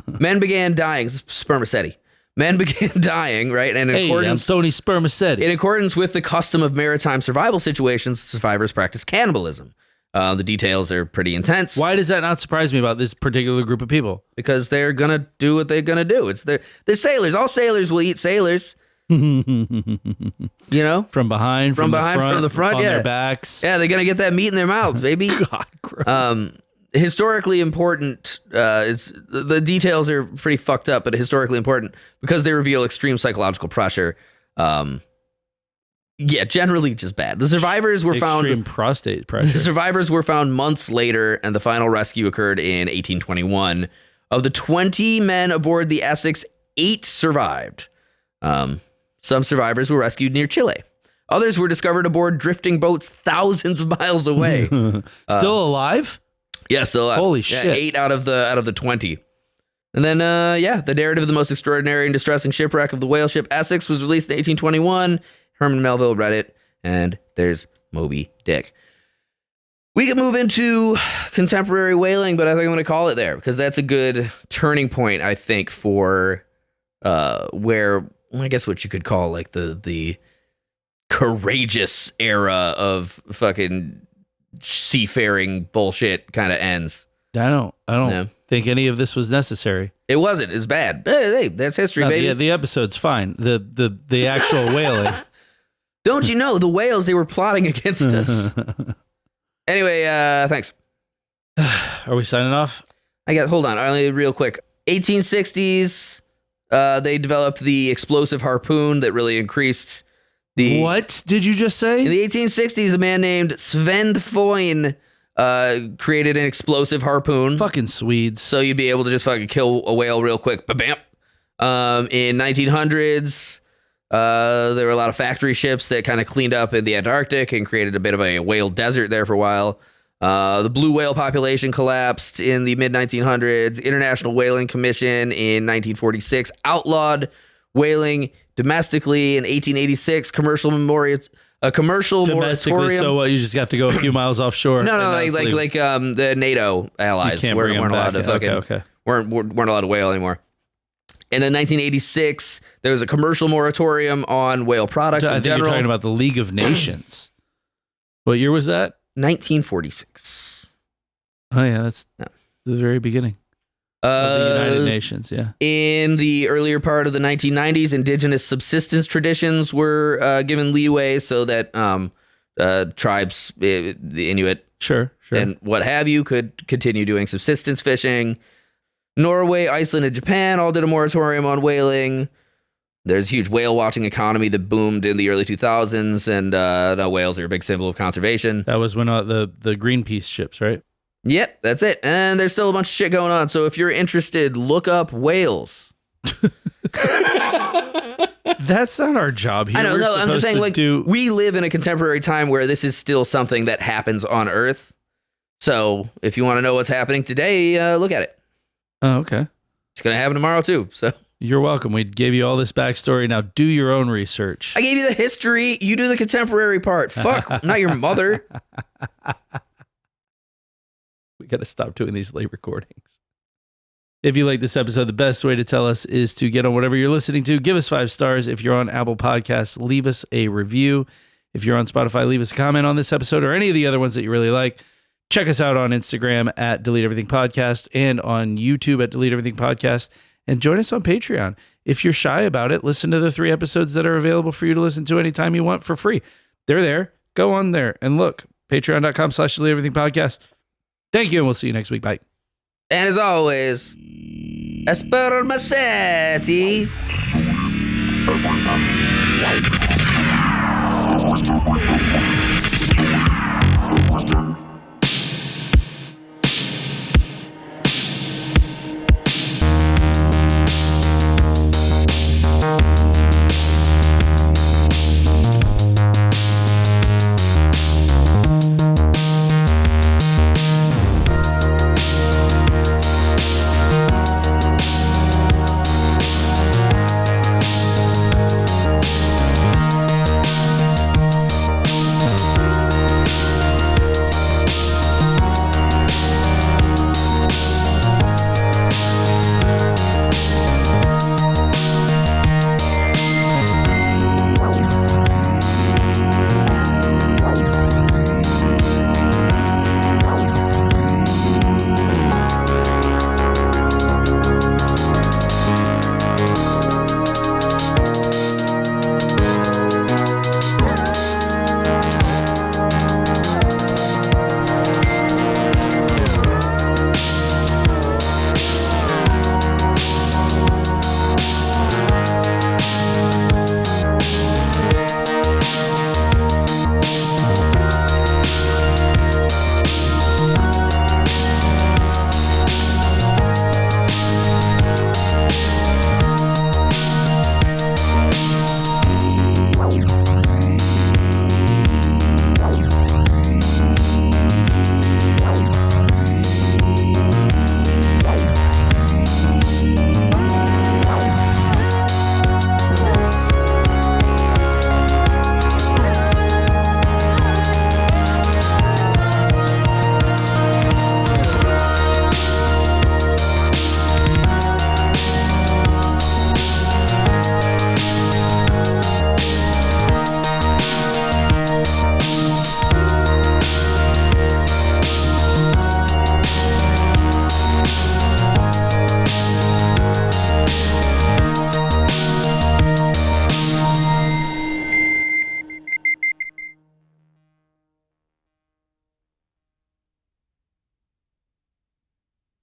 S3: Men began dying. This is spermaceti. Men began dying, right? And
S2: I'm Tony Spermaceti.
S3: in accordance with the custom of maritime survival situations, survivors practice cannibalism. The details are pretty intense.
S2: Why does that not surprise me about this particular group of people?
S3: Because they're gonna do what they're gonna do. They're sailors. All sailors will eat sailors.
S2: From behind,
S3: From the front,
S2: on
S3: yeah.
S2: their backs.
S3: Yeah, they're gonna get that meat in their mouth, baby.
S2: God, gross.
S3: Historically important. It's the details are pretty fucked up, but historically important because they reveal extreme psychological pressure. Yeah, generally just bad. The survivors were
S2: Extreme
S3: found.
S2: prostate
S3: The
S2: pressure.
S3: survivors were found months later, and the final rescue occurred in 1821. Of the 20 men aboard the Essex, 8 survived. Some survivors were rescued near Chile. Others were discovered aboard drifting boats thousands of miles away.
S2: Still alive?
S3: Yeah, still alive.
S2: Holy
S3: Yeah,
S2: shit.
S3: 8 out of the 20. And then, the narrative of the most extraordinary and distressing shipwreck of the whale ship Essex was released in 1821. Herman Melville read it, and there's Moby Dick. We can move into contemporary whaling, but I think I'm going to call it there because that's a good turning point, I think, for where, I guess what you could call like the courageous era of fucking seafaring bullshit kind of ends.
S2: I don't
S3: Yeah.
S2: think any of this was necessary.
S3: It wasn't. It's bad. Hey, that's history,
S2: No,
S3: baby.
S2: the episode's fine. The actual whaling.
S3: Don't you know the whales? They were plotting against us. Anyway, thanks.
S2: Are we signing off?
S3: Hold on, only real quick. 1860s, they developed the explosive harpoon that really increased the.
S2: What did you just say?
S3: In the 1860s, a man named Sven Foyn created an explosive harpoon.
S2: Fucking Swedes.
S3: So you'd be able to just fucking kill a whale real quick. Ba-bam. In 1900s, there were a lot of factory ships that kind of cleaned up in the Antarctic and created a bit of a whale desert there for a while. The blue whale population collapsed in the mid-1900s. International Whaling Commission in 1946 outlawed whaling domestically. In 1886, commercial moratorium.
S2: Domestically, so what? You just got to go a few miles offshore.
S3: No, like the NATO allies weren't allowed to fucking weren't allowed to whale anymore. And in 1986, there was a commercial moratorium on whale products in
S2: I think
S3: general.
S2: you're talking about the League of Nations. What year was that?
S3: 1946.
S2: Oh yeah, that's the very beginning of the United Nations. Yeah.
S3: In the earlier part of the 1990s, indigenous subsistence traditions were given leeway so that tribes, the Inuit,
S2: Sure.
S3: and what have you, could continue doing subsistence fishing. Norway, Iceland, and Japan all did a moratorium on whaling. There's a huge whale watching economy that boomed in the early 2000s, and the whales are a big symbol of conservation.
S2: That was when the Greenpeace ships, right?
S3: Yep, that's it. And there's still a bunch of shit going on. So if you're interested, look up whales.
S2: That's not our job here.
S3: I don't know. I'm just saying, like,
S2: we
S3: we live in a contemporary time where this is still something that happens on Earth. So if you want to know what's happening today, look at it.
S2: Oh, okay.
S3: It's going to happen tomorrow, too. So
S2: You're welcome. We gave you all this backstory. Now do your own research.
S3: I gave you the history. You do the contemporary part. Fuck, not your mother.
S2: We got to stop doing these late recordings. If you like this episode, the best way to tell us is to get on whatever you're listening to. Give us 5 stars. If you're on Apple Podcasts, leave us a review. If you're on Spotify, leave us a comment on this episode or any of the other ones that you really like. Check us out on Instagram at Delete Everything Podcast and on YouTube at Delete Everything Podcast. And join us on Patreon. If you're shy about it, listen to the 3 episodes that are available for you to listen to anytime you want for free. They're there. Go on there and look. Patreon.com/Delete Everything Podcast. Thank you, and we'll see you next week. Bye.
S3: And as always, SPERM.